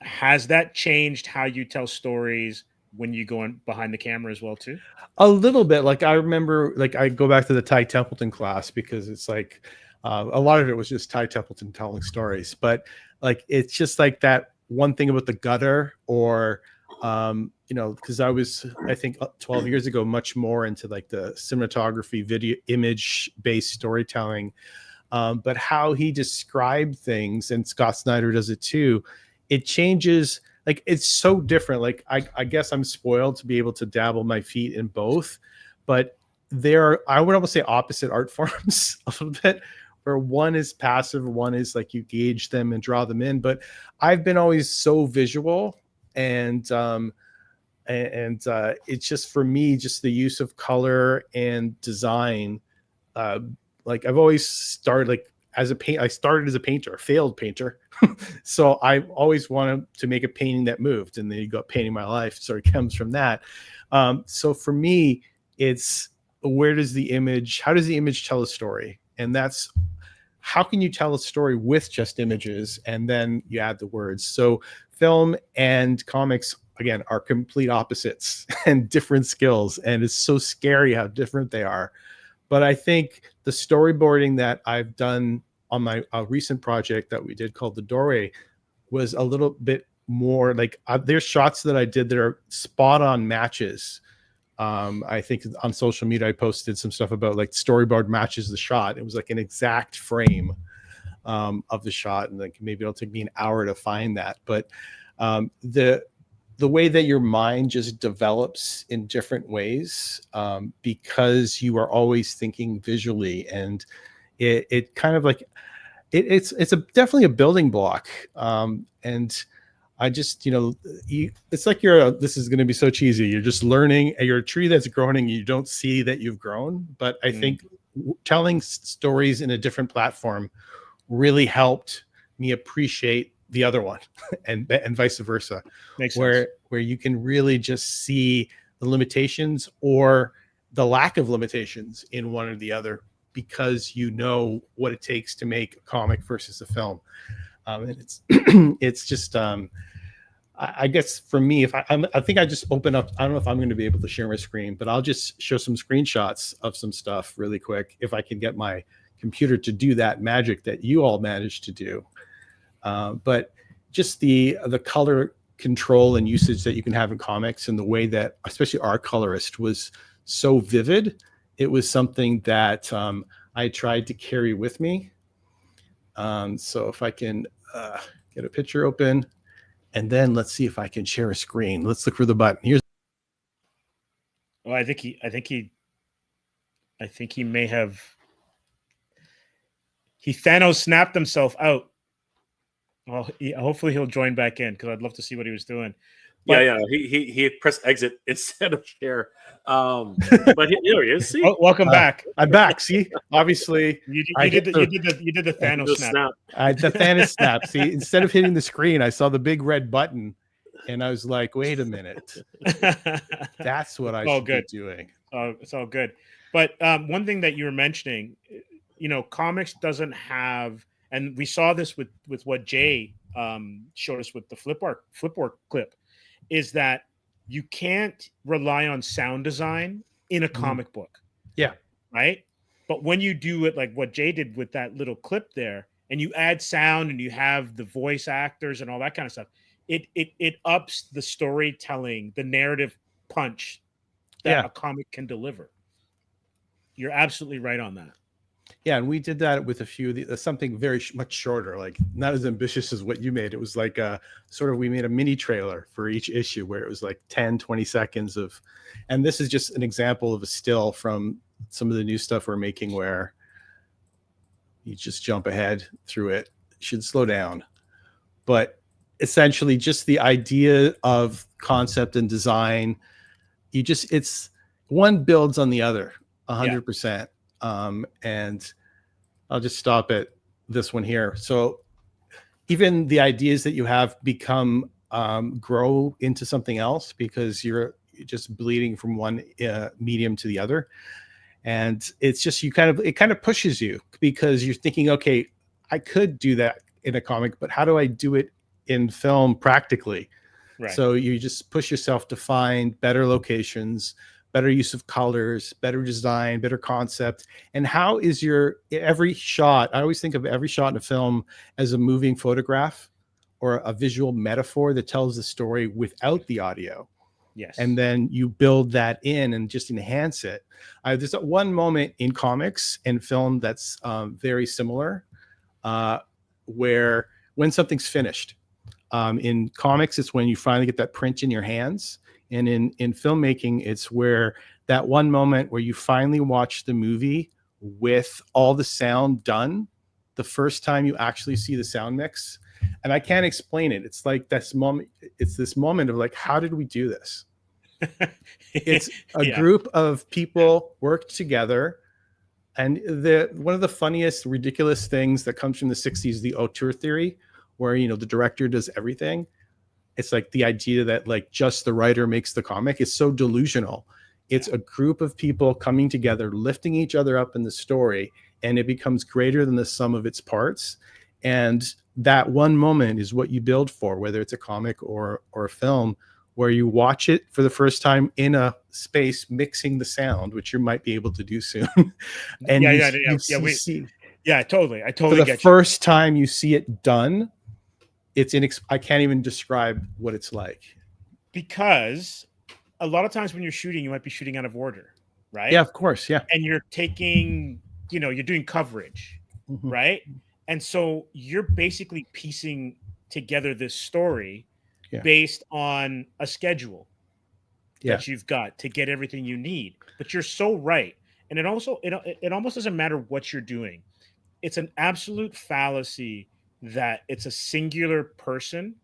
has that changed how you tell stories when you go in behind the camera as well too? A little bit. Like I remember, like I go back to the Ty Templeton class, because it's like a lot of it was just Ty Templeton telling stories, but like it's just like that one thing about the gutter, or because I was, I think 12 years ago, much more into like the cinematography, video, image based storytelling, but how he described things, and Scott Snyder does it too, it changes. Like it's so different. Like I guess I'm spoiled to be able to dabble my feet in both, but I would almost say opposite art forms a little bit, where one is passive, one is like you gauge them and draw them in. But I've been always so visual, and it's just, for me, just the use of color and design. Like I've always started like I started as a painter, a failed painter. So I always wanted to make a painting that moved, and then you got Painting My Life sort of comes from that. So for me, it's how does the image tell a story? And that's, how can you tell a story with just images, and then you add the words? So film and comics, again, are complete opposites and different skills, and it's so scary how different they are. But I think the storyboarding that I've done on my recent project that we did called The Doorway was a little bit more like, there's shots that I did that are spot on matches. I think on social media, I posted some stuff about like storyboard matches the shot. It was like an exact frame of the shot. And like, maybe it'll take me an hour to find that. But the way that your mind just develops in different ways, because you are always thinking visually, and it kind of like, it's definitely a building block. And I just, it's like this is going to be so cheesy. You're just learning, you're a tree that's growing and you don't see that you've grown. But I think telling stories in a different platform really helped me appreciate the other one, and vice versa. Makes sense. Where you can really just see the limitations or the lack of limitations in one or the other, because you know what it takes to make a comic versus a film. And it's it's just I guess for me, if I think I just open up, I don't know if I'm going to be able to share my screen, but I'll just show some screenshots of some stuff really quick, if I can get my computer to do that magic that you all managed to do. But just the color control and usage that you can have in comics, and the way that especially our colorist was so vivid, it was something that I tried to carry with me. So if I can get a picture open, and then let's see if I can share a screen. Let's look for the button. Here's. Well, I think he may have. He Thanos snapped himself out. Well, hopefully he'll join back in, because I'd love to see what he was doing. But, yeah. He pressed exit instead of share. But here he is. See? Welcome back. I'm back. See, obviously you did the Thanos snap. The Thanos snap. See, instead of hitting the screen, I saw the big red button, and I was like, "Wait a minute, that's what I should be doing." It's all good. But one thing that you were mentioning, comics doesn't have, and we saw this with what Jay showed us with the Flipboard clip, is that you can't rely on sound design in a comic book. Yeah. Right. But when you do it like what Jay did with that little clip there, and you add sound and you have the voice actors and all that kind of stuff, it ups the storytelling, the narrative punch that a comic can deliver. You're absolutely right on that. Yeah, and we did that with a few, something very much shorter, like not as ambitious as what you made. It was like we made a mini trailer for each issue where it was like 10, 20 seconds of, and this is just an example of a still from some of the new stuff we're making where you just jump ahead through it. You should slow down. But essentially just the idea of concept and design, it's one builds on the other 100%. And I'll just stop at this one here. So even the ideas that you have become grow into something else because you're just bleeding from one medium to the other. And it's just, it kind of pushes you because you're thinking, okay, I could do that in a comic, but how do I do it in film practically? Right. So you just push yourself to find better locations, better use of colors, better design, better concept. And how is every shot, I always think of every shot in a film as a moving photograph or a visual metaphor that tells the story without the audio. Yes. And then you build that in and just enhance it. There's one moment in comics and film that's very similar, where when something's finished. In comics, it's when you finally get that print in your hands. And in filmmaking, it's where that one moment where you finally watch the movie with all the sound done, the first time you actually see the sound mix. And I can't explain it. It's like this moment. It's this moment of like, how did we do this? It's a group of people worked together. And one of the funniest, ridiculous things that comes from the 60s, the auteur theory, where, the director does everything. It's like the idea that like just the writer makes the comic is so delusional. It's a group of people coming together, lifting each other up in the story, and it becomes greater than the sum of its parts. And that one moment is what you build for, whether it's a comic or a film, where you watch it for the first time in a space mixing the sound, which you might be able to do soon. And totally. I totally for the get first time you see it done. I can't even describe what it's like. Because a lot of times when you're shooting, you might be shooting out of order, right? Yeah, of course. Yeah. And you're taking, you're doing coverage, right? And so you're basically piecing together this story based on a schedule that you've got to get everything you need. But you're so right. And it almost doesn't matter what you're doing. It's an absolute fallacy that it's a singular person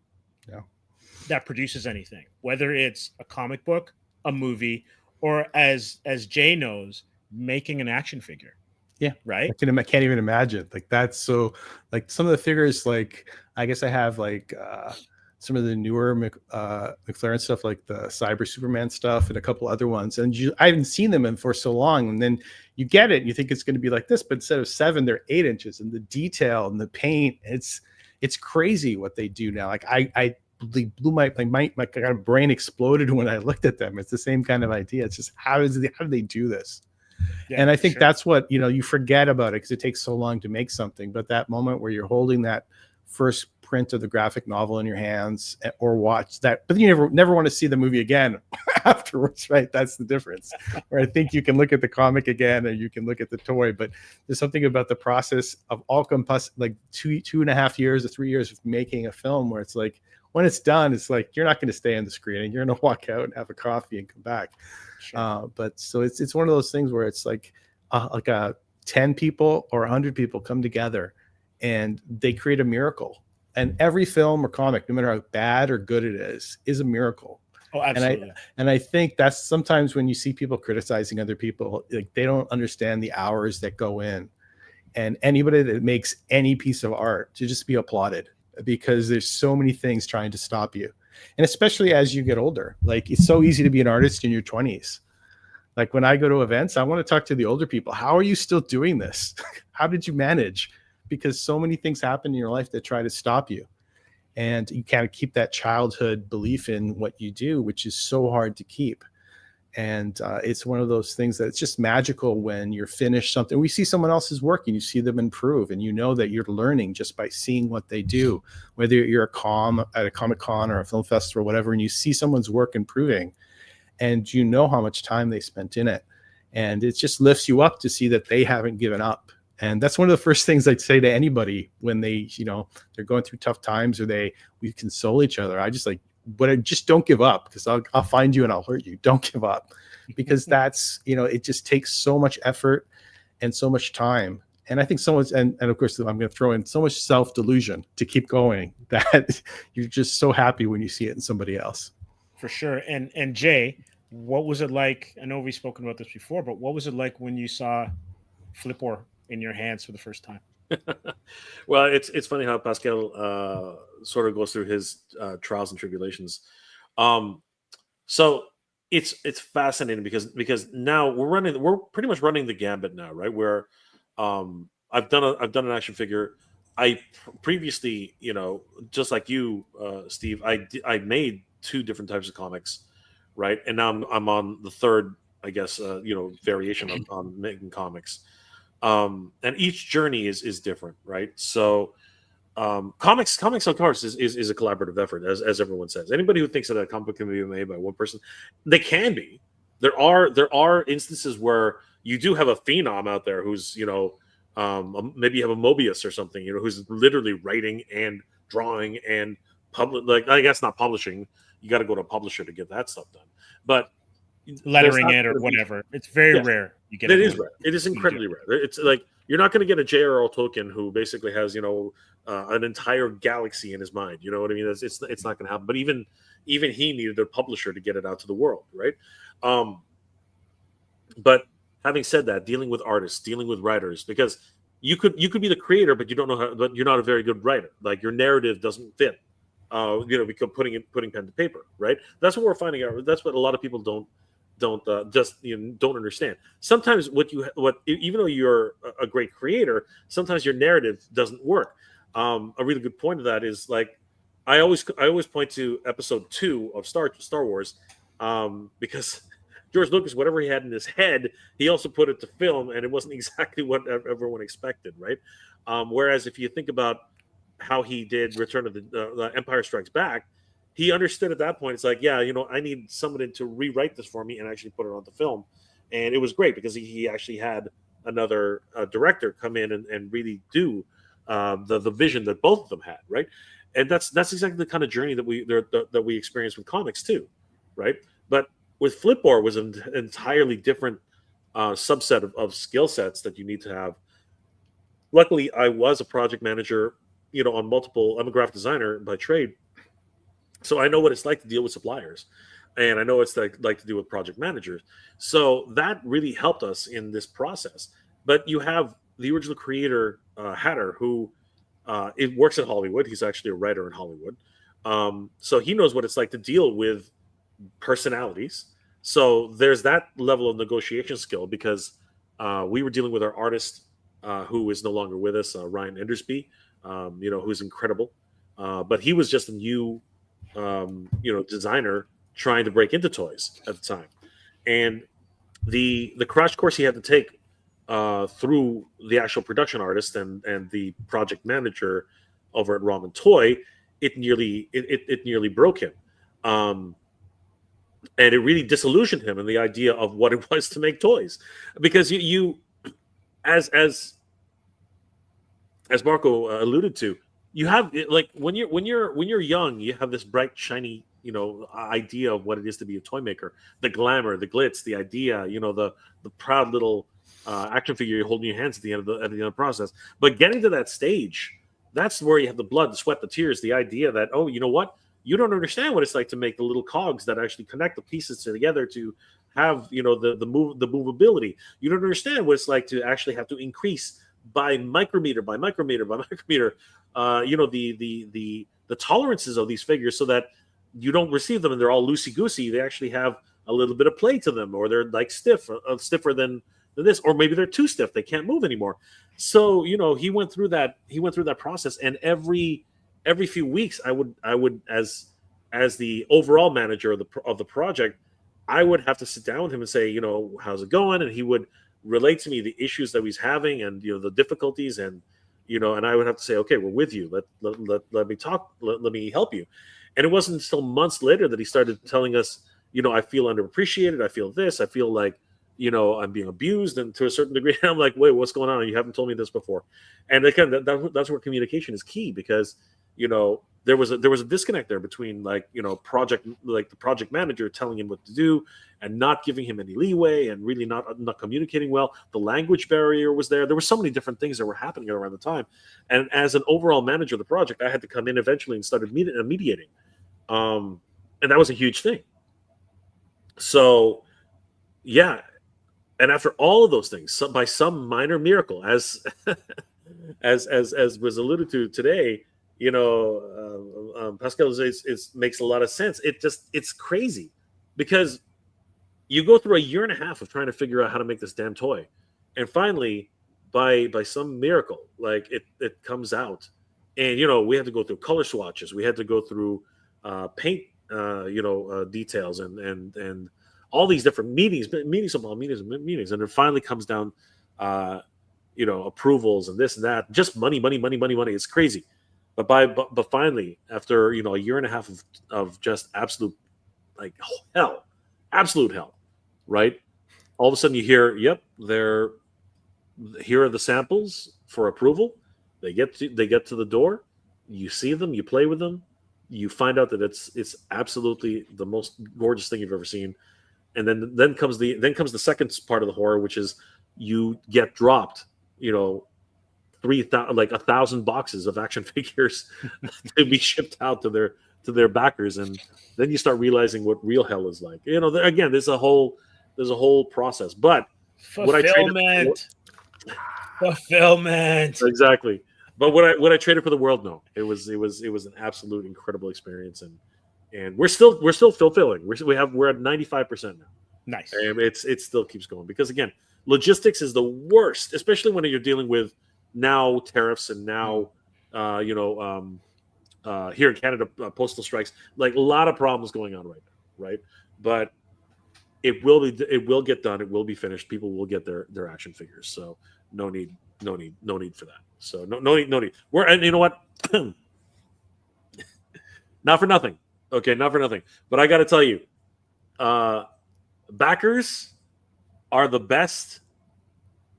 that produces anything, whether it's a comic book, a movie, or as Jay knows, making an action figure. Yeah. Right. I can't even imagine. Like that's so like some of the figures, like I guess I have like some of the newer McLaren stuff, like the Cyber Superman stuff and a couple other ones. And I haven't seen them for so long. And then you get it, and you think it's going to be like this, but instead of 7, they're 8 inches, and the detail and the paint, it's crazy what they do now. Like I blew my kind of brain exploded when I looked at them. It's the same kind of idea. It's just how do they do this? Yeah, and I think that's what, you forget about it because it takes so long to make something. But that moment where you're holding that first print of the graphic novel in your hands or watch that, but you never want to see the movie again afterwards, right? That's the difference. Where I think you can look at the comic again and you can look at the toy, but there's something about the process of like 2.5 years or 3 years of making a film where it's like, when it's done, it's like, you're not going to stay on the screen and you're going to walk out and have a coffee and come back. Sure. But so it's one of those things where it's like 10 people or 100 people come together and they create a miracle. And every film or comic, no matter how bad or good it is a miracle. Oh, absolutely. And I think that's sometimes when you see people criticizing other people, like they don't understand the hours that go in. And anybody that makes any piece of art to just be applauded, because there's so many things trying to stop you. And especially as you get older, like it's so easy to be an artist in your 20s. Like when I go to events, I want to talk to the older people. How are you still doing this? How did you manage? Because so many things happen in your life that try to stop you. And you kind of keep that childhood belief in what you do, which is so hard to keep. And it's one of those things that it's just magical when you're finished something. We see someone else's work and you see them improve, and you know that you're learning just by seeing what they do, whether you're at a Comic-Con or a film festival or whatever, and you see someone's work improving. and you know how much time they spent in it, and it just lifts you up to see that they haven't given up. And that's one of the first things I'd say to anybody when they, they're going through tough times, or we console each other. I just but I just don't give up, because I'll find you and I'll hurt you. Don't give up, because that's, it just takes so much effort and so much time. And I think so much, and of course, I'm going to throw in so much self-delusion to keep going, that you're just so happy when you see it in somebody else. For sure. And Jay, what was it like? I know we've spoken about this before, but what was it like when you saw Flipor in your hands for the first time? Well, it's funny how Pascal sort of goes through his trials and tribulations. So it's fascinating because now we're pretty much running the gambit now, right? Where I've done an action figure. I previously, just like you, Steve, I made 2 different types of comics, right? And now I'm on the third, I guess, variation on making comics. And each journey is different, right? So comics of course is a collaborative effort, as everyone says. Anybody who thinks that a comic book can be made by one person, they can be. There are instances where you do have a phenom out there who's maybe you have a Mobius or something, who's literally writing and drawing and I guess not publishing. You got to go to a publisher to get that stuff done, but lettering it or whatever. It's very rare. You get it is rare. It is incredibly rare. It's like you're not going to get a J.R.R. Tolkien who basically has an entire galaxy in his mind. You know what I mean? It's not going to happen. But even he needed a publisher to get it out to the world, right? But having said that, dealing with artists, dealing with writers, because you could be the creator, but you don't know how. But you're not a very good writer. Like your narrative doesn't fit. Because putting pen to paper, right? That's what we're finding out. That's what a lot of people don't understand. Sometimes even though you're a great creator, sometimes your narrative doesn't work. A really good point of that is like I always point to episode 2 of Star Wars, because George Lucas, whatever he had in his head, he also put it to film, and it wasn't exactly what everyone expected, right? Whereas if you think about how he did Return of the Empire Strikes Back, he understood at that point. It's like, I need somebody to rewrite this for me and actually put it onto film. And it was great because he actually had another director come in and really do the vision that both of them had, right? And that's exactly the kind of journey that we experience with comics too, right? But with Flipor was an entirely different subset of skill sets that you need to have. Luckily, I was a project manager, on multiple. I'm a graphic designer by trade. So I know what it's like to deal with suppliers, and I know it's like to deal with project managers. So that really helped us in this process. But you have the original creator, Hatter, who it works in Hollywood. He's actually a writer in Hollywood. So he knows what it's like to deal with personalities. So there's that level of negotiation skill, because we were dealing with our artist who is no longer with us, Ryan Endersby, who's incredible. But he was just a new designer trying to break into toys at the time, and the crash course he had to take through the actual production artist and the project manager over at Ramen Toy, it nearly broke him, and it really disillusioned him in the idea of what it was to make toys, because you as Marco alluded to, you have like when you're young, you have this bright, shiny, idea of what it is to be a toy maker, the glamour, the glitz, the idea, the proud little action figure you're holding in your hands at the end of the process. But getting to that stage, that's where you have the blood, the sweat, the tears, the idea that, oh, you know what? You don't understand what it's like to make the little cogs that actually connect the pieces together to have, the movability. You don't understand what it's like to actually have to increase by micrometer by micrometer by micrometer, the tolerances of these figures, so that you don't receive them and they're all loosey goosey. They actually have a little bit of play to them, or they're like stiffer than this, or maybe they're too stiff, they can't move anymore. So he went through that process, and every few weeks I would as the overall manager of the project, I would have to sit down with him and say, how's it going, and he would relate to me the issues that he's having and the difficulties, and and I would have to say, okay, we're with you, let me talk, let me help you. And it wasn't until months later that he started telling us, I feel underappreciated. I feel this. I feel like, I'm being abused, and to a certain degree, I'm like, wait, what's going on? You haven't told me this before. And again, that's where communication is key, because there was a disconnect there between the project manager telling him what to do and not giving him any leeway, and really not communicating well. The language barrier was there. There were so many different things that were happening around the time. And as an overall manager of the project, I had to come in eventually and started mediating. And that was a huge thing. So, yeah. And after all of those things, by some minor miracle, as as was alluded to today, Pascal makes a lot of sense. It's crazy, because you go through a year and a half of trying to figure out how to make this damn toy, and finally, by some miracle, like it comes out, and we had to go through color swatches, we had to go through paint, details, and all these different meetings, and then it finally comes down, approvals and this and that, just money. It's crazy. But finally, after a year and a half of just absolute absolute hell, right? All of a sudden you hear, yep, here are the samples for approval. They get to the door. You see them, you play with them, you find out that it's absolutely the most gorgeous thing you've ever seen. And then comes the second part of the horror, which is you get dropped, 1,000 boxes of action figures to be shipped out to their backers, and then you start realizing what real hell is like. Again, there's a whole process. But fulfillment. Exactly. But what I traded for the world, no, it was an absolute incredible experience, and we're still fulfilling. We're at 95% now. Nice. And it still keeps going, because again, logistics is the worst, especially when you're dealing with now tariffs and now here in Canada, postal strikes. Like, a lot of problems going on right now, right? But it will get done. It will be finished. People will get their action figures. So no need for that. So no need. And you know what? Not for nothing. Okay, not for nothing. But I got to tell you, backers are the best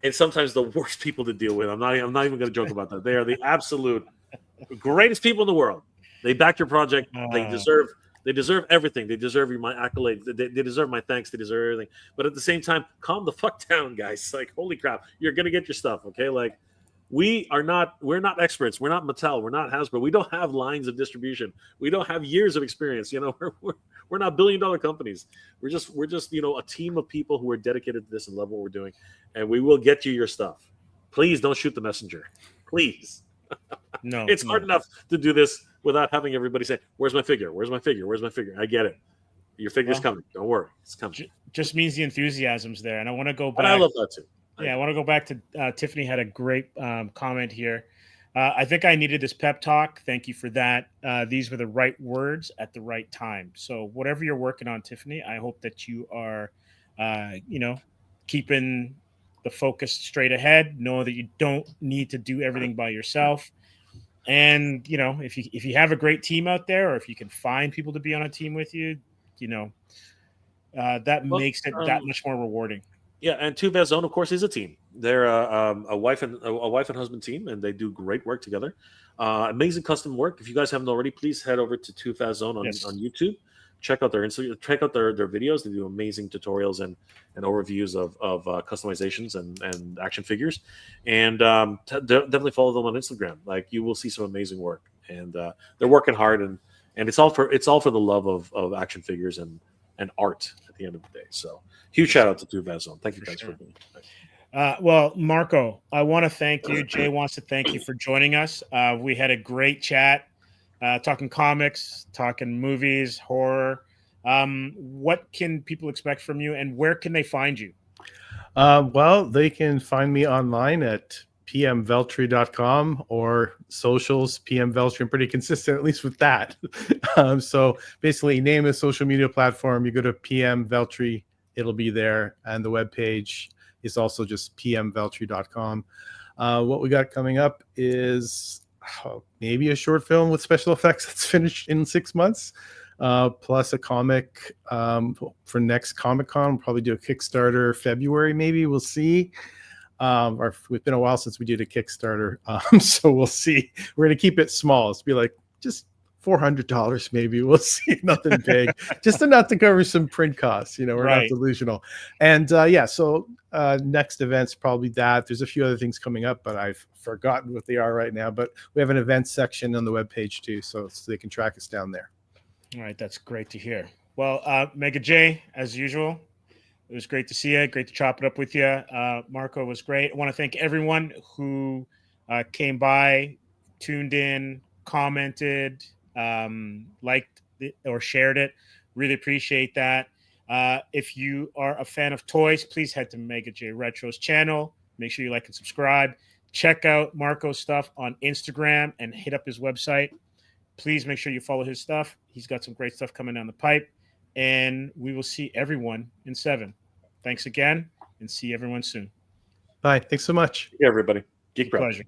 and sometimes the worst people to deal with. I'm not even going to joke about that. They are the absolute greatest people in the world. They back your project. They deserve everything. They deserve my accolades. They deserve my thanks. They deserve everything. But at the same time, calm the fuck down, guys. Like, holy crap, you're going to get your stuff, okay? Like, we're not experts. We're not Mattel. We're not Hasbro. We don't have lines of distribution. We don't have years of experience. We're not billion-dollar companies. We're just a team of people who are dedicated to this and love what we're doing, and we will get you your stuff. Please don't shoot the messenger. Please. No, it's hard enough to do this without having everybody say, "Where's my figure? Where's my figure? Where's my figure?" I get it. Your figure's coming. Don't worry, it's coming. Just means the enthusiasm's there, and I want to go back. And I love that too. Yeah, I want to go back to Tiffany had a great comment here. I think I needed this pep talk. Thank you for that. These were the right words at the right time. So whatever you're working on, Tiffany, I hope that you are, keeping the focus straight ahead. Know that you don't need to do everything by yourself. And, if you have a great team out there, or if you can find people to be on a team with you, that makes it that much more rewarding. Yeah, and Two Zone, of course, is a team. They're a wife and husband team, and they do great work together. Amazing custom work. If you guys haven't already, please head over to Two Zone on YouTube. Check out their Instagram. Check out their videos. They do amazing tutorials and overviews of customizations and action figures. And definitely follow them on Instagram. Like, you will see some amazing work, and they're working hard, and it's all for the love of action figures and art at the end of the day. So huge shout out to Two Zone. Thank you guys for being here. Well, Marco, I want to thank you. Jay wants to thank you for joining us. We had a great chat, talking comics, talking movies, horror. What can people expect from you, and where can they find you? Well, they can find me online at pmveltry.com or socials, pmveltry. I'm pretty consistent, at least with that. So basically, name a social media platform. You go to pmveltry, it'll be there. And the webpage is also just pmveltry.com. What we got coming up is maybe a short film with special effects that's finished in 6 months. plus a comic for next Comic-Con. We'll probably do a Kickstarter February, maybe. We'll see. It's been a while since we did a Kickstarter, so we'll see. We're going to keep it small. It's be like just $400 maybe. We'll see. Nothing big, just enough to cover some print costs. We're not delusional. And so next event's probably that. There's a few other things coming up, but I've forgotten what they are right now. But we have an event section on the webpage too, so they can track us down there. All right, that's great to hear. Well, Mega J, as usual, it was great to see you. Great to chop it up with you. Marco was great. I want to thank everyone who came by, tuned in, commented, liked it or shared it. Really appreciate that. If you are a fan of toys, please head to Mega J Retro's channel. Make sure you like and subscribe. Check out Marco's stuff on Instagram and hit up his website. Please make sure you follow his stuff. He's got some great stuff coming down the pipe. And we will see everyone in 7. Thanks again, and see everyone soon. Bye. Thanks so much. Yeah, everybody. Geek Proud. Pleasure.